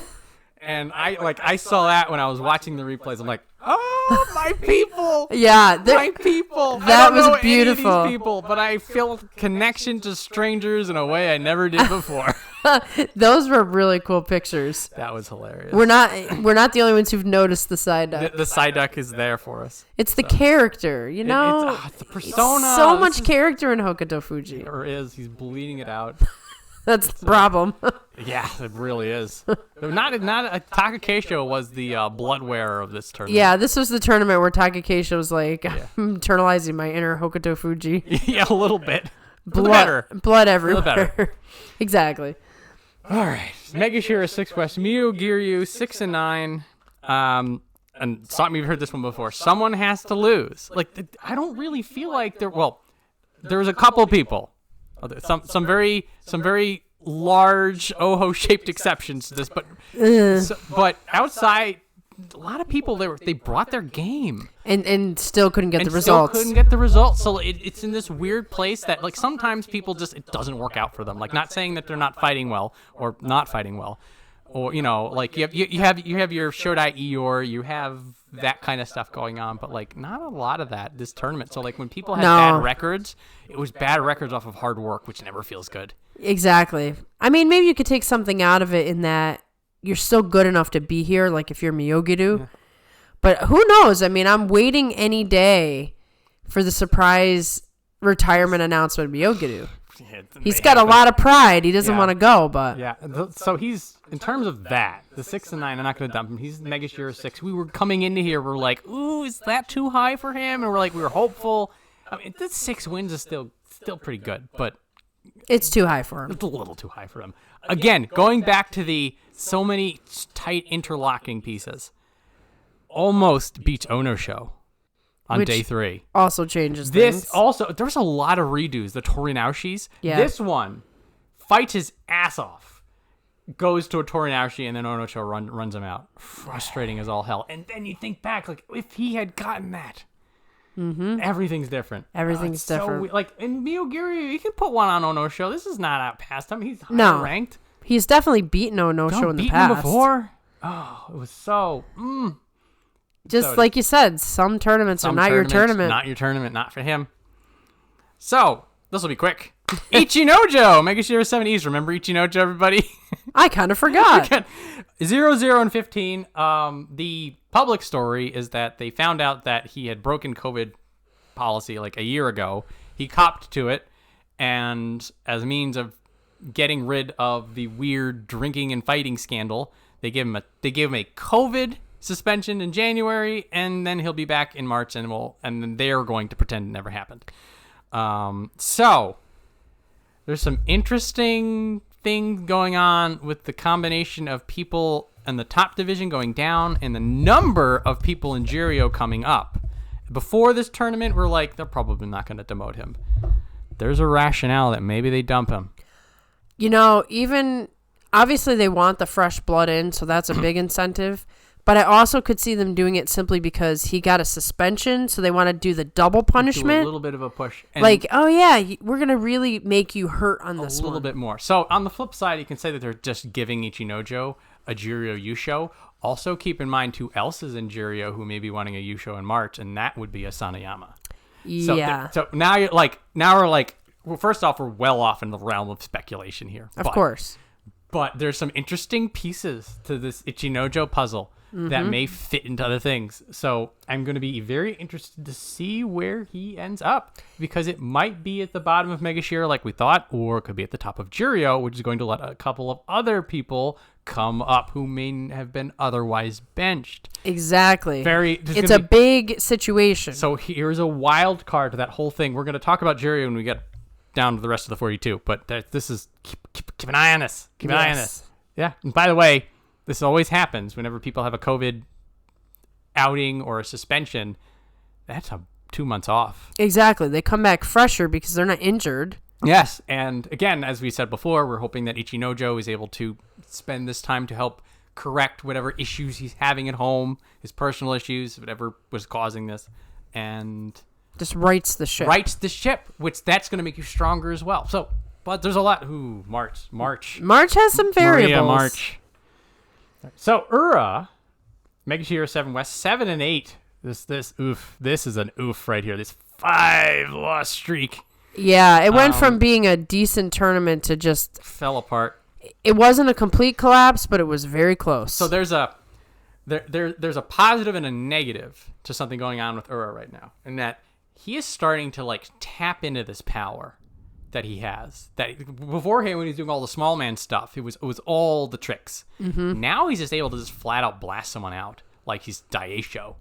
[SPEAKER 1] And I saw that when I was watching the replays. I'm like, oh, my people.
[SPEAKER 2] Yeah,
[SPEAKER 1] my people.
[SPEAKER 2] That was
[SPEAKER 1] know
[SPEAKER 2] beautiful.
[SPEAKER 1] Any of these people, but I feel connection to strangers in a way I never did before.
[SPEAKER 2] Those were really cool pictures.
[SPEAKER 1] That was hilarious.
[SPEAKER 2] We're not the only ones who've noticed the side duck.
[SPEAKER 1] The side duck is there for us.
[SPEAKER 2] It's the character, you know.
[SPEAKER 1] It's the persona.
[SPEAKER 2] It's so much character in Hokutofuji.
[SPEAKER 1] Or he's bleeding it out.
[SPEAKER 2] That's the problem.
[SPEAKER 1] Yeah, it really is. Takakeisho was the blood wearer of this tournament.
[SPEAKER 2] Yeah, this was the tournament where Takakeisho was like, I'm internalizing my inner Hokutofuji.
[SPEAKER 1] Yeah, a little bit.
[SPEAKER 2] Blood everywhere. Exactly.
[SPEAKER 1] All right. Megashira 6 West. Miyu Giryu 6 and 9. And we've heard this one before. Someone has to lose. Like I don't really feel like there was a couple people. Some very large Oho-shaped exceptions to this, but outside, a lot of people they brought their game
[SPEAKER 2] and still couldn't get the results.
[SPEAKER 1] So it's in this weird place that like sometimes people it doesn't work out for them. Like not saying that they're not fighting well or not fighting well, or like you have your Shodai Eeyore, you have that kind of stuff going on, but like not a lot of that this tournament. So like when people had bad records, it was bad records off of hard work, which never feels good.
[SPEAKER 2] Exactly. I mean, maybe you could take something out of it in that you're still good enough to be here, like if you're Miyogiru. Yeah. But who knows? I mean, I'm waiting any day for the surprise retirement announcement of Miyogiru. He's got a lot of pride. He doesn't want to go, but...
[SPEAKER 1] Yeah, so he's, in terms of that, the 6 and 9, I'm not going to dump him. He's Megashira 6. We were coming into here, we're like, ooh, is that too high for him? And we were hopeful. I mean, this 6 wins is still pretty good, but
[SPEAKER 2] It's too high for him.
[SPEAKER 1] It's a little too high for him. Again, going back to the so many tight interlocking pieces, almost beats Ono Show on
[SPEAKER 2] Which
[SPEAKER 1] day 3.
[SPEAKER 2] Also changes
[SPEAKER 1] This
[SPEAKER 2] things.
[SPEAKER 1] also, there's a lot of redos. The Torinaushis.
[SPEAKER 2] Yeah.
[SPEAKER 1] This one fights his ass off, goes to a Torinaushi, and then Ono Show runs him out. Frustrating as all hell. And then you think back, like, if he had gotten that, everything's different.
[SPEAKER 2] Everything's
[SPEAKER 1] It's so
[SPEAKER 2] different.
[SPEAKER 1] like, in Miyogiri, you can put one on Ono Show. This is not out past him. He's higher
[SPEAKER 2] No.
[SPEAKER 1] ranked.
[SPEAKER 2] He's definitely beaten No Show in the
[SPEAKER 1] beaten him
[SPEAKER 2] past.
[SPEAKER 1] before. Oh, it was so.
[SPEAKER 2] Just
[SPEAKER 1] So-
[SPEAKER 2] like you said, some tournaments are not your tournament.
[SPEAKER 1] Not your tournament, not for him. So, this will be quick. Ichinojo! Mega Shiro 7 East. Remember Ichinojo, everybody?
[SPEAKER 2] I kind of forgot.
[SPEAKER 1] 0, 0, and 15. The public story is that they found out that he had broken COVID policy like a year ago. He copped to it, and as a means of getting rid of the weird drinking and fighting scandal, they gave him a COVID suspension in January, and then he'll be back in March, and then they're going to pretend it never happened. So there's some interesting things going on with the combination of people in the top division going down and the number of people in Juryo coming up. Before this tournament, we're like, they're probably not going to demote him. There's a rationale that maybe they dump him.
[SPEAKER 2] You know, even obviously they want the fresh blood in, so that's a big incentive. But I also could see them doing it simply because he got a suspension, so they want to do the double
[SPEAKER 1] Do
[SPEAKER 2] punishment.
[SPEAKER 1] a little bit of a push. And
[SPEAKER 2] Like, oh yeah, we're going to really make you hurt on this
[SPEAKER 1] a little
[SPEAKER 2] one.
[SPEAKER 1] bit more. So on the flip side, you can say that they're just giving Ichinojo a Juryo Yusho. Also keep in mind who else is in Juryo who may be wanting a Yusho in March, and that would be Asanayama. So
[SPEAKER 2] Yeah,
[SPEAKER 1] So now we're like, well, first off, we're well off in the realm of speculation here.
[SPEAKER 2] of course.
[SPEAKER 1] But there's some interesting pieces to this Ichinojo puzzle that may fit into other things. So I'm going to be very interested to see where he ends up, because it might be at the bottom of Megashira like we thought, or it could be at the top of Juryo, which is going to let a couple of other people come up who may have been otherwise benched.
[SPEAKER 2] Exactly.
[SPEAKER 1] It's
[SPEAKER 2] a big situation.
[SPEAKER 1] So here's a wild card to that whole thing. We're going to talk about Juryo when we get down to the rest of the 42, but this is keep an eye on this. Keep an eye on this. Yeah. And by the way, this always happens whenever people have a COVID outing or a suspension. That's 2 months off.
[SPEAKER 2] Exactly. They come back fresher because they're not injured.
[SPEAKER 1] Yes, and again, as we said before, we're hoping that Ichinojo is able to spend this time to help correct whatever issues he's having at home, his personal issues, whatever was causing this, and
[SPEAKER 2] Just rights the ship.
[SPEAKER 1] rights the ship, which that's going to make you stronger as well. So, but there's a lot. March.
[SPEAKER 2] March has some variables.
[SPEAKER 1] Maria March. So Ura, Megashira 7 West, 7 and 8. This is an oof right here. This 5-loss streak
[SPEAKER 2] Yeah, it went from being a decent tournament to just,
[SPEAKER 1] fell apart.
[SPEAKER 2] it wasn't a complete collapse, but it was very close.
[SPEAKER 1] So there's a positive and a negative to something going on with Ura right now, in that he is starting to like tap into this power that he has. That beforehand, when he was doing all the small man stuff, it was all the tricks. Mm-hmm. Now he's just able to just flat out blast someone out like he's Daieisho.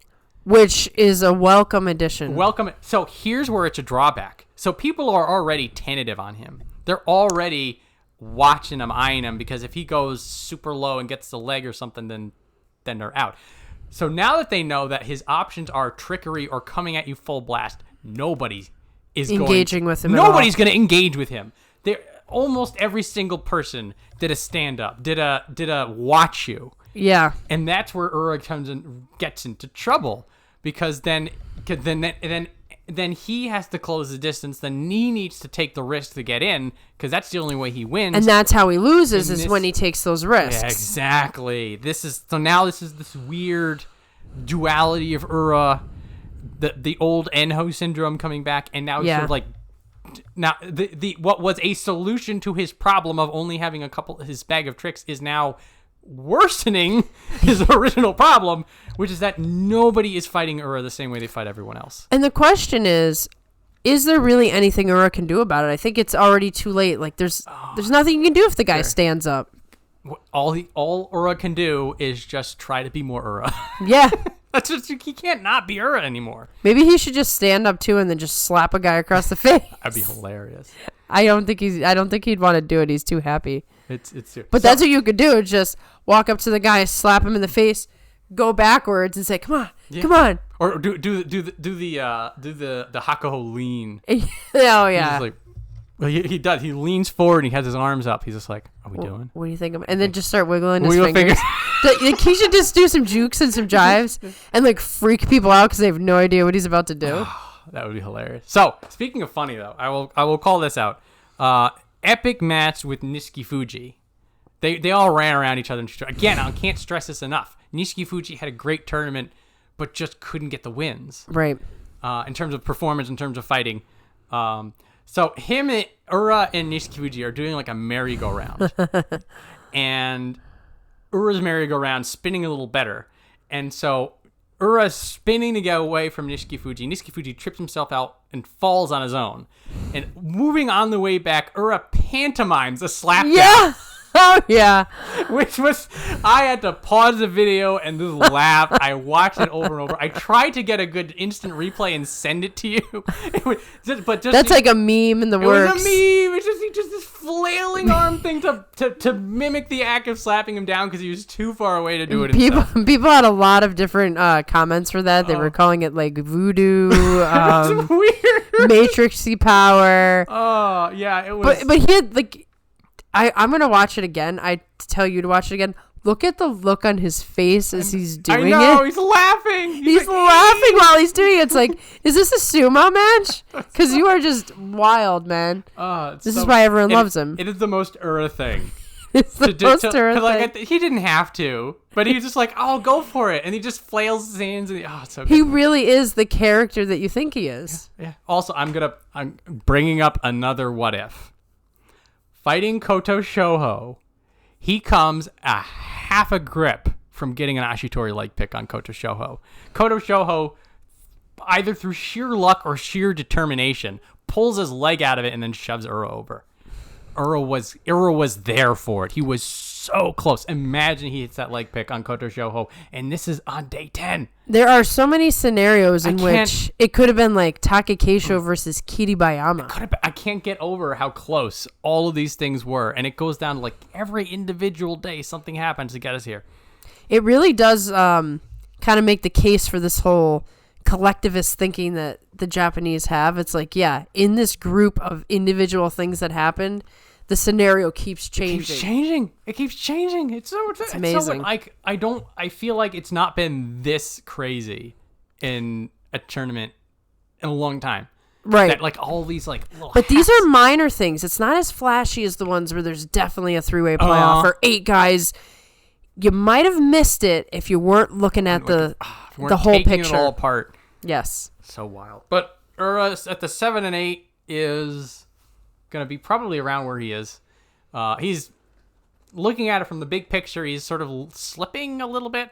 [SPEAKER 2] Which is a welcome addition.
[SPEAKER 1] Welcome. So here's where it's a drawback. So people are already tentative on him. They're already watching him, eyeing him, because if he goes super low and gets the leg or something, then they're out. So now that they know that his options are trickery or coming at you full blast, nobody is
[SPEAKER 2] Engaging with him at
[SPEAKER 1] Nobody's
[SPEAKER 2] all.
[SPEAKER 1] going to engage with him. Almost every single person did a stand up, did a watch you.
[SPEAKER 2] Yeah.
[SPEAKER 1] And that's where Ura gets into trouble, because then he has to close the distance. Then he needs to take the risk to get in, because that's the only way he wins.
[SPEAKER 2] And that's how he loses, is when he takes those risks.
[SPEAKER 1] Yeah, exactly. This is this weird duality of Ura, the old Enho syndrome coming back, and now he's sort of like, now the what was a solution to his problem of only having his bag of tricks is now worsening his original problem, which is that nobody is fighting Ura the same way they fight everyone else.
[SPEAKER 2] And the question is there really anything Ura can do about it? I think it's already too late. Like there's nothing you can do if the guy stands up.
[SPEAKER 1] All Ura can do is just try to be more Ura.
[SPEAKER 2] Yeah.
[SPEAKER 1] That's just, he can't not be Ura anymore.
[SPEAKER 2] Maybe he should just stand up too and then just slap a guy across the face.
[SPEAKER 1] That'd be hilarious.
[SPEAKER 2] I don't think he'd want to do it. He's too happy.
[SPEAKER 1] It's
[SPEAKER 2] But that's what you could do. Just walk up to the guy, slap him in the face, go backwards, and say, "Come on."
[SPEAKER 1] Or do the Hakuho lean.
[SPEAKER 2] Oh yeah.
[SPEAKER 1] He's just like, well, he does. He leans forward and he has his arms up. He's just like, "Are we doing?"
[SPEAKER 2] What do you think? And then just start wiggling his fingers. Like, he should just do some jukes and some jives and like freak people out because they have no idea what he's about to do.
[SPEAKER 1] That would be hilarious. So, speaking of funny though, I will call this out. Epic match with Nishikifuji. They all ran around each other. Again, I can't stress this enough. Nishikifuji had a great tournament, but just couldn't get the wins.
[SPEAKER 2] Right.
[SPEAKER 1] In terms of performance, in terms of fighting. So him, Ura, and Nishikifuji are doing like a merry-go-round. And Ura's merry-go-round spinning a little better. And so Ura's spinning to get away from Nishikifuji. Nishikifuji trips himself out and falls on his own. And moving on the way back, Ura pantomimes a slapdown.
[SPEAKER 2] Yeah. Oh, yeah.
[SPEAKER 1] Which was, I had to pause the video and just laugh. I watched it over and over. I tried to get a good instant replay and send it to you.
[SPEAKER 2] That's like a meme in the works.
[SPEAKER 1] It was a meme. It's just this flailing arm thing to mimic the act of slapping him down because he was too far away to do it himself.
[SPEAKER 2] People had a lot of different comments for that. They were calling it like voodoo,
[SPEAKER 1] It's weird.
[SPEAKER 2] matrixy power.
[SPEAKER 1] Oh, yeah. It was.
[SPEAKER 2] But he had like... I'm going to watch it again. I tell you to watch it again. Look at the look on his face as he's doing it.
[SPEAKER 1] I know, he's laughing.
[SPEAKER 2] He's laughing while he's doing it. It's like, is this a sumo match? Because you are just wild, man. This is why everyone loves him.
[SPEAKER 1] It is the most Ura thing.
[SPEAKER 2] It's the most Ura thing.
[SPEAKER 1] Like, he didn't have to, but he was just like, oh, go for it. And he just flails his hands. And it's so good.
[SPEAKER 2] He really is the character that you think he is.
[SPEAKER 1] Yeah. Also, I'm bringing up another what if. Fighting Koto Shoho, he comes a half a grip from getting an Ashitori leg pick on Koto Shoho. Koto Shoho, either through sheer luck or sheer determination, pulls his leg out of it and then shoves Ura over. Ura was there for it. He was so close. Imagine he hits that leg pick on Koto Shoho, and this is on day 10.
[SPEAKER 2] There are so many scenarios in which it could have been like Takakeisho versus Kiribayama.
[SPEAKER 1] I can't get over how close all of these things were, and it goes down to like every individual day something happens to get us here.
[SPEAKER 2] It really does kind of make the case for this whole collectivist thinking that the Japanese have. It's like, yeah, in this group of individual things that happened, the scenario keeps changing.
[SPEAKER 1] It keeps changing. It's
[SPEAKER 2] amazing.
[SPEAKER 1] I feel like it's not been this crazy in a tournament in a long time.
[SPEAKER 2] Right.
[SPEAKER 1] That, like, all these like little
[SPEAKER 2] But these are minor things. It's not as flashy as the ones where there's definitely a three-way playoff or 8 guys. You might have missed it if you weren't looking at the whole picture.
[SPEAKER 1] It all apart.
[SPEAKER 2] Yes.
[SPEAKER 1] So wild. But Ura at the 7 and 8 is going to be probably around where he is. He's looking at it from the big picture. He's sort of slipping a little bit,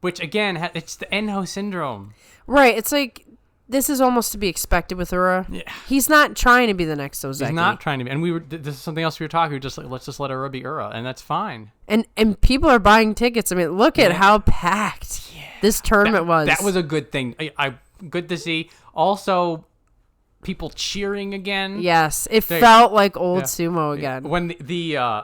[SPEAKER 1] which again, it's the Enho syndrome.
[SPEAKER 2] Right. It's like, this is almost to be expected with Ura. Yeah. He's not trying to be the next Ozeki.
[SPEAKER 1] He's not trying to be. And this is something else we were talking. We were just like, let's just let Ura be Ura, and that's fine.
[SPEAKER 2] And people are buying tickets. I mean, look at how packed this tournament was.
[SPEAKER 1] That was a good thing. I good to see. Also, people cheering again.
[SPEAKER 2] Yes, it felt like old sumo again.
[SPEAKER 1] When the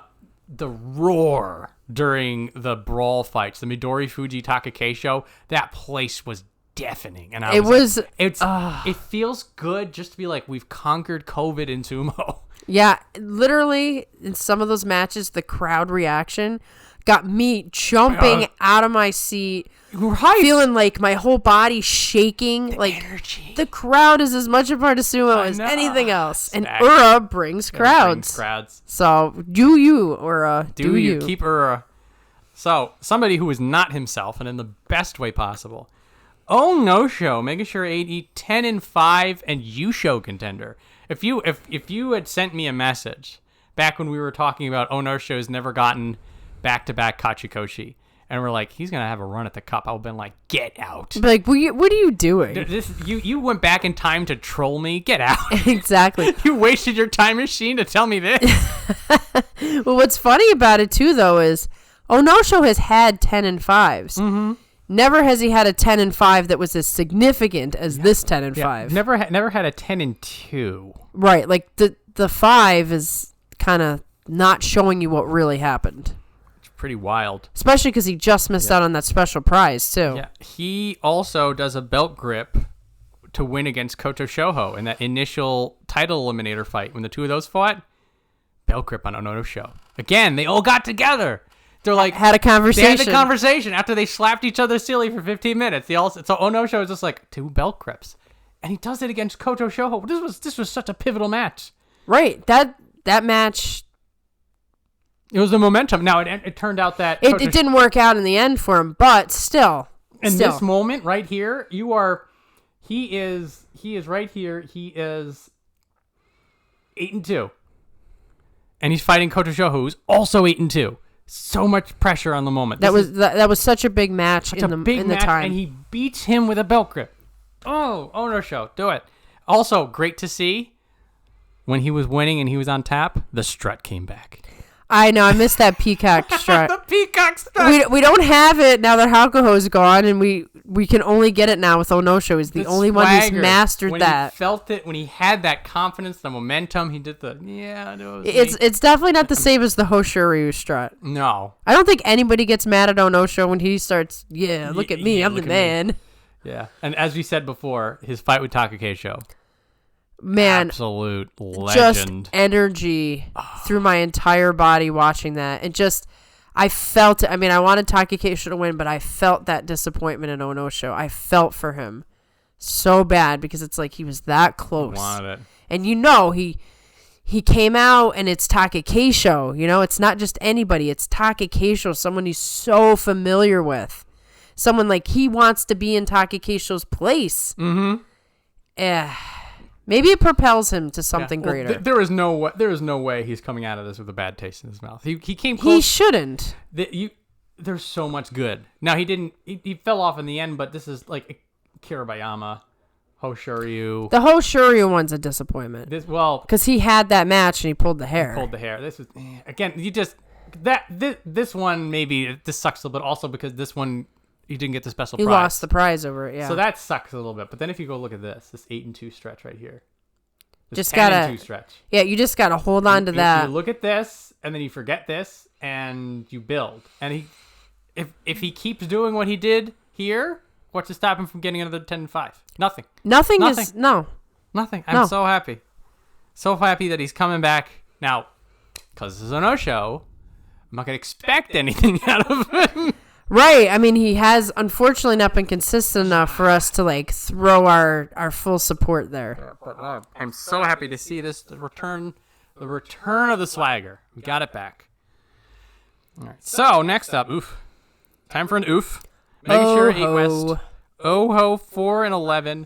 [SPEAKER 1] roar during the brawl fights, the Midorifuji Takakeisho, that place was deafening, and it feels good just to be like, we've conquered COVID in sumo.
[SPEAKER 2] Yeah, literally in some of those matches, the crowd reaction got me jumping out of my seat.
[SPEAKER 1] Right.
[SPEAKER 2] Feeling like my whole body shaking. Like
[SPEAKER 1] energy.
[SPEAKER 2] The crowd is as much a part of sumo as anything else. And Ura brings crowds. So do you, Ura. Do you.
[SPEAKER 1] Keep Ura. So somebody who is not himself and in the best way possible. Oh no show, making sure 80, 10 and 5 and Yusho contender. If you had sent me a message back when we were talking about Oh no show's never gotten back-to-back Kachikoshi, and we're like, he's going to have a run at the cup, I would have been like, get out.
[SPEAKER 2] Like, what are you doing?
[SPEAKER 1] You went back in time to troll me? Get out.
[SPEAKER 2] Exactly.
[SPEAKER 1] You wasted your time machine to tell me this.
[SPEAKER 2] Well, what's funny about it, too, though, is Oh No Show has had 10 and 5s.
[SPEAKER 1] Mm-hmm.
[SPEAKER 2] Never has he had a 10-5 that was as significant as this 10-5.
[SPEAKER 1] Yeah. Never had a 10-2.
[SPEAKER 2] Right, like the 5 is kind of not showing you what really happened.
[SPEAKER 1] It's pretty wild.
[SPEAKER 2] Especially because he just missed out on that special prize, too.
[SPEAKER 1] Yeah, he also does a belt grip to win against Koto Shoho in that initial title eliminator fight. When the two of those fought, belt grip on Ononosho. Again, they all got together. They're like
[SPEAKER 2] had a conversation.
[SPEAKER 1] They had the conversation after they slapped each other silly for 15 minutes. So Ononosho is just like 2 belt grips, and he does it against Koto Shoho. This was such a pivotal match.
[SPEAKER 2] Right. That match.
[SPEAKER 1] It was the momentum. Now it turned out that
[SPEAKER 2] it didn't work out in the end for him, but still.
[SPEAKER 1] This moment right here, he is right here. He is 8-2, and he's fighting Koto Shoho, who's also 8-2. So much pressure on the moment.
[SPEAKER 2] That was such a big match in the time,
[SPEAKER 1] and he beats him with a belt grip. Oh, Ononosho, do it. Also, great to see when he was winning and he was on tap. The strut came back.
[SPEAKER 2] I know. I missed that peacock strut.
[SPEAKER 1] The peacock strut.
[SPEAKER 2] We don't have it now that Hakuho's gone, and we can only get it now with Onosho. Is the only one who's mastered
[SPEAKER 1] when
[SPEAKER 2] that.
[SPEAKER 1] He felt it when he had that confidence, the momentum. He did
[SPEAKER 2] It's definitely not the same as the Hoshoryu strut.
[SPEAKER 1] No,
[SPEAKER 2] I don't think anybody gets mad at Onosho when he starts. Yeah, look at me. I'm the man.
[SPEAKER 1] Yeah, and as we said before, his fight with Takakeisho.
[SPEAKER 2] Man,
[SPEAKER 1] absolute legend.
[SPEAKER 2] Just energy through my entire body watching that. And just, I felt it. I mean, I wanted Takakeisho to win, but I felt that disappointment in Onosho. I felt for him so bad because it's like he was that close.
[SPEAKER 1] Wanted it.
[SPEAKER 2] And he came out and it's Takakeisho. It's not just anybody. It's Takakeisho, someone he's so familiar with. Someone like he wants to be in Takakeisho's place.
[SPEAKER 1] Mm-hmm.
[SPEAKER 2] Maybe it propels him to something greater.
[SPEAKER 1] There is no way he's coming out of this with a bad taste in his mouth. He came close.
[SPEAKER 2] He shouldn't.
[SPEAKER 1] There's so much good. Now he didn't. He fell off in the end, but this is like Kiribayama, Hoshoryu.
[SPEAKER 2] The Hoshoryu one's a disappointment.
[SPEAKER 1] Because
[SPEAKER 2] he had that match and he pulled the hair.
[SPEAKER 1] This was again. This one maybe this sucks a little bit. Also because this one he didn't get the special prize.
[SPEAKER 2] He lost the prize over it, yeah.
[SPEAKER 1] So that sucks a little bit. But then if you go look at this 8-2 stretch right here.
[SPEAKER 2] This 10-2
[SPEAKER 1] stretch. Yeah,
[SPEAKER 2] you just gotta hold on to that.
[SPEAKER 1] You look at this, and then you forget this, and you build. And if he keeps doing what he did here, what's to stop him from getting another 10-5? Nothing.
[SPEAKER 2] Nothing.
[SPEAKER 1] Nothing. I'm so happy. So happy that he's coming back. Now, because this is an Onosho, I'm not gonna expect anything out of him.
[SPEAKER 2] Right. I mean, he has unfortunately not been consistent enough for us to throw our full support there.
[SPEAKER 1] But I'm so happy to see this the return of the swagger. We got it back. All right. So next up, time for an oof. Making sure 8 West. Oho 4-11.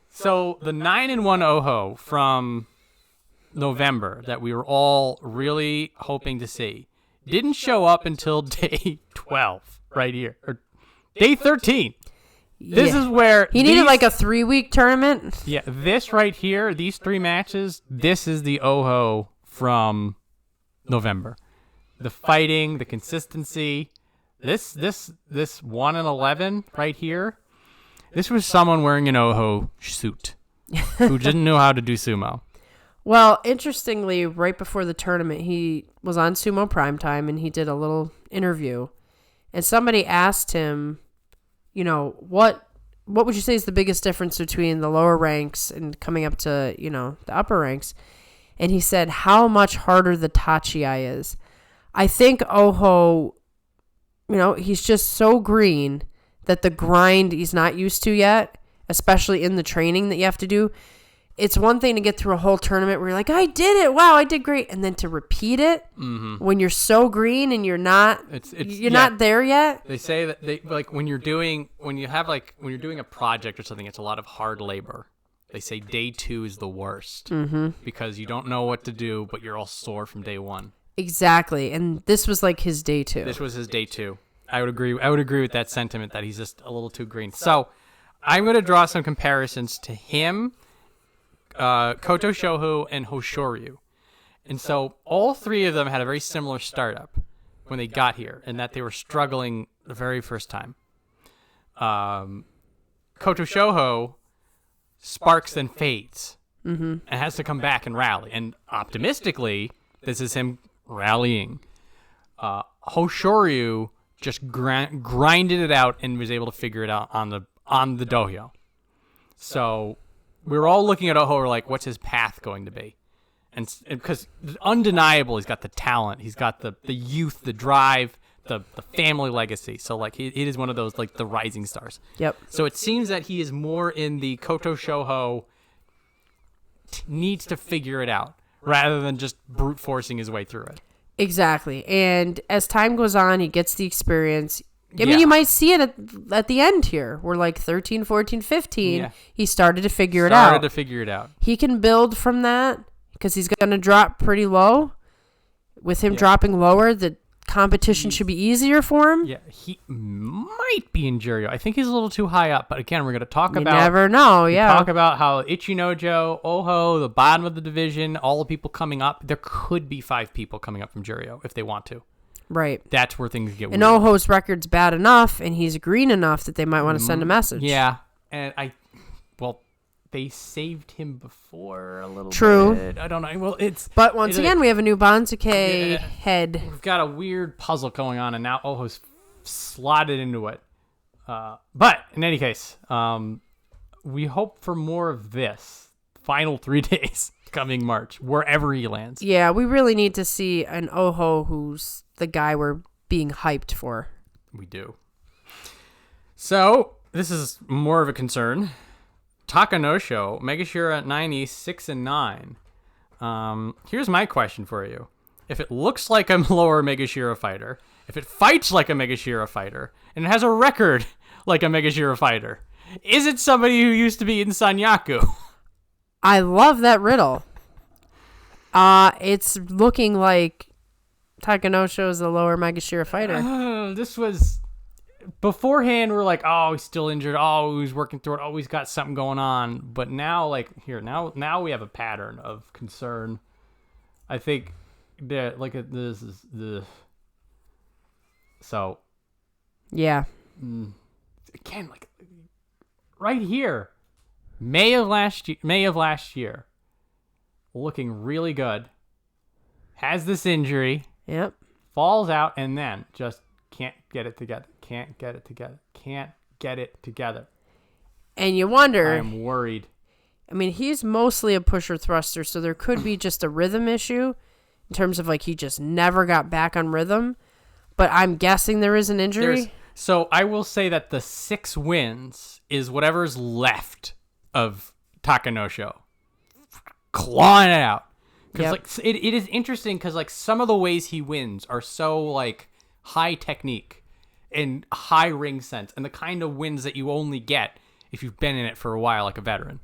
[SPEAKER 1] So the 9-1 Oho from November that we were all really hoping to see didn't show up until day 12. Right here, or day 13. This is where
[SPEAKER 2] he needed a 3-week tournament.
[SPEAKER 1] Yeah, this right here, these 3 matches. This is the Oho from November. The fighting, the consistency. This 1-11 right here. This was someone wearing an Oho suit who didn't know how to do sumo.
[SPEAKER 2] Well, interestingly, right before the tournament, he was on Sumo Primetime and he did a little interview. And somebody asked him, what would you say is the biggest difference between the lower ranks and coming up to, the upper ranks? And he said how much harder the Tachi is. I think Oho, he's just so green that the grind he's not used to yet, especially in the training that you have to do. It's one thing to get through a whole tournament where you're like, I did it. Wow, I did great. And then to repeat it when you're so green and you're not not there yet.
[SPEAKER 1] They say that when you're doing a project or something, it's a lot of hard labor. They say day 2 is the worst because you don't know what to do, but you're all sore from day 1.
[SPEAKER 2] Exactly. And this was his day 2.
[SPEAKER 1] This was his day 2. I would agree with that sentiment that he's just a little too green. So I'm going to draw some comparisons to him, Koto Shoho, and Hoshoryu. And so all 3 of them had a very similar startup when they got here, in that they were struggling the very first time. Koto Shoho sparks and fades and has to come back and rally. And optimistically, this is him rallying. Hoshoryu just grinded it out and was able to figure it out on the dohyo. So we're all looking at Oho, like, what's his path going to be? And because undeniable, he's got the talent, he's got the youth, the drive, the family legacy. So like it is one of those like the rising stars.
[SPEAKER 2] Yep.
[SPEAKER 1] So it seems that he is more in the Koto Shoho needs to figure it out rather than just brute forcing his way through it.
[SPEAKER 2] Exactly. And as time goes on, he gets the experience. I mean, you might see it at the end here. We're like 13, 14, 15. Yeah. He started to figure it out. He can build from that because he's going to drop pretty low. With him dropping lower, the competition should be easier for him.
[SPEAKER 1] Yeah, he might be in Juryo. I think he's a little too high up. But again, we're going to talk about...
[SPEAKER 2] You never know, yeah.
[SPEAKER 1] Talk about how Ichinojo, Oho, the bottom of the division, all the people coming up. There could be 5 people coming up from Juryo if they want to.
[SPEAKER 2] Right.
[SPEAKER 1] That's where things get weird.
[SPEAKER 2] And Oho's record's bad enough, and he's green enough that they might want to send a message.
[SPEAKER 1] Yeah. And they saved him before a little
[SPEAKER 2] True.
[SPEAKER 1] bit. I don't know. Well,
[SPEAKER 2] But once again, we have a new Banzuke head.
[SPEAKER 1] We've got a weird puzzle going on, and now Oho's slotted into it. But in any case, we hope for more of this. Final 3 days coming March, wherever he lands.
[SPEAKER 2] Yeah, we really need to see an Oho who's the guy we're being hyped for.
[SPEAKER 1] We do. So, this is more of a concern. Takanosho, Megashira 90, 6 and 9. Here's my question for you. If it looks like a lower Megashira fighter, if it fights like a Megashira fighter, and it has a record like a Megashira fighter, is it somebody who used to be in Sanyaku?
[SPEAKER 2] I love that riddle. It's looking like Takanosho is a lower Megashira fighter.
[SPEAKER 1] This was... Beforehand, we're like, oh, he's still injured. Oh, he's working through it. Oh, he's got something going on. But now, now we have a pattern of concern. I think that, this is the... So...
[SPEAKER 2] Yeah.
[SPEAKER 1] Again, right here. May of last year. Looking really good. Has this injury.
[SPEAKER 2] Yep.
[SPEAKER 1] Falls out, and then just can't get it together.
[SPEAKER 2] And you wonder...
[SPEAKER 1] I'm worried.
[SPEAKER 2] I mean, he's mostly a pusher thruster, so there could be just a rhythm issue in terms of, he just never got back on rhythm. But I'm guessing there is an injury.
[SPEAKER 1] So I will say that the 6 wins is whatever's left of Takanosho. Clawing it out. Because it is interesting because some of the ways he wins are so high technique and high ring sense and the kind of wins that you only get if you've been in it for a while like a veteran.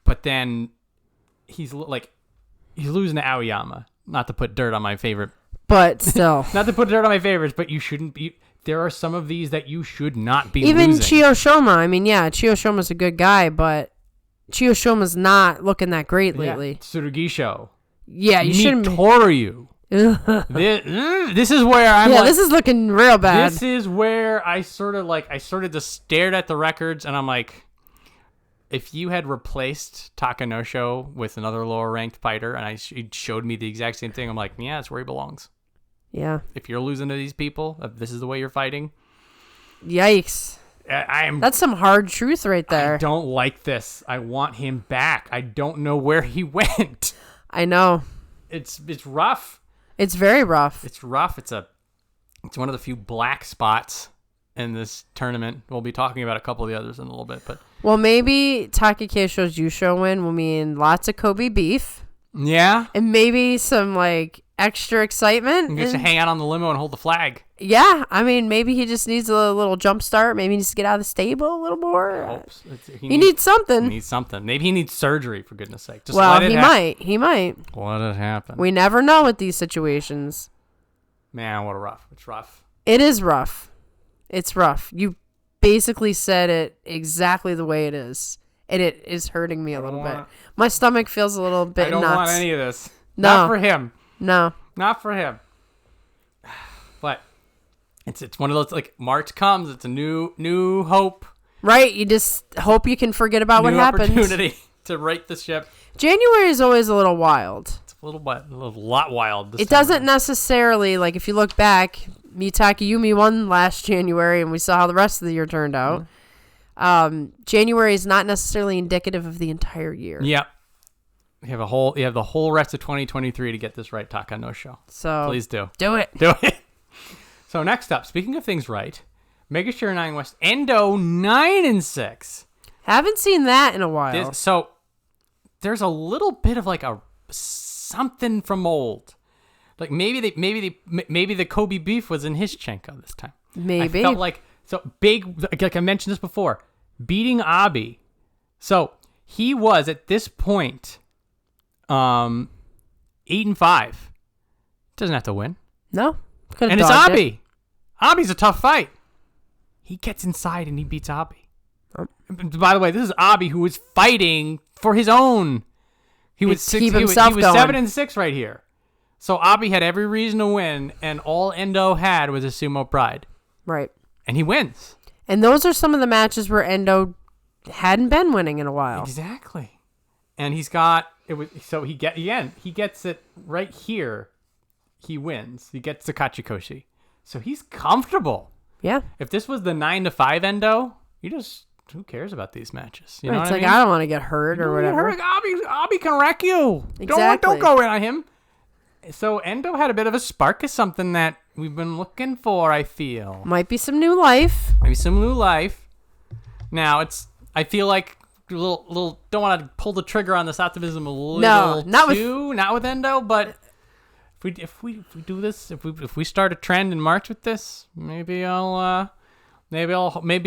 [SPEAKER 1] But then he's losing to Aoyama. Not to put dirt on my favorite.
[SPEAKER 2] But still.
[SPEAKER 1] Not to put dirt on my favorites, but you shouldn't be... There are some of these that you should not be
[SPEAKER 2] even
[SPEAKER 1] losing.
[SPEAKER 2] Chiyoshoma. I mean, yeah, Chiyoshoma's a good guy, but Chiyoshoma's not looking that great lately.
[SPEAKER 1] Tsurugisho.
[SPEAKER 2] Yeah, you shouldn't...
[SPEAKER 1] Mitoru. This is where I'm
[SPEAKER 2] this is looking real bad.
[SPEAKER 1] This is where I sort of just stared at the records and I'm like, if you had replaced Takanosho with another lower ranked fighter and he showed me the exact same thing, I'm like, yeah, that's where he belongs.
[SPEAKER 2] Yeah.
[SPEAKER 1] If you're losing to these people, if this is the way you're fighting.
[SPEAKER 2] Yikes. That's some hard truth right there.
[SPEAKER 1] I don't like this. I want him back. I don't know where he went.
[SPEAKER 2] I know.
[SPEAKER 1] It's rough.
[SPEAKER 2] It's very rough.
[SPEAKER 1] It's rough. It's one of the few black spots in this tournament. We'll be talking about a couple of the others in a little bit, but
[SPEAKER 2] well, maybe Takakeisho's Yusho win will mean lots of Kobe beef.
[SPEAKER 1] Yeah,
[SPEAKER 2] and maybe some extra excitement.
[SPEAKER 1] And gets to hang out on the limo and hold the flag.
[SPEAKER 2] Yeah, I mean, maybe he just needs a little jump start. Maybe he needs to get out of the stable a little more. He needs something.
[SPEAKER 1] He needs something. Maybe he needs surgery, for goodness sake.
[SPEAKER 2] Just might. He might.
[SPEAKER 1] Let it happen.
[SPEAKER 2] We never know with these situations.
[SPEAKER 1] Man, what a rough. It's rough.
[SPEAKER 2] It is rough. It's rough. You basically said it exactly the way it is. And it is hurting me a little bit. My stomach feels a little bit nuts.
[SPEAKER 1] I don't want any of this.
[SPEAKER 2] No.
[SPEAKER 1] Not for him.
[SPEAKER 2] No.
[SPEAKER 1] Not for him. But It's one of those, like, March comes, it's a new hope.
[SPEAKER 2] Right, you just hope you can forget about what happened.
[SPEAKER 1] Opportunity to right the ship.
[SPEAKER 2] January is always a little wild.
[SPEAKER 1] It's a lot wild.
[SPEAKER 2] It doesn't necessarily, like, if you look back, Mitakeumi won last January, and we saw how the rest of the year turned out. January is not necessarily indicative of the entire year.
[SPEAKER 1] Yep. You have the whole rest of 2023 to get this right, Taka no Show.
[SPEAKER 2] So
[SPEAKER 1] please do.
[SPEAKER 2] Do it.
[SPEAKER 1] Do it. So next up, speaking of things right, Megashira 9 West, Endo 9-6.
[SPEAKER 2] Haven't seen that in a while.
[SPEAKER 1] So there's a little bit of like a something from old. Like maybe the Kobe beef was in his Chenko this time.
[SPEAKER 2] Maybe.
[SPEAKER 1] I felt like so big. Like I mentioned this before, beating Abi. So he was at this point, 8-5. Doesn't have to win.
[SPEAKER 2] No.
[SPEAKER 1] And it's Abi. Abi's a tough fight. He gets inside and he beats Abi. By the way, this is Abi who was fighting for his own. He was 7-6 right here. So Abi had every reason to win, and all Endo had was a sumo pride.
[SPEAKER 2] Right.
[SPEAKER 1] And he wins.
[SPEAKER 2] And those are some of the matches where Endo hadn't been winning in a while.
[SPEAKER 1] Exactly. And he's got it. He gets it right here. He wins. He gets the Kachikoshi. So he's comfortable.
[SPEAKER 2] Yeah.
[SPEAKER 1] If this was the 9-5 Endo, who cares about these matches? You know
[SPEAKER 2] it's
[SPEAKER 1] what
[SPEAKER 2] like,
[SPEAKER 1] I mean?
[SPEAKER 2] I don't want to get hurt or whatever.
[SPEAKER 1] Abi can wreck you.
[SPEAKER 2] Exactly.
[SPEAKER 1] Don't go in on him. So Endo had a bit of a spark of something that we've been looking for, I feel.
[SPEAKER 2] Might be some new life.
[SPEAKER 1] Maybe some new life. Now, I feel like a little don't want to pull the trigger on this optimism a little not with Endo, but if we do this, if we start a trend in March with this, maybe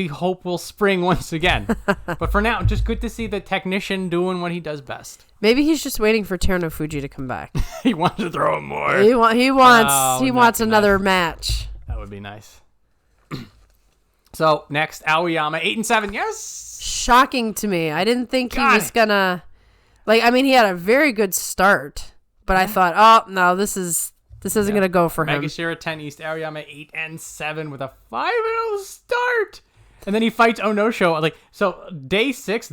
[SPEAKER 1] hope will spring once again. But for now, just good to see the technician doing what he does best.
[SPEAKER 2] Maybe he's just waiting for Terunofuji to come back.
[SPEAKER 1] He wants to throw him more.
[SPEAKER 2] He wants another match.
[SPEAKER 1] That would be nice. So next, Aoyama 8-7. Yes.
[SPEAKER 2] Shocking to me. I didn't think he was gonna. Like, I mean, he had a very good start, but I thought, oh no, this isn't gonna go for him.
[SPEAKER 1] Megashira 10 East, Aoyama 8-7 with a 5-0 start. And then he fights Onosho. Like, so day 6,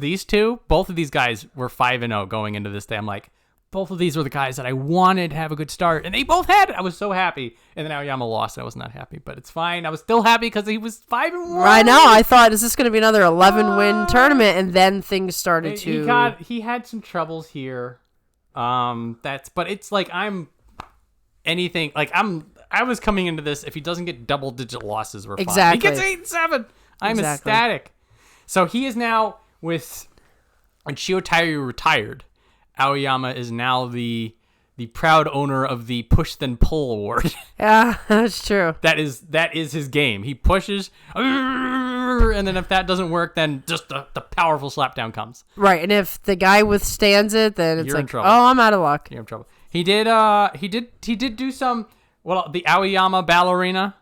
[SPEAKER 1] both of these guys were 5-0 going into this day. I'm like, both of these were the guys that I wanted to have a good start. And they both had it. I was so happy. And then Aoyama lost. I was not happy, but it's fine. I was still happy because he was 5-1.
[SPEAKER 2] I know. I thought, is this going to be another 11-win tournament? And then things started to...
[SPEAKER 1] He had some troubles here. But it's like I was coming into this, if he doesn't get double-digit losses, we're fine.
[SPEAKER 2] Exactly.
[SPEAKER 1] He gets 8-7. I'm ecstatic. So he is now with Shiotaru retired. Aoyama is now the proud owner of the Push Then Pull award.
[SPEAKER 2] Yeah, that's true.
[SPEAKER 1] That is his game. He pushes, and then if that doesn't work, then just the powerful slapdown comes.
[SPEAKER 2] Right, and if the guy withstands it, then it's
[SPEAKER 1] You're in
[SPEAKER 2] like,
[SPEAKER 1] trouble.
[SPEAKER 2] oh, I'm out of luck.
[SPEAKER 1] You're in trouble. He did do some. Well, the Aoyama ballerina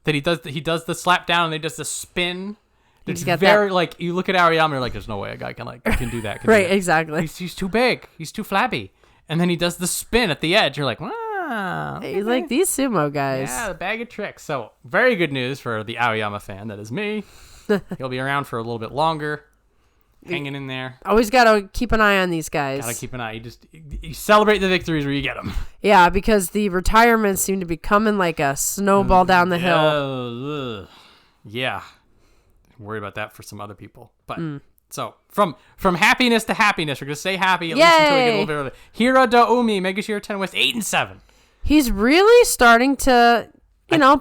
[SPEAKER 1] that he does the slap down and they does the spin. It's very like you look at Aoyama, you're like, there's no way a guy can do that.
[SPEAKER 2] Right, exactly.
[SPEAKER 1] He's too big. He's too flabby. And then he does the spin at the edge. You're like, wow.
[SPEAKER 2] He's like these sumo guys.
[SPEAKER 1] Yeah, the bag of tricks. So very good news for the Aoyama fan. That is me. He'll be around for a little bit longer. Hanging in there.
[SPEAKER 2] Always got to keep an eye on these guys.
[SPEAKER 1] Gotta keep an eye. You celebrate the victories where you get them.
[SPEAKER 2] Yeah, because the retirements seem to be coming like a snowball down the hill.
[SPEAKER 1] Yeah. I'm worried about that for some other people. But so from happiness to happiness, we're gonna stay happy at least until we get a little bit of it. Hiradoumi, Megashira 10 West 8-7.
[SPEAKER 2] He's really starting to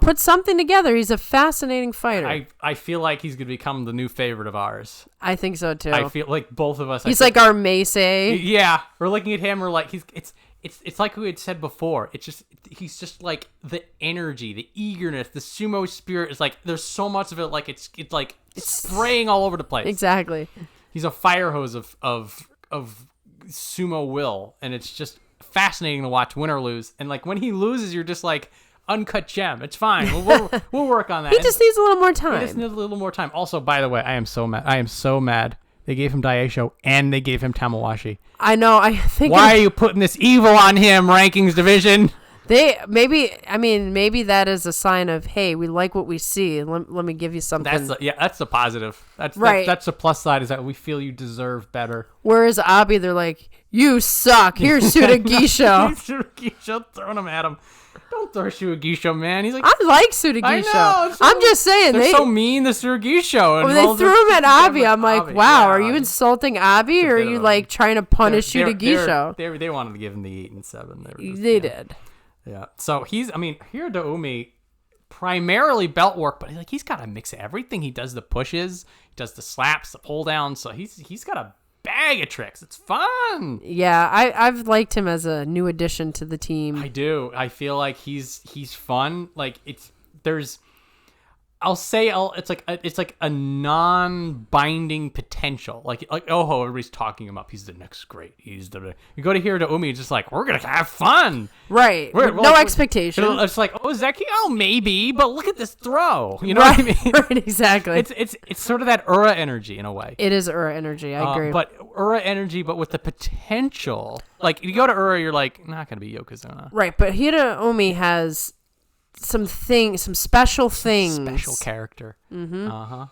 [SPEAKER 2] put something together. He's a fascinating fighter.
[SPEAKER 1] I feel like he's going to become the new favorite of ours.
[SPEAKER 2] I think so, too.
[SPEAKER 1] I feel like both of us.
[SPEAKER 2] He's like our Meisei.
[SPEAKER 1] Yeah. We're looking at him. We're like, it's like we had said before. He's just like the energy, the eagerness, the sumo spirit is like, there's so much of it. Like it's spraying all over the place.
[SPEAKER 2] Exactly.
[SPEAKER 1] He's a fire hose of sumo will. And it's just fascinating to watch, win or lose. And like when he loses, you're just like, uncut gem. It's fine. We'll work on that.
[SPEAKER 2] He just needs a little more time.
[SPEAKER 1] He just needs a little more time. Also, by the way, I am so mad. They gave him Daieisho and they gave him Tamawashi.
[SPEAKER 2] I know. I think.
[SPEAKER 1] Why are you putting this evil on him, rankings division?
[SPEAKER 2] Maybe that is a sign of, hey, we like what we see. Let me give you something.
[SPEAKER 1] That's the positive. That's
[SPEAKER 2] right.
[SPEAKER 1] That's the plus side, is that we feel you deserve better.
[SPEAKER 2] Whereas Abi, they're like, you suck. Here's Sudagisho.
[SPEAKER 1] Sudagisho, throwing him at him. Don't throw Sudagisho, man. He's like,
[SPEAKER 2] I like Sudagisho.
[SPEAKER 1] I know.
[SPEAKER 2] I'm just saying.
[SPEAKER 1] They're so mean to Sudagisho.
[SPEAKER 2] When they threw him at Abi, I'm like, wow,
[SPEAKER 1] yeah.
[SPEAKER 2] are you insulting Abi, or are you like trying to punish Sudagisho?
[SPEAKER 1] They wanted to give him the 8 and 7.
[SPEAKER 2] They did.
[SPEAKER 1] Yeah. So Hiradaumi, primarily belt work, but he's got a mix of everything. He does the pushes, he does the slaps, the pull downs. So he's got a bag of tricks. It's fun.
[SPEAKER 2] Yeah, I've liked him as a new addition to the team.
[SPEAKER 1] I do. I feel like he's fun. Like it's like a non-binding potential. Like Oho, everybody's talking him up. He's the next great. You go to Hiradaumi, it's just like, we're gonna have fun,
[SPEAKER 2] right? No expectation.
[SPEAKER 1] It's like, oh, Zeki, oh maybe, but look at this throw. You know what I mean?
[SPEAKER 2] Right, exactly.
[SPEAKER 1] It's sort of that Ura energy in a way.
[SPEAKER 2] It is Ura energy. I agree.
[SPEAKER 1] But Ura energy, but with the potential. Like you go to Ura, you're like, not gonna be Yokozuna.
[SPEAKER 2] Right, but Hiradaumi has some special things.
[SPEAKER 1] Special character. Mm-hmm. I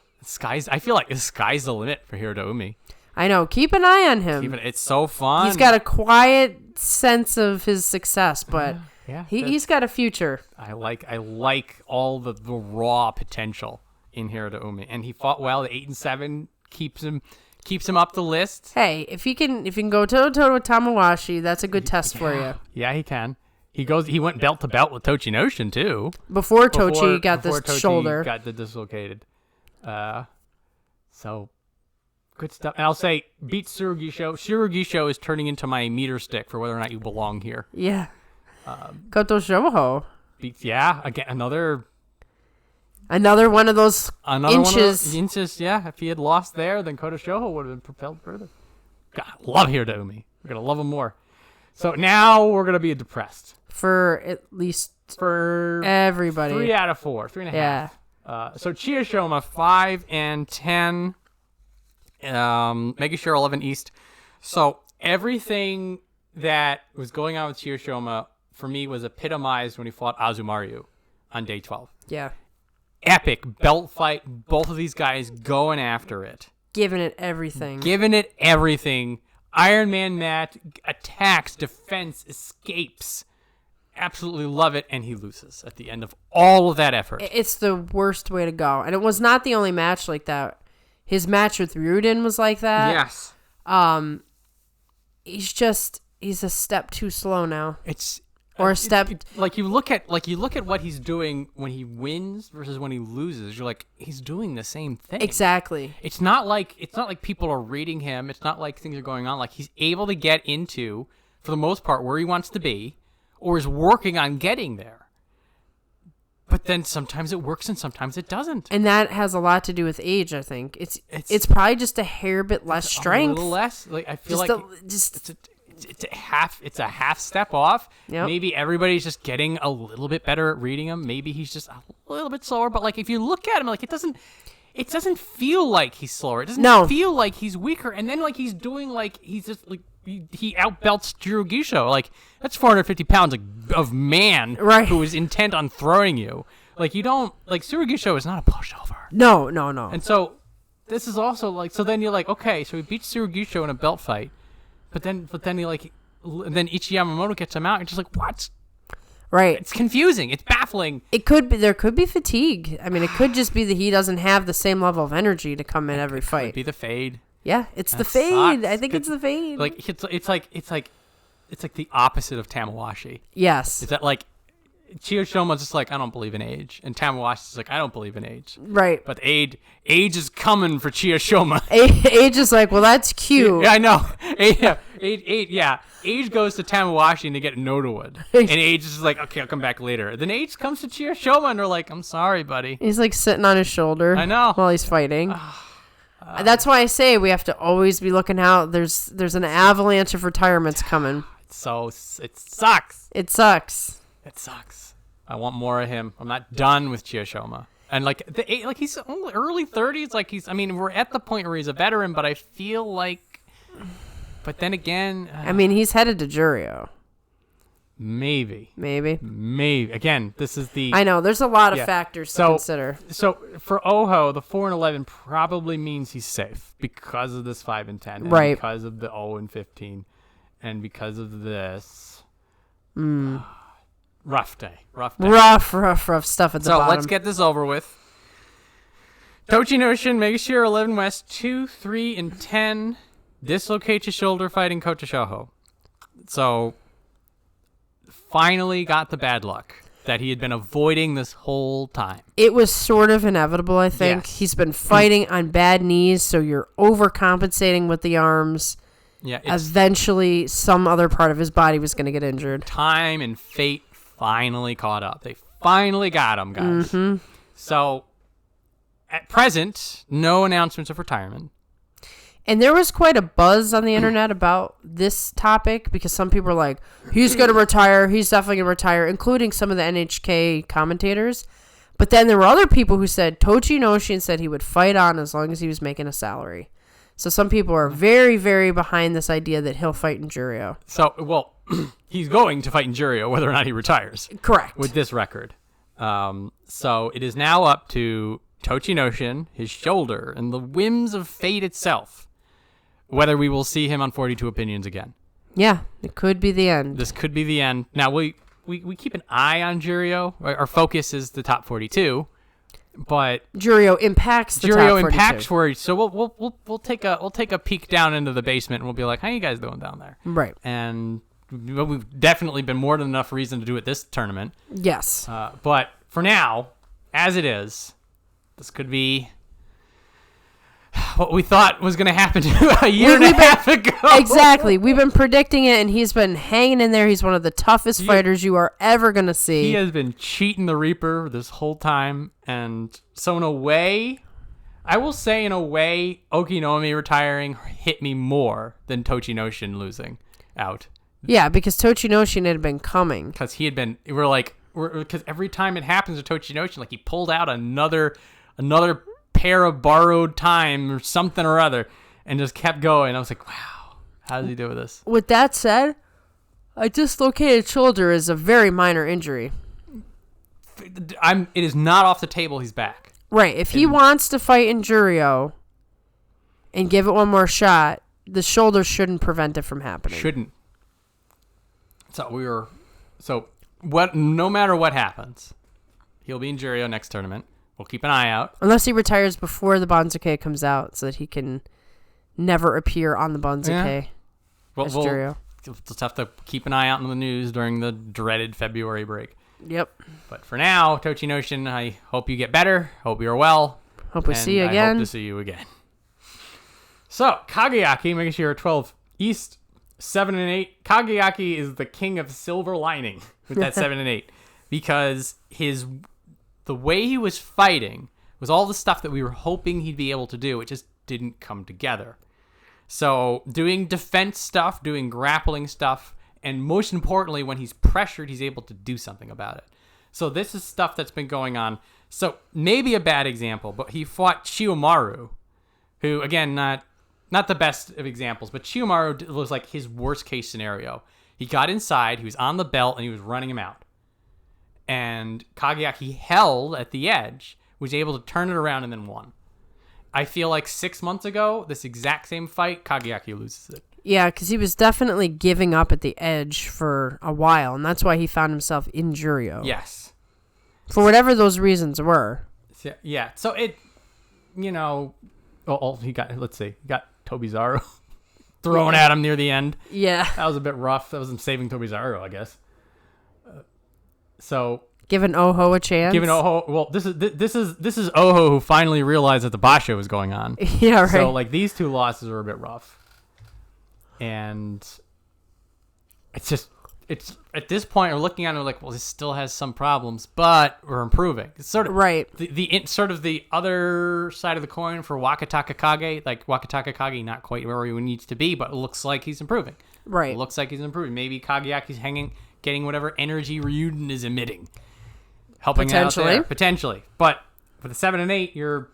[SPEAKER 1] feel like the sky's the limit for Hiradaumi.
[SPEAKER 2] I know. Keep an eye on him.
[SPEAKER 1] It's so fun.
[SPEAKER 2] He's got a quiet sense of his success, but he's got a future.
[SPEAKER 1] I like all the raw potential in Hiradaumi, and he fought well. The 8 and 7 keeps him up the list.
[SPEAKER 2] Hey, if he can go toe to toe with Tamawashi, that's a good test for you.
[SPEAKER 1] Yeah, he can. He went belt to belt with Tochinoshin too.
[SPEAKER 2] Before Tochi got this
[SPEAKER 1] Tochi
[SPEAKER 2] shoulder.
[SPEAKER 1] Got the dislocated. So good stuff. And I'll say, beat Tsurugisho. Tsurugisho is turning into my meter stick for whether or not you belong here.
[SPEAKER 2] Yeah. Koto Shoho.
[SPEAKER 1] Again, another
[SPEAKER 2] one of those inches.
[SPEAKER 1] One of those inches, yeah. If he had lost there, then Koto Shoho would have been propelled further. God, love Hiradaumi. We're going to love him more. So now we're going to be depressed.
[SPEAKER 2] For at least for everybody.
[SPEAKER 1] 3 out of 4. 3.5.
[SPEAKER 2] Yeah.
[SPEAKER 1] So Chiyashoma, 5 and 10. Megashore 11 East. So everything that was going on with Chiyashoma for me was epitomized when he fought Azumaryu on day 12.
[SPEAKER 2] Yeah.
[SPEAKER 1] Epic belt fight. Both of these guys going after it.
[SPEAKER 2] Giving it everything.
[SPEAKER 1] Iron Man match, attacks, defense, escapes. Absolutely love it, and he loses at the end of all of that effort. It's
[SPEAKER 2] the worst way to go. And it was not the only match like that. His match with Ryuden was like that.
[SPEAKER 1] Yes.
[SPEAKER 2] He's a step too slow now.
[SPEAKER 1] You look at what he's doing when he wins versus when he loses. You're like, he's doing the same thing.
[SPEAKER 2] Exactly.
[SPEAKER 1] It's not like people are reading him. It's not like things are going on. Like, he's able to get into, for the most part, where he wants to be, or is working on getting there. But then sometimes it works and sometimes it doesn't.
[SPEAKER 2] And that has a lot to do with age, I think. It's probably just a hair bit less strength.
[SPEAKER 1] A little less. Like, I feel it's a half step off.
[SPEAKER 2] Yep.
[SPEAKER 1] Maybe everybody's just getting a little bit better at reading him. Maybe he's just a little bit slower. But like, if you look at him, like, it doesn't feel like he's slower. It doesn't feel like he's weaker. And then like he's doing like he's just like he outbelts Tsurugisho. Like, that's 450 pounds of man who is intent on throwing you. Like, you don't like Tsurugisho is not a pushover.
[SPEAKER 2] No.
[SPEAKER 1] And so this is also like, so then you're like, okay, so he beats Tsurugisho in a belt fight. But then he then Ichi Yamamoto gets him out. And just like, what?
[SPEAKER 2] Right.
[SPEAKER 1] It's confusing. It's baffling.
[SPEAKER 2] There could be fatigue. I mean, it could just be that he doesn't have the same level of energy to come in every fight.
[SPEAKER 1] It could be the fade.
[SPEAKER 2] Yeah, it's the fade. Sucks. I think it's the fade.
[SPEAKER 1] Like, it's like the opposite of Tamawashi.
[SPEAKER 2] Yes.
[SPEAKER 1] Is that like Chiyoshoma's just like, I don't believe in age, and Tamawashi's like, I don't believe in age.
[SPEAKER 2] Right.
[SPEAKER 1] But age is coming for Chiyoshoma.
[SPEAKER 2] Age is like, well, that's cute.
[SPEAKER 1] Yeah, I know. Age goes to Tamawashi to get Nodawood, and Age is like, okay, I'll come back later. Then Age comes to Chiyoshoma, and they're like, I'm sorry, buddy.
[SPEAKER 2] He's like sitting on his shoulder.
[SPEAKER 1] I know.
[SPEAKER 2] While he's fighting. That's why I say we have to always be looking out. There's an avalanche of retirements coming.
[SPEAKER 1] So it sucks.
[SPEAKER 2] It sucks.
[SPEAKER 1] It sucks. I want more of him. I'm not done with Chiyoshoma. And he's only early 30s. Like, we're at the point where he's a veteran, but I feel like, but then again,
[SPEAKER 2] he's headed to Jurio.
[SPEAKER 1] Maybe. Again, this is the...
[SPEAKER 2] I know. There's a lot of factors to consider.
[SPEAKER 1] So for Oho, the 4 and 11 probably means he's safe because of this 5 and 10. And
[SPEAKER 2] right.
[SPEAKER 1] Because of the 0 and 15. And because of this... Rough day.
[SPEAKER 2] Rough stuff at the bottom.
[SPEAKER 1] So let's get this over with. Tochinoshin, Megashira 11 West, 2, 3, and 10. Dislocates his shoulder fighting Kotashoho. So... finally got the bad luck that he had been avoiding this whole time.
[SPEAKER 2] It was sort of inevitable, I think. Yes. He's been fighting on bad knees, so you're overcompensating with the arms. Yeah. Eventually, some other part of his body was going to get injured.
[SPEAKER 1] Time and fate finally caught up. They finally got him, guys. Mm-hmm. So, at present, no announcements of retirement.
[SPEAKER 2] And there was quite a buzz on the internet about this topic because some people were like, he's going to retire. He's definitely going to retire, including some of the NHK commentators. But then there were other people who said Tochinoshin said he would fight on as long as he was making a salary. So some people are very, very behind this idea that he'll fight in Juryo.
[SPEAKER 1] So, well, he's going to fight in Juryo whether or not he retires.
[SPEAKER 2] Correct.
[SPEAKER 1] With this record. So it is now up to Tochinoshin, his shoulder, and the whims of fate itself. Whether we will see him on 42 Opinions again.
[SPEAKER 2] Yeah, it could be the end.
[SPEAKER 1] This could be the end. Now, we keep an eye on Juryo. Our focus is the top 42, but
[SPEAKER 2] Juryo impacts the top 42.
[SPEAKER 1] Juryo impacts 42. So we'll take a peek down into the basement and we'll be like, how you guys doing down there?
[SPEAKER 2] Right.
[SPEAKER 1] And we've definitely been more than enough reason to do it this tournament.
[SPEAKER 2] Yes.
[SPEAKER 1] But for now, as it is, this could be what we thought was going to happen a year and a half ago.
[SPEAKER 2] Exactly. We've been predicting it, and he's been hanging in there. He's one of the toughest fighters you are ever going to see.
[SPEAKER 1] He has been cheating the Reaper this whole time. And so in a way, I will say Okinomi retiring hit me more than Tochinoshin losing out.
[SPEAKER 2] Yeah, because Tochinoshin had been coming.
[SPEAKER 1] Because he had been, because every time it happens to Tochinoshin, like he pulled out another pair of borrowed time or something or other and just kept going. I was like, wow, how does he do with this?
[SPEAKER 2] With that said, a dislocated shoulder is a very minor injury.
[SPEAKER 1] It is not off the table. He's back.
[SPEAKER 2] Right. If he wants to fight in Juryo and give it one more shot, the shoulder shouldn't prevent it from happening.
[SPEAKER 1] Shouldn't. No matter what happens, he'll be in Juryo next tournament. We'll keep an eye out.
[SPEAKER 2] Unless he retires before the Banzuke comes out so that he can never appear on the Banzuke.
[SPEAKER 1] Yeah. We'll just have to keep an eye out in the news during the dreaded February break.
[SPEAKER 2] Yep.
[SPEAKER 1] But for now, Tochinoshin, I hope you get better. Hope you're well.
[SPEAKER 2] Hope we see you again.
[SPEAKER 1] I hope to see you again. So, Kageyaki, Megashira 12 East, 7 and 8. Kageyaki is the king of silver lining with that 7 and 8 because the way he was fighting was all the stuff that we were hoping he'd be able to do. It just didn't come together. So doing defense stuff, doing grappling stuff, and most importantly, when he's pressured, he's able to do something about it. So this is stuff that's been going on. So maybe a bad example, but he fought Chiyomaru, who, again, not the best of examples, but Chiyomaru was like his worst case scenario. He got inside, he was on the belt, and he was running him out. And Kageyaki held at the edge, was able to turn it around and then won. I feel like 6 months ago, this exact same fight, Kageyaki loses it.
[SPEAKER 2] Yeah, because he was definitely giving up at the edge for a while, and that's why he found himself in Juryo.
[SPEAKER 1] Yes.
[SPEAKER 2] For whatever those reasons were.
[SPEAKER 1] Yeah, so he got Tobizaru thrown at him near the end.
[SPEAKER 2] Yeah.
[SPEAKER 1] That was a bit rough. That was him saving Tobizaru, I guess.
[SPEAKER 2] Giving Oho a chance.
[SPEAKER 1] This is Oho who finally realized that the Basho was going on.
[SPEAKER 2] Yeah, right.
[SPEAKER 1] So these two losses are a bit rough, and it's at this point we're looking at it like, well, this still has some problems, but we're improving. It's sort of
[SPEAKER 2] right.
[SPEAKER 1] The other side of the coin for Wakatakakage. Like Wakatakakage, not quite where he needs to be, but it looks like he's improving.
[SPEAKER 2] Right.
[SPEAKER 1] It looks like he's improving. Maybe Kageyaki's getting whatever energy Ryuden is emitting, helping out there potentially. But for the 7 and 8, you're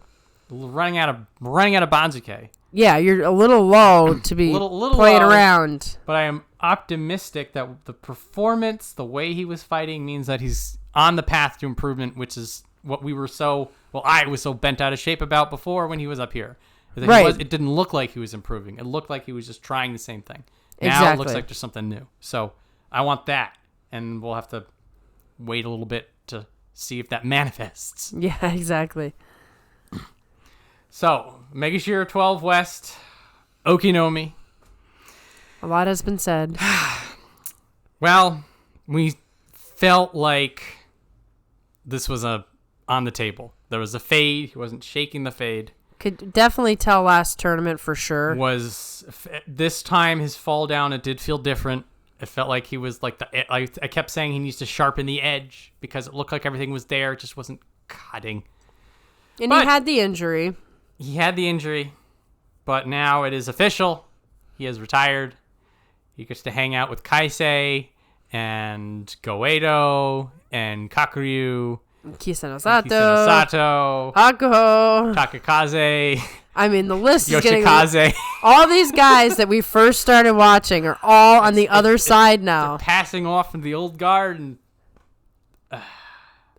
[SPEAKER 1] running out of Banzuke.
[SPEAKER 2] Yeah, you're a little low to be
[SPEAKER 1] little
[SPEAKER 2] playing
[SPEAKER 1] low,
[SPEAKER 2] around.
[SPEAKER 1] But I am optimistic that the performance, the way he was fighting, means that he's on the path to improvement, which is what we were I was so bent out of shape about before when he was up here.
[SPEAKER 2] Right.
[SPEAKER 1] It didn't look like he was improving. It looked like he was just trying the same thing. Now it looks like there's something new. So I want that, and we'll have to wait a little bit to see if that manifests.
[SPEAKER 2] Yeah, exactly.
[SPEAKER 1] So, Megashira 12 West, Okinomi.
[SPEAKER 2] A lot has been said.
[SPEAKER 1] Well, we felt like this was on the table. There was a fade. He wasn't shaking the fade.
[SPEAKER 2] Could definitely tell last tournament for sure.
[SPEAKER 1] This time his fall down, it did feel different. It felt like he was like I kept saying he needs to sharpen the edge because it looked like everything was there. It just wasn't cutting.
[SPEAKER 2] And he had the injury.
[SPEAKER 1] He had the injury, but now it is official. He has retired. He gets to hang out with Kaisei and Goedo and Kakuryu,
[SPEAKER 2] Kisanosato, Hakuho,
[SPEAKER 1] Takakaze,
[SPEAKER 2] I mean, the list is getting...
[SPEAKER 1] Yoshikaze.
[SPEAKER 2] All these guys that we first started watching are all on the other side now.
[SPEAKER 1] They're passing off from the old guard. And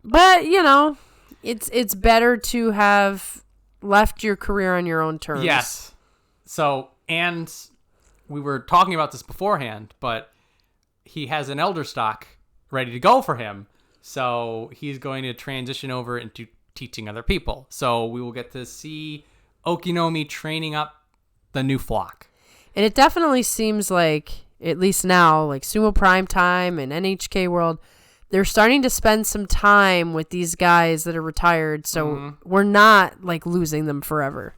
[SPEAKER 2] But, you know, it's better to have left your career on your own terms.
[SPEAKER 1] Yes. So, and we were talking about this beforehand, but he has an elder stock ready to go for him. So he's going to transition over into teaching other people. So we will get to see Okinomi training up the new flock.
[SPEAKER 2] And it definitely seems like, at least now, like Sumo Prime Time and NHK World, they're starting to spend some time with these guys that are retired. So we're not like losing them forever.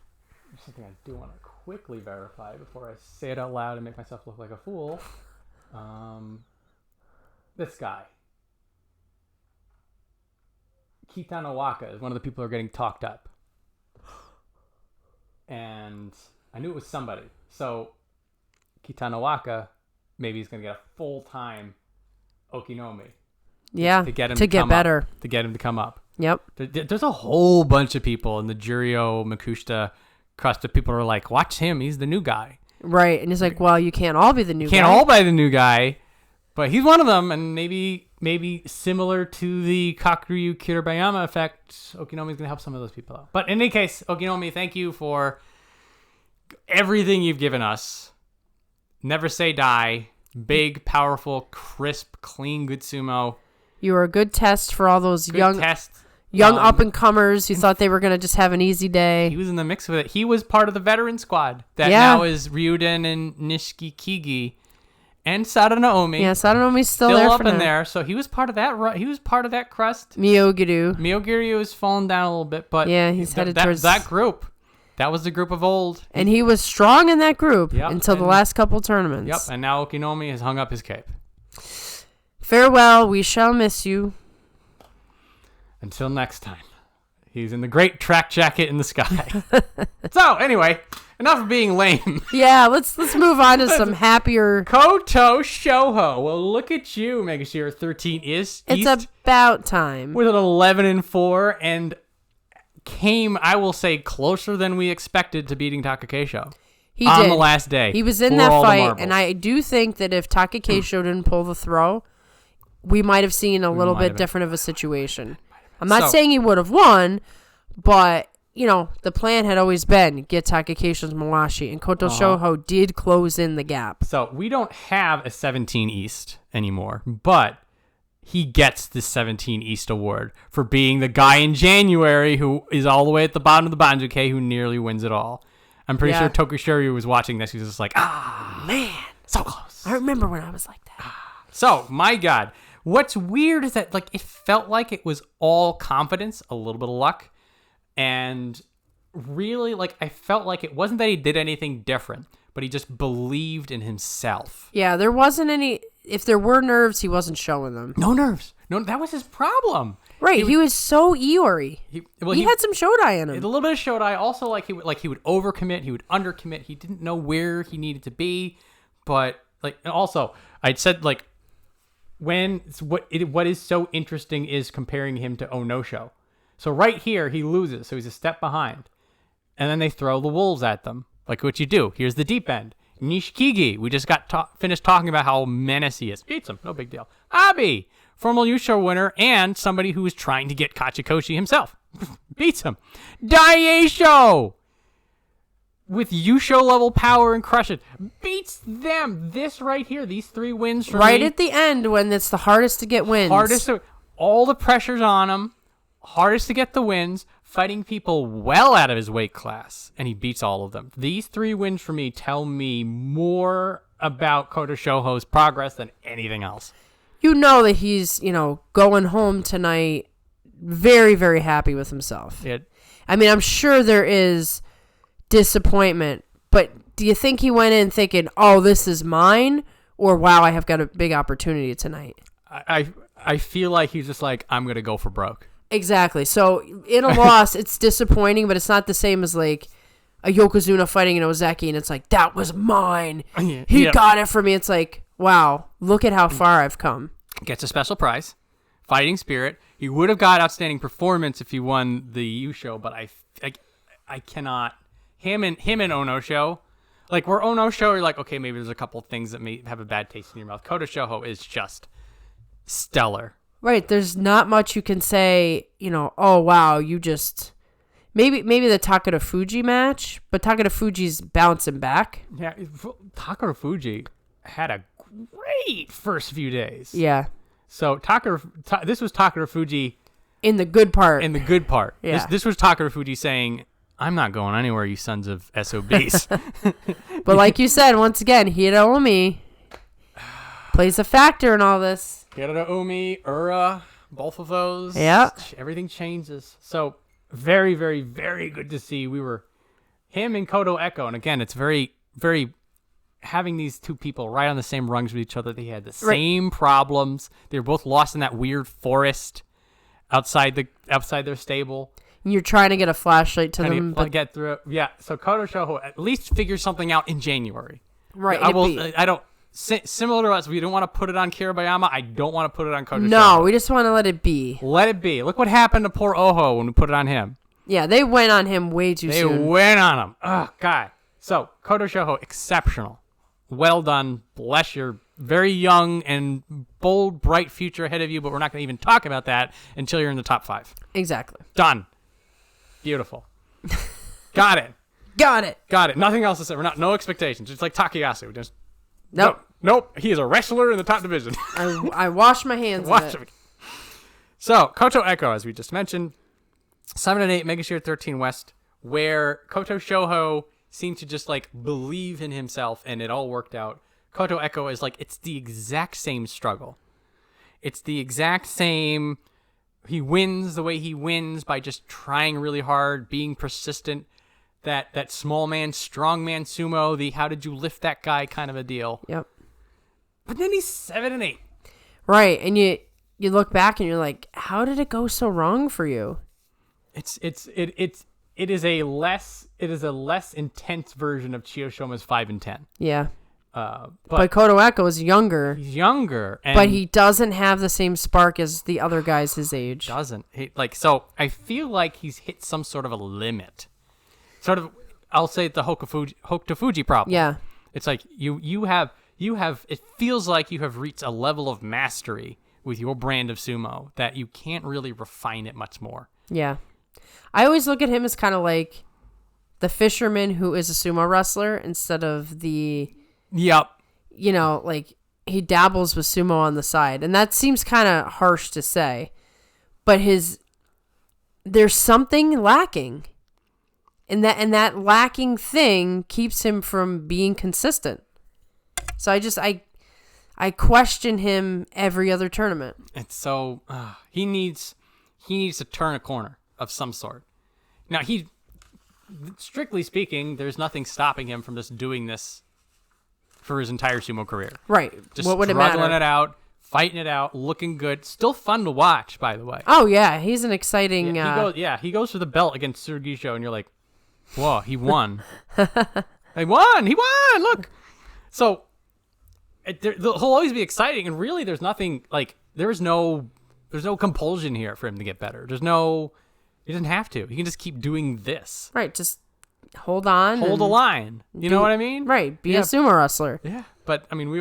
[SPEAKER 1] There's something I do want to quickly verify before I say it out loud and make myself look like a fool. This guy. Kotonowaka is one of the people who are getting talked up. And I knew it was somebody. So Kotonowaka, maybe he's going to get a full-time Okinomi.
[SPEAKER 2] Yeah,
[SPEAKER 1] to get him
[SPEAKER 2] to get better.
[SPEAKER 1] To get him to come up.
[SPEAKER 2] Yep.
[SPEAKER 1] There's a whole bunch of people in the Juryo Makushita crust of people who are like, watch him, he's the new guy.
[SPEAKER 2] Right, and it's like, well, you can't all be the new guy.
[SPEAKER 1] Can't all be the new guy, but he's one of them, and maybe similar to the Kakuryu Kiribayama effect, Okinomi is going to help some of those people out. But in any case, Okinomi, thank you for everything you've given us. Never say die. Big, powerful, crisp, clean, good sumo.
[SPEAKER 2] You were a good test for all those young
[SPEAKER 1] young
[SPEAKER 2] up-and-comers who thought they were going to just have an easy day.
[SPEAKER 1] He was in the mix with it. He was part of the veteran squad that now is Ryuden and Nishikifuji and Sadanoumi.
[SPEAKER 2] Yeah, Sadanoumi's still there
[SPEAKER 1] up
[SPEAKER 2] for
[SPEAKER 1] in
[SPEAKER 2] now.
[SPEAKER 1] there. So he was part of that. He was part of that crust.
[SPEAKER 2] Myogiryu
[SPEAKER 1] has fallen down a little bit, but
[SPEAKER 2] yeah, he's headed towards
[SPEAKER 1] that group. That was the group of old.
[SPEAKER 2] And he was strong in that group until the last couple tournaments.
[SPEAKER 1] Yep, and now Okinomi has hung up his cape.
[SPEAKER 2] Farewell, we shall miss you.
[SPEAKER 1] Until next time. He's in the great track jacket in the sky. So, anyway, enough of being lame.
[SPEAKER 2] Yeah, let's move on to some happier...
[SPEAKER 1] Koto Shouho. Well, look at you, Megashira 13 is
[SPEAKER 2] It's about time.
[SPEAKER 1] With an 11-4 and came, I will say, closer than we expected to beating Takakeisho.
[SPEAKER 2] He
[SPEAKER 1] on
[SPEAKER 2] did.
[SPEAKER 1] the last day.
[SPEAKER 2] He was in that fight, and I do think that if Takakeisho didn't pull the throw, we might have seen a little bit different of a situation. I'm not saying he would have won, but, you know, the plan had always been get Takakeisho's Mawashi, and Koto Shouho did close in the gap.
[SPEAKER 1] So we don't have a 17 East anymore, but he gets the 17 East award for being the guy in January who is all the way at the bottom of the Banjuke who nearly wins it all. I'm pretty sure Tokushiryu was watching this. He was just like,
[SPEAKER 2] man,
[SPEAKER 1] so close.
[SPEAKER 2] I remember when I was like that.
[SPEAKER 1] So, my God. What's weird is that, like, it felt like it was all confidence, a little bit of luck, and really, like, I felt like it wasn't that he did anything different, but he just believed in himself.
[SPEAKER 2] Yeah, there wasn't any... If there were nerves, he wasn't showing them.
[SPEAKER 1] No nerves. No, that was his problem.
[SPEAKER 2] Right, he was so Iori. He had some Shodai in him.
[SPEAKER 1] A little bit of Shodai. Also, he would overcommit, he would undercommit. He didn't know where he needed to be, but and also I'd said what is so interesting is comparing him to Onosho. So right here he loses, so he's a step behind, and then they throw the wolves at them. like what you do. Here's the deep end. Nishikigi, we just got finished talking about how menace he is. Beats him, no big deal. Abi, formal Yusho winner and somebody who is trying to get Kachikoshi himself. Beats him. Daieisho, with Yusho level power and crush it. Beats them. This right here, these 3 wins for
[SPEAKER 2] right
[SPEAKER 1] me.
[SPEAKER 2] at the end when it's the hardest to get wins.
[SPEAKER 1] All the pressure's on him. Hardest to get the wins. Fighting people well out of his weight class, and he beats all of them. These 3 wins for me tell me more about Koto Shoho's progress than anything else.
[SPEAKER 2] You know that he's, going home tonight very, very happy with himself. I mean, I'm sure there is disappointment, but do you think he went in thinking, oh, this is mine? Or, wow, I have got a big opportunity tonight?
[SPEAKER 1] I feel like he's just like, I'm going to go for broke.
[SPEAKER 2] Exactly. So in a loss, it's disappointing, but it's not the same as like a Yokozuna fighting an Ozeki, and it's like, that was mine. He got it for me. It's like, wow, look at how far I've come. Gets
[SPEAKER 1] a special prize, fighting spirit. He would have got outstanding performance if he won the Yusho, but I cannot. Him and Ono Show, like where Ono Show, you're like, okay, maybe there's a couple things that may have a bad taste in your mouth. Koto Shoho is just stellar.
[SPEAKER 2] Right, there's not much you can say, oh, wow, you just... Maybe the Takayasu match, but Takayafuji's bouncing back.
[SPEAKER 1] Yeah, Takayasu had a great first few days.
[SPEAKER 2] Yeah.
[SPEAKER 1] So this was Takayasu...
[SPEAKER 2] In the good part.
[SPEAKER 1] Yeah. This was Takayasu saying, I'm not going anywhere, you sons of SOBs.
[SPEAKER 2] But like you said, once again, Hiromi plays a factor in all this.
[SPEAKER 1] Terunofuji, Ura, both of those.
[SPEAKER 2] Yeah.
[SPEAKER 1] Everything changes. So very, very, very good to see. We were him and Koto Echo. And again, it's very, very having these 2 people right on the same rungs with each other. They had the same problems. They were both lost in that weird forest outside their stable.
[SPEAKER 2] You're trying to get a flashlight to them.
[SPEAKER 1] But get through it. Yeah. So Koto Shoho at least figures something out in January.
[SPEAKER 2] Right.
[SPEAKER 1] I don't. Similar to us, we don't want to put it on Kiribayama. I don't want to put it on Koto Shoho.
[SPEAKER 2] No, we just want to let it be.
[SPEAKER 1] Let it be. Look what happened to poor Oho when we put it on him.
[SPEAKER 2] Yeah, they went on him way too soon.
[SPEAKER 1] They went on him. Oh, God. So, Koto Shoho, exceptional. Well done. Bless your very young and bold, bright future ahead of you, but we're not going to even talk about that until you're in the top 5.
[SPEAKER 2] Exactly.
[SPEAKER 1] Done. Beautiful. Got it.
[SPEAKER 2] Got it.
[SPEAKER 1] Nothing else to say. No expectations. It's like Takayasu. Just
[SPEAKER 2] Nope.
[SPEAKER 1] He is a wrestler in the top division.
[SPEAKER 2] I wash my hands of it.
[SPEAKER 1] So, Koto Echo, as we just mentioned, 7 and 8, Megashire 13 West, where Koto Shoho seemed to just like believe in himself and it all worked out. Koto Echo is like, it's the exact same struggle. It's the exact same. He wins the way he wins by just trying really hard, being persistent. That small man, strong man sumo, the how did you lift that guy kind of a deal.
[SPEAKER 2] Yep.
[SPEAKER 1] But then he's 7 and 8.
[SPEAKER 2] Right, and you look back and you're like, how did it go so wrong for you?
[SPEAKER 1] It is a less intense version of Chiyoshoma's 5 and 10.
[SPEAKER 2] Yeah. But Koto Echo is younger.
[SPEAKER 1] He's younger,
[SPEAKER 2] but he doesn't have the same spark as the other guys his age.
[SPEAKER 1] Doesn't. So I feel like he's hit some sort of a limit. Sort of, I'll say the Hokutofuji problem.
[SPEAKER 2] Yeah.
[SPEAKER 1] It's like you have it feels like you have reached a level of mastery with your brand of sumo that you can't really refine it much more.
[SPEAKER 2] Yeah. I always look at him as kind of like the fisherman who is a sumo wrestler instead of the...
[SPEAKER 1] Yep.
[SPEAKER 2] Like he dabbles with sumo on the side. And that seems kind of harsh to say. But there's something lacking. And that lacking thing keeps him from being consistent. So I question him every other tournament.
[SPEAKER 1] It's so he needs to turn a corner of some sort. Now strictly speaking, there's nothing stopping him from just doing this for his entire sumo career.
[SPEAKER 2] Right.
[SPEAKER 1] Just
[SPEAKER 2] what would it matter?
[SPEAKER 1] Struggling it out, fighting it out, looking good. Still fun to watch, by the way.
[SPEAKER 2] Oh yeah, he's an exciting.
[SPEAKER 1] He goes for the belt against Tsurugisho, and you're like, whoa, he won. He won. Look. So he'll always be exciting, and really, there's nothing like there's no compulsion here for him to get better. He doesn't have to. He can just keep doing this.
[SPEAKER 2] Right. Just hold on.
[SPEAKER 1] hold a line. You know what I mean?
[SPEAKER 2] Right. Be a sumo wrestler.
[SPEAKER 1] Yeah. But I mean, we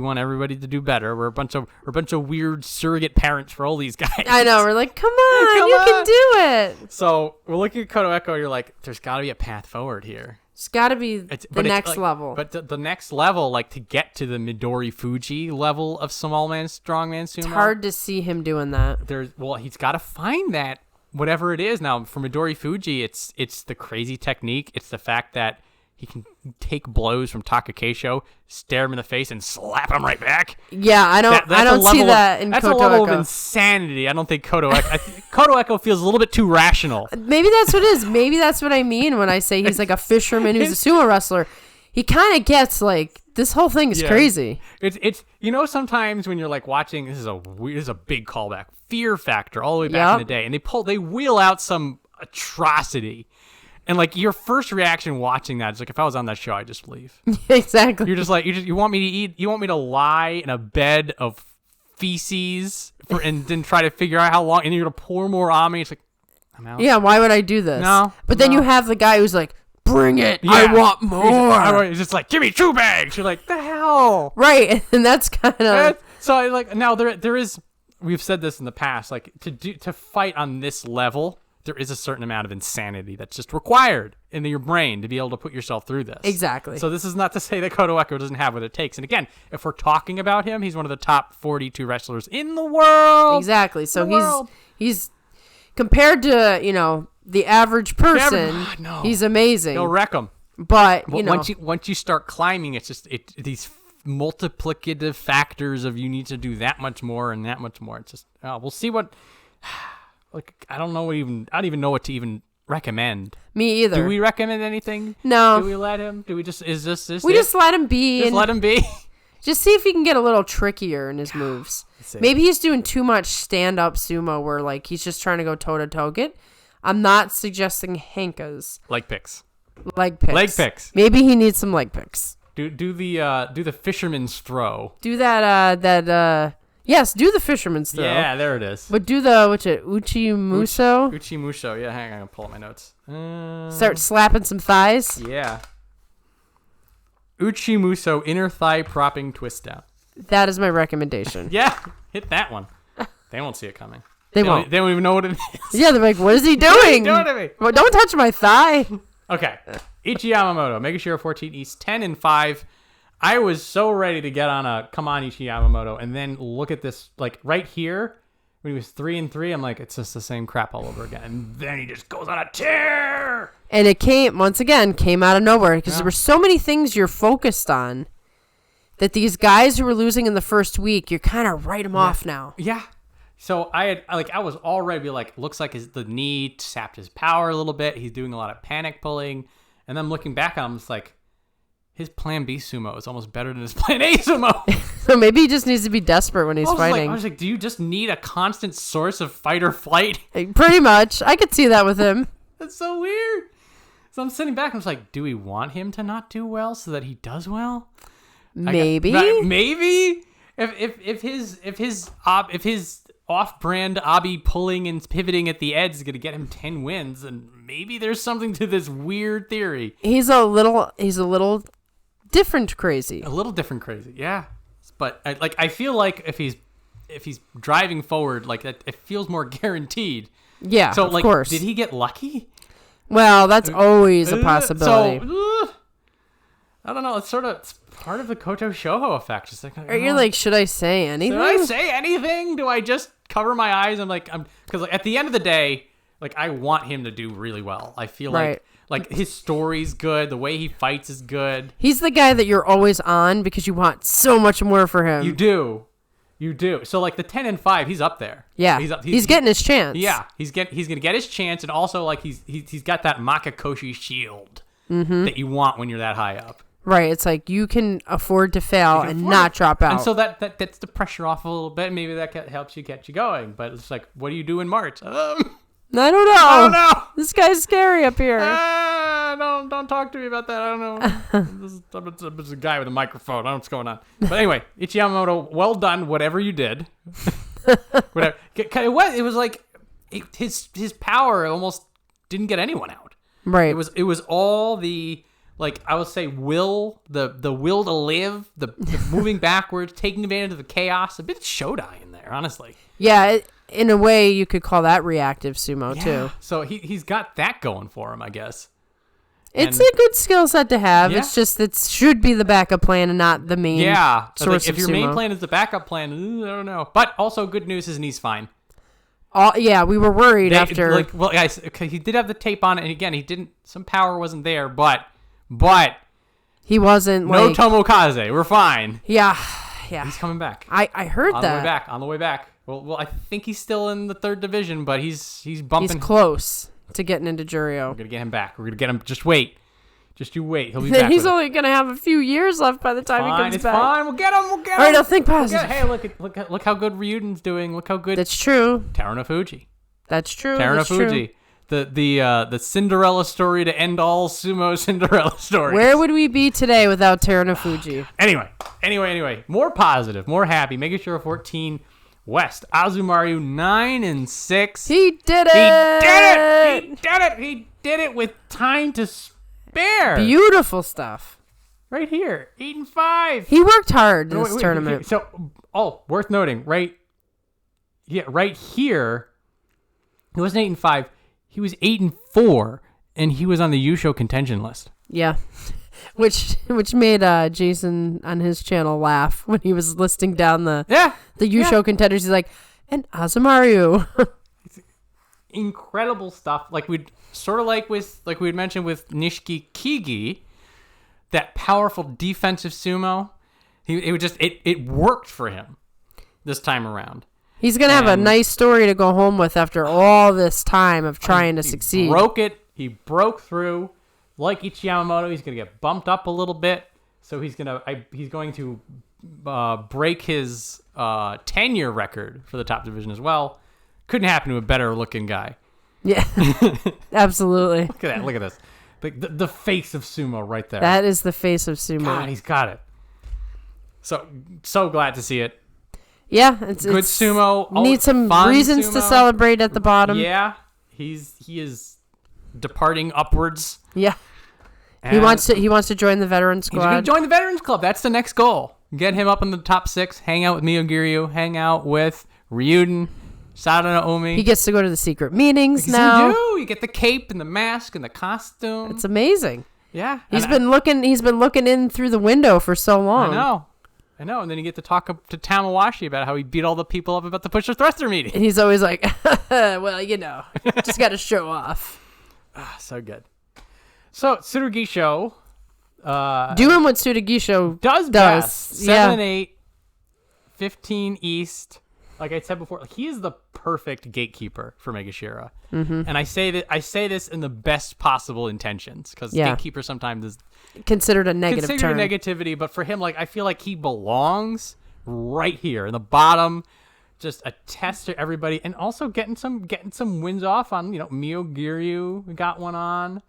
[SPEAKER 1] want everybody to do better. We're a bunch of weird surrogate parents for all these guys.
[SPEAKER 2] I know. We're like, come on, you can do it.
[SPEAKER 1] So we're looking at Kotonowaka. You're like, there's got to be a path forward here.
[SPEAKER 2] It's got to be the next level.
[SPEAKER 1] But the next level, like to get to the Midorifuji level of small man, strongman sumo.
[SPEAKER 2] It's hard to see him doing that.
[SPEAKER 1] He's got to find that, whatever it is. Now, for Midorifuji, it's the crazy technique. It's the fact that he can take blows from Takakeisho, stare him in the face, and slap him right back.
[SPEAKER 2] Yeah, I don't see that in Kotonowaka.
[SPEAKER 1] That's a level of insanity. I don't think Kotonowaka feels a little bit too rational.
[SPEAKER 2] Maybe that's what it is. Maybe that's what I mean when I say he's like a fisherman who's a sumo wrestler. He kind of gets like, this whole thing is crazy.
[SPEAKER 1] It's sometimes when you're like watching, this is a big callback, Fear Factor all the way back in the day, and they wheel out some atrocity. And like your first reaction watching that is like, if I was on that show, I'd just leave.
[SPEAKER 2] Exactly.
[SPEAKER 1] You're just like, you want me to eat? You want me to lie in a bed of feces and then try to figure out how long? And you're gonna pour more on me? It's like, I'm out.
[SPEAKER 2] Yeah. Why would I do this?
[SPEAKER 1] No.
[SPEAKER 2] But then you have the guy who's like, bring it. Yeah. I want more.
[SPEAKER 1] He's just like, give me 2 bags. You're like, the hell?
[SPEAKER 2] Right. And that's kind of.
[SPEAKER 1] So like now there is. We've said this in the past. Like to fight on this level, there is a certain amount of insanity that's just required in your brain to be able to put yourself through this.
[SPEAKER 2] Exactly.
[SPEAKER 1] So this is not to say that Kotonowaka doesn't have what it takes. And again, if we're talking about him, he's one of the top 42 wrestlers in the world.
[SPEAKER 2] Exactly. So he's compared to, the average person, he's amazing.
[SPEAKER 1] He'll wreck him.
[SPEAKER 2] But,
[SPEAKER 1] once you start climbing, it's just these multiplicative factors of you need to do that much more and that much more. It's just, we'll see what... Like, I don't even know what to even recommend.
[SPEAKER 2] Me either.
[SPEAKER 1] Do we recommend anything?
[SPEAKER 2] No.
[SPEAKER 1] Do we let him? Do we just,
[SPEAKER 2] We just let him be.
[SPEAKER 1] Just let him be?
[SPEAKER 2] Just see if he can get a little trickier in his moves. Maybe he's doing too much stand-up sumo where, like, he's just trying to go toe-to-toe. I'm not suggesting hankas.
[SPEAKER 1] Leg picks.
[SPEAKER 2] Leg picks. Maybe he needs some leg picks.
[SPEAKER 1] Do the fisherman's throw.
[SPEAKER 2] Do that, yes, do the fisherman's throw.
[SPEAKER 1] Yeah, there it is.
[SPEAKER 2] But do the, Uchimuso?
[SPEAKER 1] Uchimuso, yeah, hang on, I'm going to pull up my notes.
[SPEAKER 2] Start slapping some thighs?
[SPEAKER 1] Yeah. Uchimuso, inner thigh propping twist down.
[SPEAKER 2] That is my recommendation.
[SPEAKER 1] Yeah, hit that one. They won't see it coming.
[SPEAKER 2] They won't.
[SPEAKER 1] They don't even know what it is.
[SPEAKER 2] Yeah, they're like, what is he doing?
[SPEAKER 1] What are you doing to me?
[SPEAKER 2] Well, don't touch my thigh.
[SPEAKER 1] Okay. Ichi Yamamoto, Megashira 14 East, 10-5. I was so ready to get on a come on Ichi Yamamoto, and then look at this, like right here when he was 3-3. I'm like, it's just the same crap all over again. And then he just goes on a tear.
[SPEAKER 2] And it came out of nowhere because there were so many things you're focused on that these guys who were losing in the first week, you're kind of write them off now.
[SPEAKER 1] Yeah. So I was already like, looks like the knee sapped his power a little bit. He's doing a lot of panic pulling, and then looking back on him, it's like, his Plan B sumo is almost better than his Plan A sumo.
[SPEAKER 2] So maybe he just needs to be desperate when he's fighting.
[SPEAKER 1] I was like, do you just need a constant source of fight or flight?
[SPEAKER 2] Pretty much. I could see that with him.
[SPEAKER 1] That's so weird. So I'm sitting back and I was like, do we want him to not do well so that he does well?
[SPEAKER 2] Maybe.
[SPEAKER 1] Maybe if his off-brand Abi pulling and pivoting at the edge is going to get him 10 wins, and maybe there's something to this weird theory.
[SPEAKER 2] He's a little different crazy.
[SPEAKER 1] A little different crazy, yeah. But I feel like if he's driving forward, like that, it feels more guaranteed.
[SPEAKER 2] Yeah,
[SPEAKER 1] so,
[SPEAKER 2] of course.
[SPEAKER 1] Did he get lucky?
[SPEAKER 2] Well, that's always a possibility.
[SPEAKER 1] So, I don't know. It's part of the Koto Shoujo effect. Just like,
[SPEAKER 2] you're like, should I say anything?
[SPEAKER 1] Should I say anything? Do I just cover my eyes? Because at the end of the day, like I want him to do really well. I feel like his story's good. The way he fights is good.
[SPEAKER 2] He's the guy that you're always on because you want so much more for him.
[SPEAKER 1] You do. So like the 10-5, he's up there.
[SPEAKER 2] Yeah, he's getting his chance.
[SPEAKER 1] Yeah, he's gonna get his chance, and also like he's got that Makakoshi shield that you want when you're that high up.
[SPEAKER 2] Right, it's like you can afford to fail and not drop out.
[SPEAKER 1] And so that gets the pressure off a little bit. Maybe that helps you get you going. But it's like, what do you do in March?
[SPEAKER 2] I don't know. This guy's scary up here.
[SPEAKER 1] Don't talk to me about that. I don't know. This is a guy with a microphone. I don't know what's going on. But anyway, Ichi Yamamoto, well done, whatever you did. Whatever. It was like his power almost didn't get anyone out.
[SPEAKER 2] Right.
[SPEAKER 1] It was all the, like, I would say the will to live, the moving backwards, taking advantage of the chaos. A bit of Shodai in there, honestly.
[SPEAKER 2] Yeah, in a way, you could call that reactive sumo, too.
[SPEAKER 1] So he's got that going for him, I guess.
[SPEAKER 2] It's a good skill set to have.
[SPEAKER 1] Yeah.
[SPEAKER 2] It's just it should be the backup plan and not the main source
[SPEAKER 1] if
[SPEAKER 2] of
[SPEAKER 1] your
[SPEAKER 2] sumo.
[SPEAKER 1] main plan is the backup plan, I don't know. But also, good news, his knee's fine.
[SPEAKER 2] We were worried after.
[SPEAKER 1] Guys, he did have the tape on it, and again, he didn't. Some power wasn't there, but
[SPEAKER 2] He wasn't
[SPEAKER 1] no Tomokaze. We're fine.
[SPEAKER 2] Yeah.
[SPEAKER 1] He's coming back.
[SPEAKER 2] I heard
[SPEAKER 1] on
[SPEAKER 2] that.
[SPEAKER 1] On the way back. Well, I think he's still in the 3rd division, but he's bumping.
[SPEAKER 2] He's close to getting into Juryo.
[SPEAKER 1] We're gonna get him back. We're gonna get him. Just wait. Just you wait. He'll be back.
[SPEAKER 2] He's only gonna have a few years left by the time he comes back.
[SPEAKER 1] It's fine. We'll get him. All
[SPEAKER 2] right, now think positive.
[SPEAKER 1] Hey, look how good Ryuden's doing. Look how good.
[SPEAKER 2] That's true.
[SPEAKER 1] Terunofuji.
[SPEAKER 2] That's true.
[SPEAKER 1] Terunofuji. The Cinderella story to end all sumo Cinderella stories.
[SPEAKER 2] Where would we be today without Terunofuji?
[SPEAKER 1] Anyway. More positive, more happy. Making sure 14 West. Azumaru 9-6.
[SPEAKER 2] He did it.
[SPEAKER 1] He did it with time to spare.
[SPEAKER 2] Beautiful stuff.
[SPEAKER 1] Right here, 8-5.
[SPEAKER 2] He worked hard in this tournament.
[SPEAKER 1] So, worth noting, right? Yeah, right here. He wasn't 8-5. He was 8-4, and he was on the Yusho contention list.
[SPEAKER 2] Yeah, which made Jason on his channel laugh when he was listing down the Yusho contenders. He's like, and Azumaru.
[SPEAKER 1] Incredible stuff. Like we'd mentioned with Nishikifuji, that powerful defensive sumo. It worked for him this time around.
[SPEAKER 2] He's going to have a nice story to go home with after all this time of trying to succeed.
[SPEAKER 1] He broke through. Like Ichiyamamoto, he's going to get bumped up a little bit. So he's going to break his tenure record for the top division as well. Couldn't happen to a better looking guy.
[SPEAKER 2] Yeah, absolutely.
[SPEAKER 1] Look at that. Look at this. The face of sumo right there.
[SPEAKER 2] That is the face of sumo.
[SPEAKER 1] God, he's got it. So glad to see it.
[SPEAKER 2] Yeah,
[SPEAKER 1] it's good sumo.
[SPEAKER 2] Need some reasons to celebrate at the bottom.
[SPEAKER 1] Yeah, he is departing upwards.
[SPEAKER 2] Yeah, he wants to join the veteran squad.
[SPEAKER 1] He's going to join the veterans club. That's the next goal. Get him up in the top 6. Hang out with Miyogiryu. Hang out with Ryuden, Sadanoumi.
[SPEAKER 2] He gets to go to the secret meetings now.
[SPEAKER 1] You get the cape and the mask and the costume.
[SPEAKER 2] It's amazing.
[SPEAKER 1] Yeah,
[SPEAKER 2] He's been looking in through the window for so long.
[SPEAKER 1] I know, and then you get to talk to Tamawashi about how he beat all the people up about the pusher thruster meeting.
[SPEAKER 2] And he's always like, well, just got to show off.
[SPEAKER 1] So good. So, Tsurugisho.
[SPEAKER 2] Doing what Tsurugisho
[SPEAKER 1] does best. 7-8, 15 East. Like I said before, he is the perfect gatekeeper for Megashira. Mm-hmm. And I say this in the best possible intentions, because gatekeeper sometimes is
[SPEAKER 2] considered a negative term.
[SPEAKER 1] Negativity, but for him, like I feel like he belongs right here in the bottom, just a test to everybody, and also getting some wins off on Miyogiryu got one on.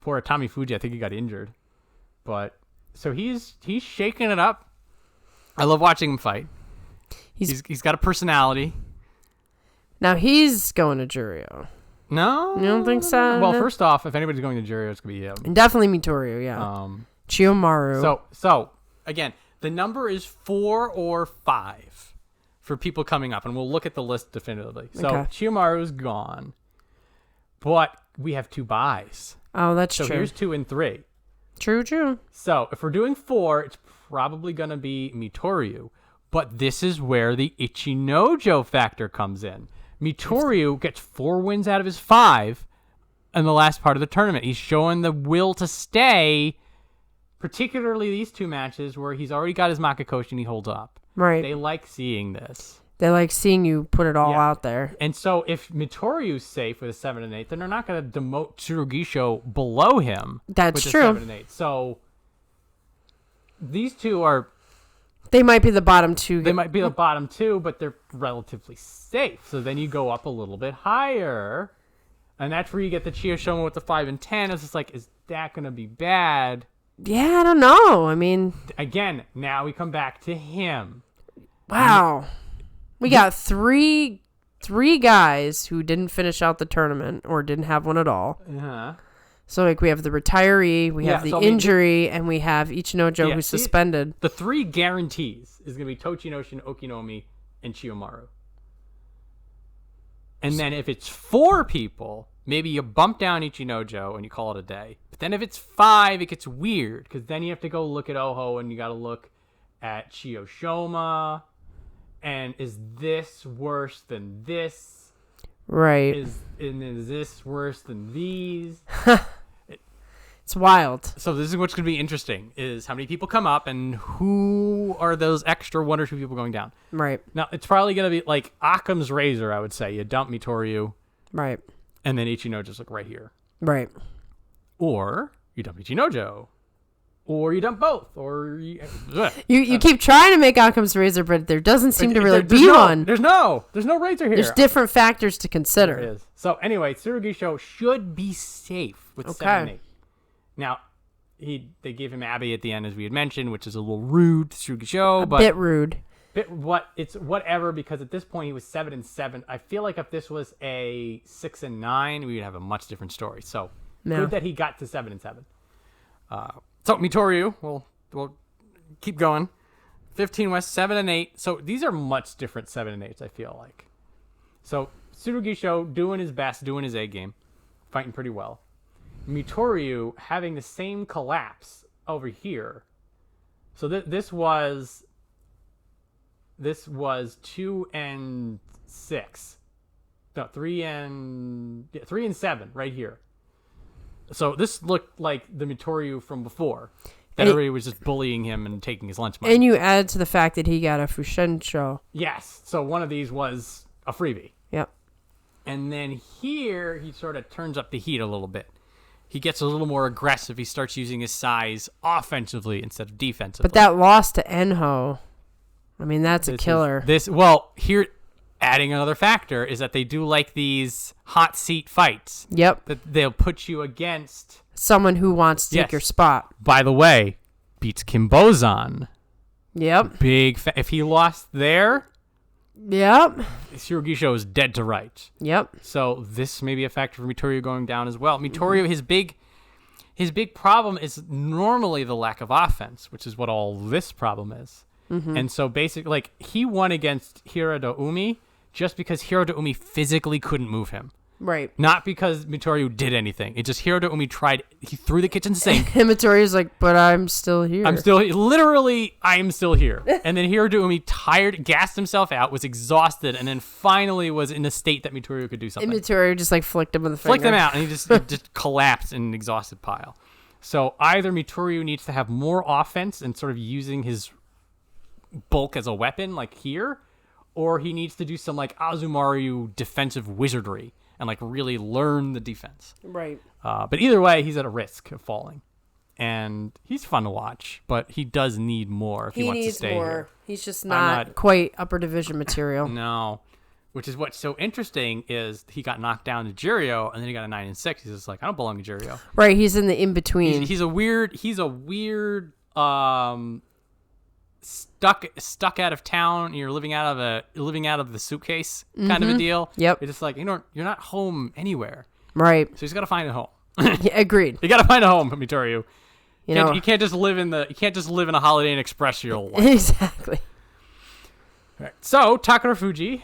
[SPEAKER 1] Poor Tomifuji, I think he got injured, but so he's shaking it up. I love watching him fight. He's got a personality.
[SPEAKER 2] Now he's going to Juryo.
[SPEAKER 1] No?
[SPEAKER 2] You don't think so?
[SPEAKER 1] Well, first off, if anybody's going to Juryo, it's going to be him.
[SPEAKER 2] And definitely Mitoryu, yeah. Chiyomaru.
[SPEAKER 1] So, again, the number is 4 or 5 for people coming up, and we'll look at the list definitively. So, Chiyomaru's gone, but we have 2 buys.
[SPEAKER 2] Oh, that's true.
[SPEAKER 1] So, here's 2 and 3.
[SPEAKER 2] True. So,
[SPEAKER 1] if we're doing 4, it's probably going to be Mitoryu. But this is where the Ichinojo factor comes in. Mitoryu gets 4 wins out of his 5 in the last part of the tournament. He's showing the will to stay, particularly these 2 matches where he's already got his Makakoshi and he holds up.
[SPEAKER 2] Right.
[SPEAKER 1] They like seeing this.
[SPEAKER 2] They like seeing you put it all out there.
[SPEAKER 1] And so if Mitoryu's safe with a 7 and 8, then they're not going to demote Tsurugisho below him.
[SPEAKER 2] That's
[SPEAKER 1] with
[SPEAKER 2] true.
[SPEAKER 1] A 7 and 8. So these 2 are...
[SPEAKER 2] They might be the bottom 2.
[SPEAKER 1] They might be the bottom 2, but they're relatively safe. So then you go up a little bit higher. And that's where you get the Chiyoshoma with the 5 and 10. It's just like, is that going to be bad?
[SPEAKER 2] Yeah, I don't know. I mean...
[SPEAKER 1] Again, now we come back to him.
[SPEAKER 2] Wow. We got three guys who didn't finish out the tournament or didn't have one at all.
[SPEAKER 1] Uh-huh.
[SPEAKER 2] So, like, we have the retiree, we have the
[SPEAKER 1] so, I mean,
[SPEAKER 2] injury, and we have Ichinojo who's suspended.
[SPEAKER 1] The 3 guarantees is going to be Tochinoshin, Okinomi, and Chiyomaru. And then if it's 4 people, maybe you bump down Ichinojo and you call it a day. But then if it's 5, it gets weird, because then you have to go look at Oho, and you got to look at Chiyoshoma, and is this worse than this?
[SPEAKER 2] Right.
[SPEAKER 1] Is this worse than these?
[SPEAKER 2] It's wild.
[SPEAKER 1] So this is what's going to be interesting, is how many people come up and who are those extra 1 or 2 people going down.
[SPEAKER 2] Right.
[SPEAKER 1] Now, it's probably going to be like Occam's razor, I would say. You dump Mitoryu.
[SPEAKER 2] Right.
[SPEAKER 1] And then Ichinojo's like right here.
[SPEAKER 2] Right.
[SPEAKER 1] Or you dump Ichinojo. Or you dump both. Or
[SPEAKER 2] you keep trying to make Occam's razor, but there doesn't seem to really be one.
[SPEAKER 1] There's no razor here.
[SPEAKER 2] There's different factors to consider.
[SPEAKER 1] There is. So anyway, Tsurugisho should be safe with 7 and 8. Now, they gave him Abby at the end, as we had mentioned, which is a little rude to Tsurugisho.
[SPEAKER 2] But bit rude.
[SPEAKER 1] It's whatever, because at this point he was 7 and 7. I feel like if this was a 6 and 9, we would have a much different story. So good that he got to 7 and 7. So Mitoryu, we'll keep going. 15 West, 7 and 8. So these are much different 7 and 8s, I feel like. So Tsurugisho doing his best, doing his A game, fighting pretty well. Mitoryu having the same collapse over here. So this was 2 and 6. No, 3 and 7 right here. So this looked like the Mitoryu from before. That everybody was just bullying him and taking his lunch money.
[SPEAKER 2] And you add to the fact that he got a Fushensho.
[SPEAKER 1] Yes. So one of these was a freebie.
[SPEAKER 2] Yep.
[SPEAKER 1] And then here he sort of turns up the heat a little bit. He gets a little more aggressive. He starts using his size offensively instead of defensively.
[SPEAKER 2] But that loss to Enho, I mean, that's a killer.
[SPEAKER 1] Here, adding another factor is that they do like these hot seat fights.
[SPEAKER 2] Yep.
[SPEAKER 1] That they'll put you against
[SPEAKER 2] someone who wants to take your spot.
[SPEAKER 1] By the way, beats Kimbozan.
[SPEAKER 2] Yep.
[SPEAKER 1] If he lost there,
[SPEAKER 2] yep,
[SPEAKER 1] Tsurugisho is dead to rights.
[SPEAKER 2] Yep.
[SPEAKER 1] So this may be a factor for Mitoryu going down as well. Mitoryu, his big problem is normally the lack of offense, which is what all this problem is. Mm-hmm. And so basically, like, he won against Hiradoumi just because Hiradoumi physically couldn't move him.
[SPEAKER 2] Right.
[SPEAKER 1] Not because Mitoryu did anything. It just Hiradoumi tried. He threw the kitchen sink.
[SPEAKER 2] And Mitoryu's like, but I'm still here.
[SPEAKER 1] I'm still here. And then Hiradoumi gassed himself out, was exhausted, and then finally was in a state that Mitoryu could do something.
[SPEAKER 2] And Mitoryu just like flicked him with the finger.
[SPEAKER 1] Flicked him out, and he just collapsed in an exhausted pile. So either Mitoryu needs to have more offense and sort of using his bulk as a weapon, like here, or he needs to do some like Azumaru defensive wizardry and like really learn the defense.
[SPEAKER 2] Right.
[SPEAKER 1] But either way, he's at a risk of falling. And he's fun to watch, but he does need more if he wants to stay here.
[SPEAKER 2] He's just not quite upper division material.
[SPEAKER 1] No. Which is what's so interesting is he got knocked down to Juryo, and then he got a 9 and 6. He's just like, I don't belong to Juryo.
[SPEAKER 2] Right, he's in the in-between.
[SPEAKER 1] He's a weird stuck out of town. You're living out of the suitcase kind of a deal.
[SPEAKER 2] Yep.
[SPEAKER 1] It's just like, you're not home anywhere.
[SPEAKER 2] Right.
[SPEAKER 1] So he's got to find a home.
[SPEAKER 2] Yeah, agreed.
[SPEAKER 1] You got to find a home, Mitoryu.
[SPEAKER 2] You
[SPEAKER 1] can't just live in a Holiday Inn Express your whole life.
[SPEAKER 2] Exactly.
[SPEAKER 1] All right. So Takarofuji,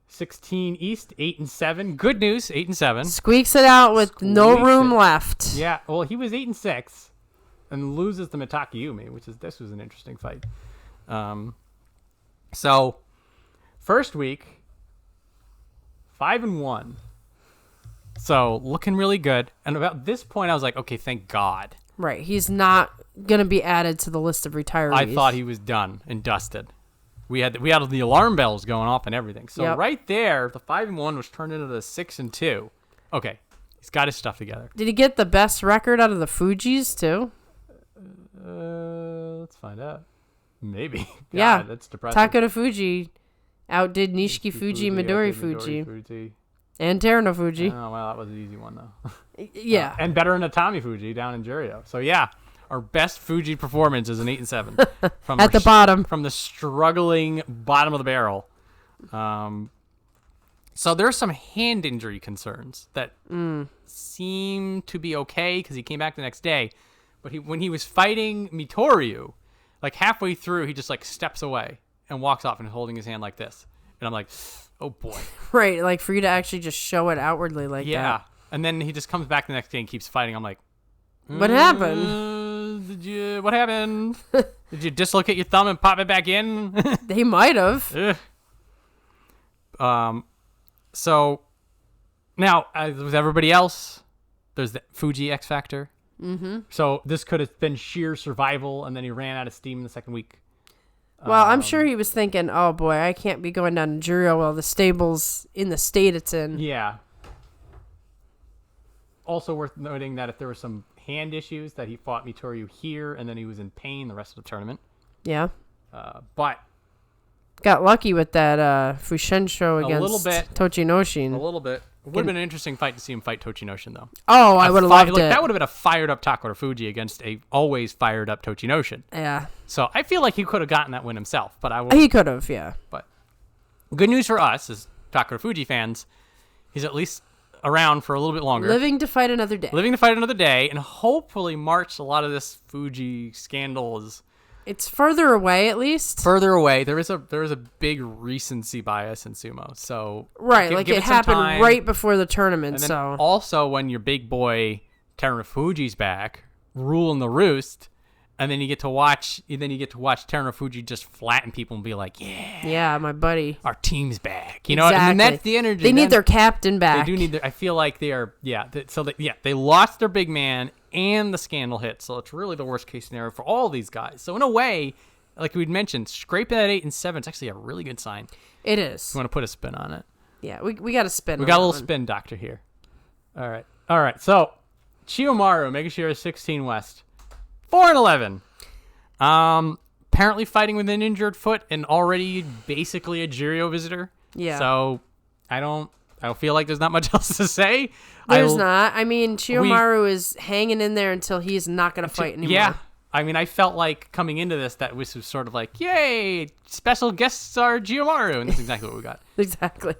[SPEAKER 1] 16 East, 8 and 7. Good news, 8 and 7.
[SPEAKER 2] Squeaks it out with no room left.
[SPEAKER 1] Yeah. Well, he was 8 and 6, and loses to Mitakeumi, this was an interesting fight. So first week, 5 and 1. So looking really good. And about this point, I was like, okay, thank God.
[SPEAKER 2] Right. He's not going to be added to the list of retirees.
[SPEAKER 1] I thought he was done and dusted. We had the alarm bells going off and everything. So right there, the 5 and 1 was turned into the 6 and 2. Okay. He's got his stuff together.
[SPEAKER 2] Did he get the best record out of the Fujis too?
[SPEAKER 1] Let's find out. Maybe. God,
[SPEAKER 2] yeah.
[SPEAKER 1] That's depressing.
[SPEAKER 2] Takayasu outdid Nishikifuji, Midorifuji. And Terunofuji.
[SPEAKER 1] Oh, well, that was an easy one, though.
[SPEAKER 2] Yeah.
[SPEAKER 1] And better than Atami Fuji down in Juryo. So, yeah, our best Fuji performance is an 8 and 7.
[SPEAKER 2] At the bottom.
[SPEAKER 1] From the struggling bottom of the barrel. So there's some hand injury concerns that seem to be okay because he came back the next day. But when he was fighting Mitoryu, like halfway through, he just like steps away and walks off and is holding his hand like this. And I'm like, oh boy.
[SPEAKER 2] Right, like for you to actually just show it outwardly like that.
[SPEAKER 1] Yeah. And then he just comes back the next day and keeps fighting. I'm like,
[SPEAKER 2] What happened?
[SPEAKER 1] What happened? Did you dislocate your thumb and pop it back in?
[SPEAKER 2] They might have.
[SPEAKER 1] So now with everybody else, there's the Fuji X Factor. Mm-hmm. So this could have been sheer survival, and then he ran out of steam in the second week.
[SPEAKER 2] Well, I'm sure he was thinking, oh boy, I can't be going down to Juryo while the stable's in the state it's in.
[SPEAKER 1] Yeah. Also worth noting that if there were some hand issues, that he fought Mitoryu here, and then he was in pain the rest of the tournament.
[SPEAKER 2] Yeah.
[SPEAKER 1] But
[SPEAKER 2] got lucky with that Fushensho against
[SPEAKER 1] little bit.
[SPEAKER 2] Tochinoshin.
[SPEAKER 1] A little bit. It would have been an interesting fight to see him fight Tochinoshin, though.
[SPEAKER 2] Oh, I would have loved it.
[SPEAKER 1] That would have been a fired-up Tokunofuji against a always fired-up Tochinoshin.
[SPEAKER 2] Yeah.
[SPEAKER 1] So I feel like he could have gotten that win himself, but I will.
[SPEAKER 2] He could have, yeah.
[SPEAKER 1] But good news for us as Tokunofuji fans, he's at least around for a little bit longer.
[SPEAKER 2] Living to fight another day. And hopefully March, a lot of this Fuji scandal is... It's further away, at least.
[SPEAKER 1] Further away. There is a big recency bias in sumo. So
[SPEAKER 2] right, like it happened right before the tournament.
[SPEAKER 1] And then
[SPEAKER 2] so
[SPEAKER 1] also when your big boy Terunofuji's back, ruling the roost, and then you get to watch Terunofuji just flatten people and be like,
[SPEAKER 2] yeah, my buddy,
[SPEAKER 1] our team's back. You know,
[SPEAKER 2] exactly.
[SPEAKER 1] and that's the energy.
[SPEAKER 2] They need their captain back.
[SPEAKER 1] They do need I feel like they are. Yeah. They lost their big man. And the scandal hit, so it's really the worst case scenario for all these guys. So in a way, like we'd mentioned, scraping that 8 and 7 is actually a really good sign.
[SPEAKER 2] It is.
[SPEAKER 1] You want to put a spin on it?
[SPEAKER 2] Yeah, we got a spin.
[SPEAKER 1] We got a little spin doctor here. All right. So Chiyomaru, Megashira 16 West, 4-11. Apparently fighting with an injured foot and already basically a Juryo visitor.
[SPEAKER 2] Yeah.
[SPEAKER 1] So I don't feel like there's not much else to say.
[SPEAKER 2] There's not. I mean, Chiyomaru is hanging in there until he's not going to fight anymore.
[SPEAKER 1] Yeah. I mean, I felt like coming into this that this was sort of like, yay, special guests are Chiyomaru, and that's exactly what we got.
[SPEAKER 2] Exactly.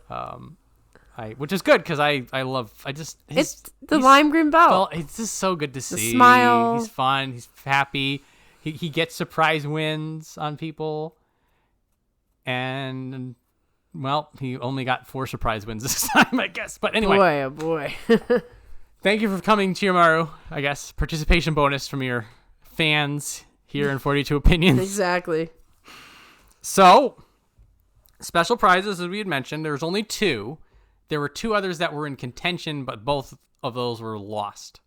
[SPEAKER 1] Which is good because
[SPEAKER 2] it's the lime green belt.
[SPEAKER 1] Well, it's just so good to see.
[SPEAKER 2] The smile.
[SPEAKER 1] He's fun. He's happy. He gets surprise wins on people, and. Well, he only got 4 surprise wins this time, I guess. But anyway.
[SPEAKER 2] Boy, oh boy.
[SPEAKER 1] Thank you for coming, Chiyomaru. I guess participation bonus from your fans here in 42 Opinions.
[SPEAKER 2] Exactly.
[SPEAKER 1] So, special prizes, as we had mentioned, there's only 2. There were 2 others that were in contention, but both of those were lost.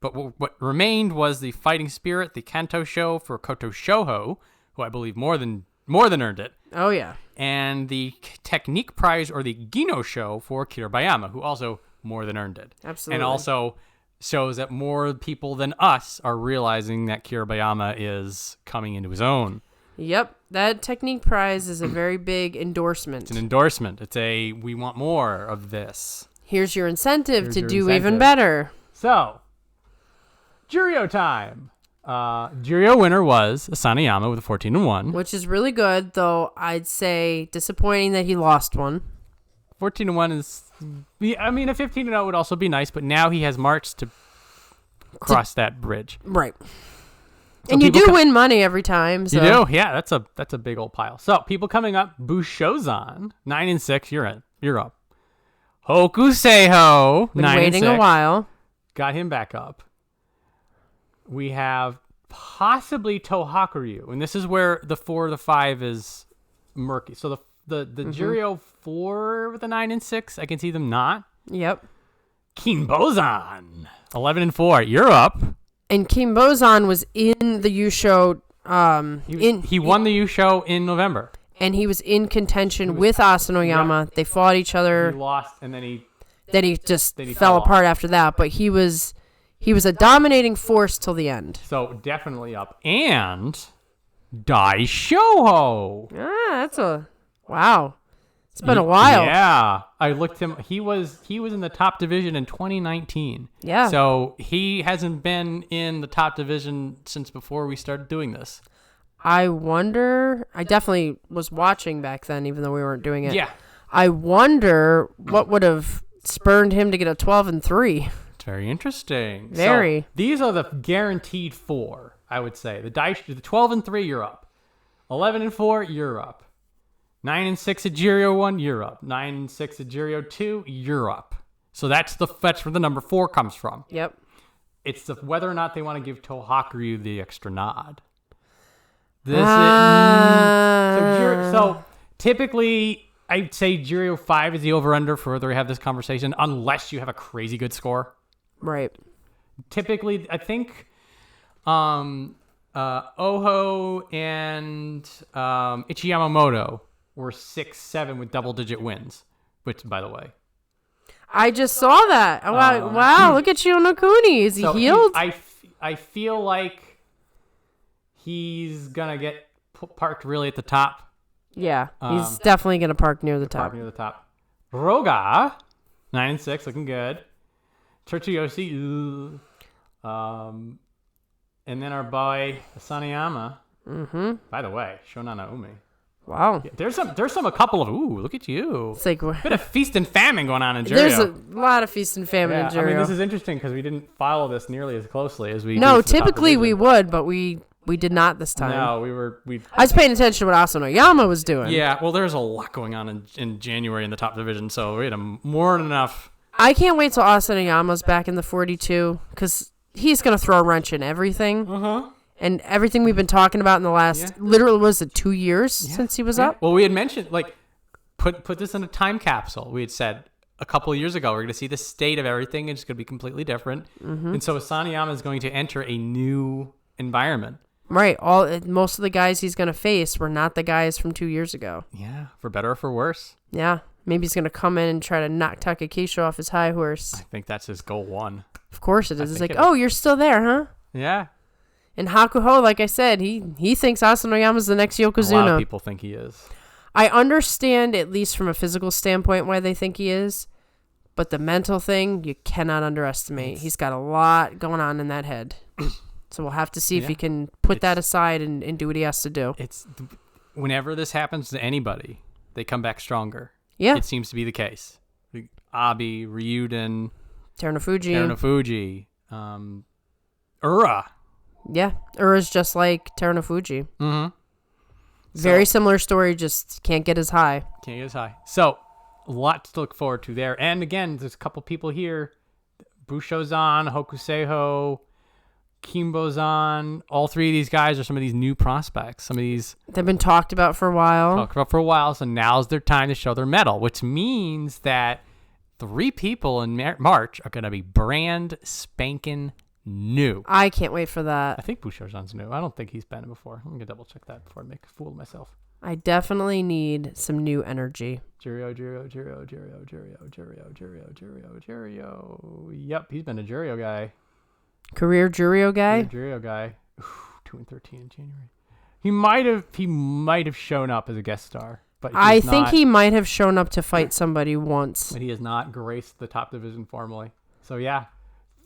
[SPEAKER 1] But what remained was the Fighting Spirit, the Kanto Show for Koto Shoho, who I believe more than earned it.
[SPEAKER 2] Oh, yeah.
[SPEAKER 1] And the Technique Prize or the Gino Show for Kiribayama, who also more than earned it.
[SPEAKER 2] Absolutely.
[SPEAKER 1] And also shows that more people than us are realizing that Kiribayama is coming into his own.
[SPEAKER 2] Yep. That Technique Prize is a very big endorsement.
[SPEAKER 1] It's an endorsement. It's we want more of this.
[SPEAKER 2] Here's your incentive to do even better.
[SPEAKER 1] So, Juryo time. Juryo winner was Asanayama with a 14-1.
[SPEAKER 2] Which is really good, though I'd say disappointing that he lost one.
[SPEAKER 1] 14-1 is, I mean, a 15-0 would also be nice, but now he has March to cross that bridge.
[SPEAKER 2] Right. So and you do win money every time. So.
[SPEAKER 1] You do? Yeah, that's a big old pile. So, people coming up, Bushozan, 9-6, you're up. Hokuseiho, 9-6.
[SPEAKER 2] Waiting a while.
[SPEAKER 1] Got him back up. We have possibly Tohakuryu, and this is where the 4 of the 5 is murky. So the Juryo 4 with a 9-6, I can see them not.
[SPEAKER 2] Yep.
[SPEAKER 1] Kinbozan, 11-4. You're up.
[SPEAKER 2] And Kinbozan was in the Yusho.
[SPEAKER 1] He won the Yusho in November.
[SPEAKER 2] And he was in contention with Asanoyama. Yep. They fought each other.
[SPEAKER 1] He lost, and then he
[SPEAKER 2] just fell apart after that. But he was a dominating force till the end.
[SPEAKER 1] So definitely up. And Daieisho.
[SPEAKER 2] That's wow. It's been a while.
[SPEAKER 1] Yeah. I looked him. He was in the top division in 2019.
[SPEAKER 2] Yeah.
[SPEAKER 1] So he hasn't been in the top division since before we started doing this.
[SPEAKER 2] I wonder. I definitely was watching back then, even though we weren't doing it.
[SPEAKER 1] Yeah.
[SPEAKER 2] I wonder what would have spurned him to get a 12-3.
[SPEAKER 1] It's very interesting.
[SPEAKER 2] Very.
[SPEAKER 1] So these are the guaranteed 4, I would say. The 12-3, you're up. 11-4, you're up. 9-6 at Jiryo 1, you're up. 9-6 at Jiryo 2, you're up. So that's where the number 4 comes from.
[SPEAKER 2] Yep.
[SPEAKER 1] It's whether or not they want to give Tohakuryu the extra nod. So typically, I'd say Jiryo 5 is the over-under for whether we have this conversation, unless you have a crazy good score.
[SPEAKER 2] Right.
[SPEAKER 1] Typically, I think Oho and Ichiyamamoto were 6-7 with double-digit wins, which, by the way.
[SPEAKER 2] I just saw that. Oh, wow, look at Shionokuni. Is he healed?
[SPEAKER 1] I feel like he's going to get parked really at the top.
[SPEAKER 2] Yeah, he's definitely going to park near the top.
[SPEAKER 1] Park near the top. Roga, 9-6, looking good. Churchiyoshi, and then our boy Asaniyama. Mm-hmm. By the way, Shonanaumi.
[SPEAKER 2] Wow.
[SPEAKER 1] Yeah, there's a couple of look at you.
[SPEAKER 2] It's like
[SPEAKER 1] bit of feast and famine going on in Jiryo.
[SPEAKER 2] There's a lot of feast and famine in Jiryo.
[SPEAKER 1] I mean, this is interesting because we didn't follow this nearly as closely as we.
[SPEAKER 2] No, typically we would, but we did not this time.
[SPEAKER 1] No,
[SPEAKER 2] I was paying attention to what Asanoyama was doing.
[SPEAKER 1] Yeah, well, there's a lot going on in January in the top division, so we had more than enough.
[SPEAKER 2] I can't wait till Asanoyama's back in the 42 because he's gonna throw a wrench in everything. And everything we've been talking about in the last, literally, was it 2 years since he was up?
[SPEAKER 1] Well, we had mentioned, put this in a time capsule. We had said a couple of years ago, we're going to see the state of everything, and it's going to be completely different. And so Asaniyama is going to enter a new environment.
[SPEAKER 2] Right. Most of the guys he's going to face were not the guys from 2 years ago.
[SPEAKER 1] Yeah, for better or for worse.
[SPEAKER 2] Yeah. Maybe he's going to come in and try to knock Takakeisho off his high horse.
[SPEAKER 1] I think that's his goal 1.
[SPEAKER 2] Of course it is. It's like, you're still there, huh?
[SPEAKER 1] Yeah.
[SPEAKER 2] And Hakuho, like I said, he thinks Asanoyama's the next Yokozuna.
[SPEAKER 1] A lot of people think he is.
[SPEAKER 2] I understand, at least from a physical standpoint, why they think he is. But the mental thing, you cannot underestimate. He's got a lot going on in that head. So we'll have to see if he can put that aside and do what he has to do.
[SPEAKER 1] Whenever this happens to anybody, they come back stronger.
[SPEAKER 2] Yeah.
[SPEAKER 1] It seems to be the case. Abi, Ryuden,
[SPEAKER 2] Terunofuji.
[SPEAKER 1] Ura.
[SPEAKER 2] Yeah, Ura's just like Terunofuji.
[SPEAKER 1] Mm-hmm.
[SPEAKER 2] Very similar story, just can't get as high.
[SPEAKER 1] Can't get as high. So, a lot to look forward to there. And again, there's a couple people here. Busho's on, Hokuseiho, Kimbo's on. All 3 of these guys are some of these new prospects. Some of these...
[SPEAKER 2] They've been talked about for a while.
[SPEAKER 1] So now's their time to show their mettle, which means that 3 people in March are going to be brand spanking new.
[SPEAKER 2] I can't wait for that.
[SPEAKER 1] I think Busho's new. I don't think he's been before. I'm going to double check that before I make a fool of myself.
[SPEAKER 2] I definitely need some new energy.
[SPEAKER 1] Jiryo. Yep, he's been a Jiryo guy.
[SPEAKER 2] Career Jiryo guy?
[SPEAKER 1] Jiryo guy. 2-13 in January. He might have shown up as a guest star. But
[SPEAKER 2] I think he might have shown up to fight somebody once.
[SPEAKER 1] But he has not graced the top division formally. So yeah.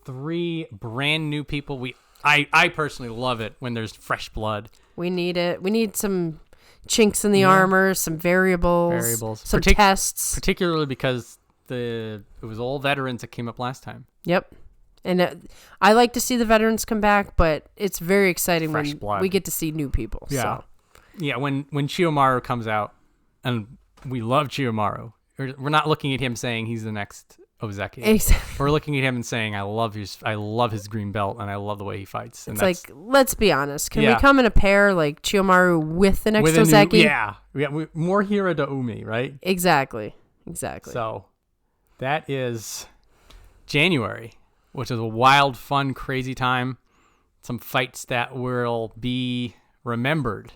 [SPEAKER 1] 3 brand new people. I personally love it when there's fresh blood.
[SPEAKER 2] We need it. We need some chinks in the armor, some variables, some tests.
[SPEAKER 1] Particularly because it was all veterans that came up last time.
[SPEAKER 2] Yep. And I like to see the veterans come back, but it's very exciting
[SPEAKER 1] fresh
[SPEAKER 2] when
[SPEAKER 1] blood.
[SPEAKER 2] we get to see new people.
[SPEAKER 1] Yeah.
[SPEAKER 2] So.
[SPEAKER 1] Yeah, when Chiyomaru comes out, and we love Chiyomaru, we're not looking at him saying he's the next Ozeki.
[SPEAKER 2] Exactly.
[SPEAKER 1] We're looking at him and saying, I love his green belt, and I love the way he fights. And
[SPEAKER 2] it's like, let's be honest. Can we come in a pair like Chiyomaru with the next Ozeki?
[SPEAKER 1] More Hira to Umi, right?
[SPEAKER 2] Exactly.
[SPEAKER 1] So that is January, which is a wild, fun, crazy time. Some fights that will be remembered.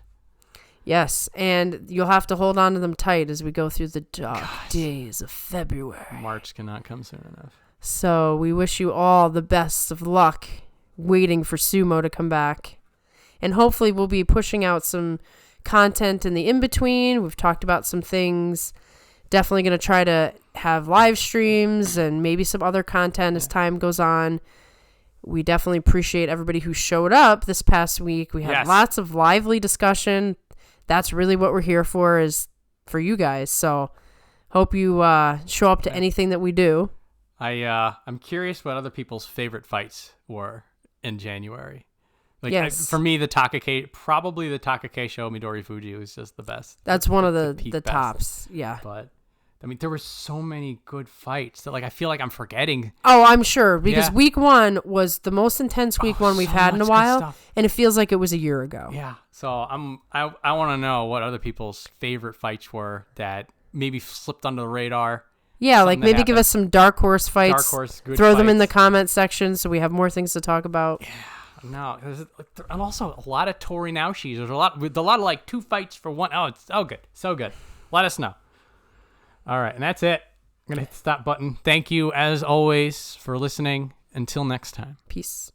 [SPEAKER 2] Yes, and you'll have to hold on to them tight as we go through the dark days of February.
[SPEAKER 1] March cannot come soon enough.
[SPEAKER 2] So we wish you all the best of luck waiting for Sumo to come back. And hopefully we'll be pushing out some content in the in-between. We've talked about some things. Definitely going to try to have live streams and maybe some other content as time goes on. We definitely appreciate everybody who showed up this past week. We had lots of lively discussion. That's really what we're here for, is for you guys. So Hope you show up to anything that we do.
[SPEAKER 1] I'm curious what other people's favorite fights were in January. Like
[SPEAKER 2] Yes.
[SPEAKER 1] for me, probably the Takakeisho Midorifuji was just the best.
[SPEAKER 2] That's one of
[SPEAKER 1] peak
[SPEAKER 2] the
[SPEAKER 1] best.
[SPEAKER 2] tops. Yeah.
[SPEAKER 1] But I mean, there were so many good fights that like I feel like I'm forgetting.
[SPEAKER 2] Oh, I'm sure because
[SPEAKER 1] Yeah.
[SPEAKER 2] week 1 was the most intense week 1 we've
[SPEAKER 1] so
[SPEAKER 2] had in a
[SPEAKER 1] much good
[SPEAKER 2] while,
[SPEAKER 1] stuff.
[SPEAKER 2] and it feels like it was a year ago.
[SPEAKER 1] Yeah. So I want to know what other people's favorite fights were that maybe slipped under the radar.
[SPEAKER 2] Yeah, like
[SPEAKER 1] Something that
[SPEAKER 2] maybe give
[SPEAKER 1] happened.
[SPEAKER 2] us some dark horse fights.
[SPEAKER 1] Dark horse, good
[SPEAKER 2] Throw them in the
[SPEAKER 1] fights.
[SPEAKER 2] comment section so we have more things to talk about.
[SPEAKER 1] No, and also a lot of Torinaushis. There's a lot of like 2 fights for 1. Oh, it's so good. Let us know. All right, and that's it. I'm gonna hit the stop button. Thank you as always for listening. Until next time.
[SPEAKER 2] Peace.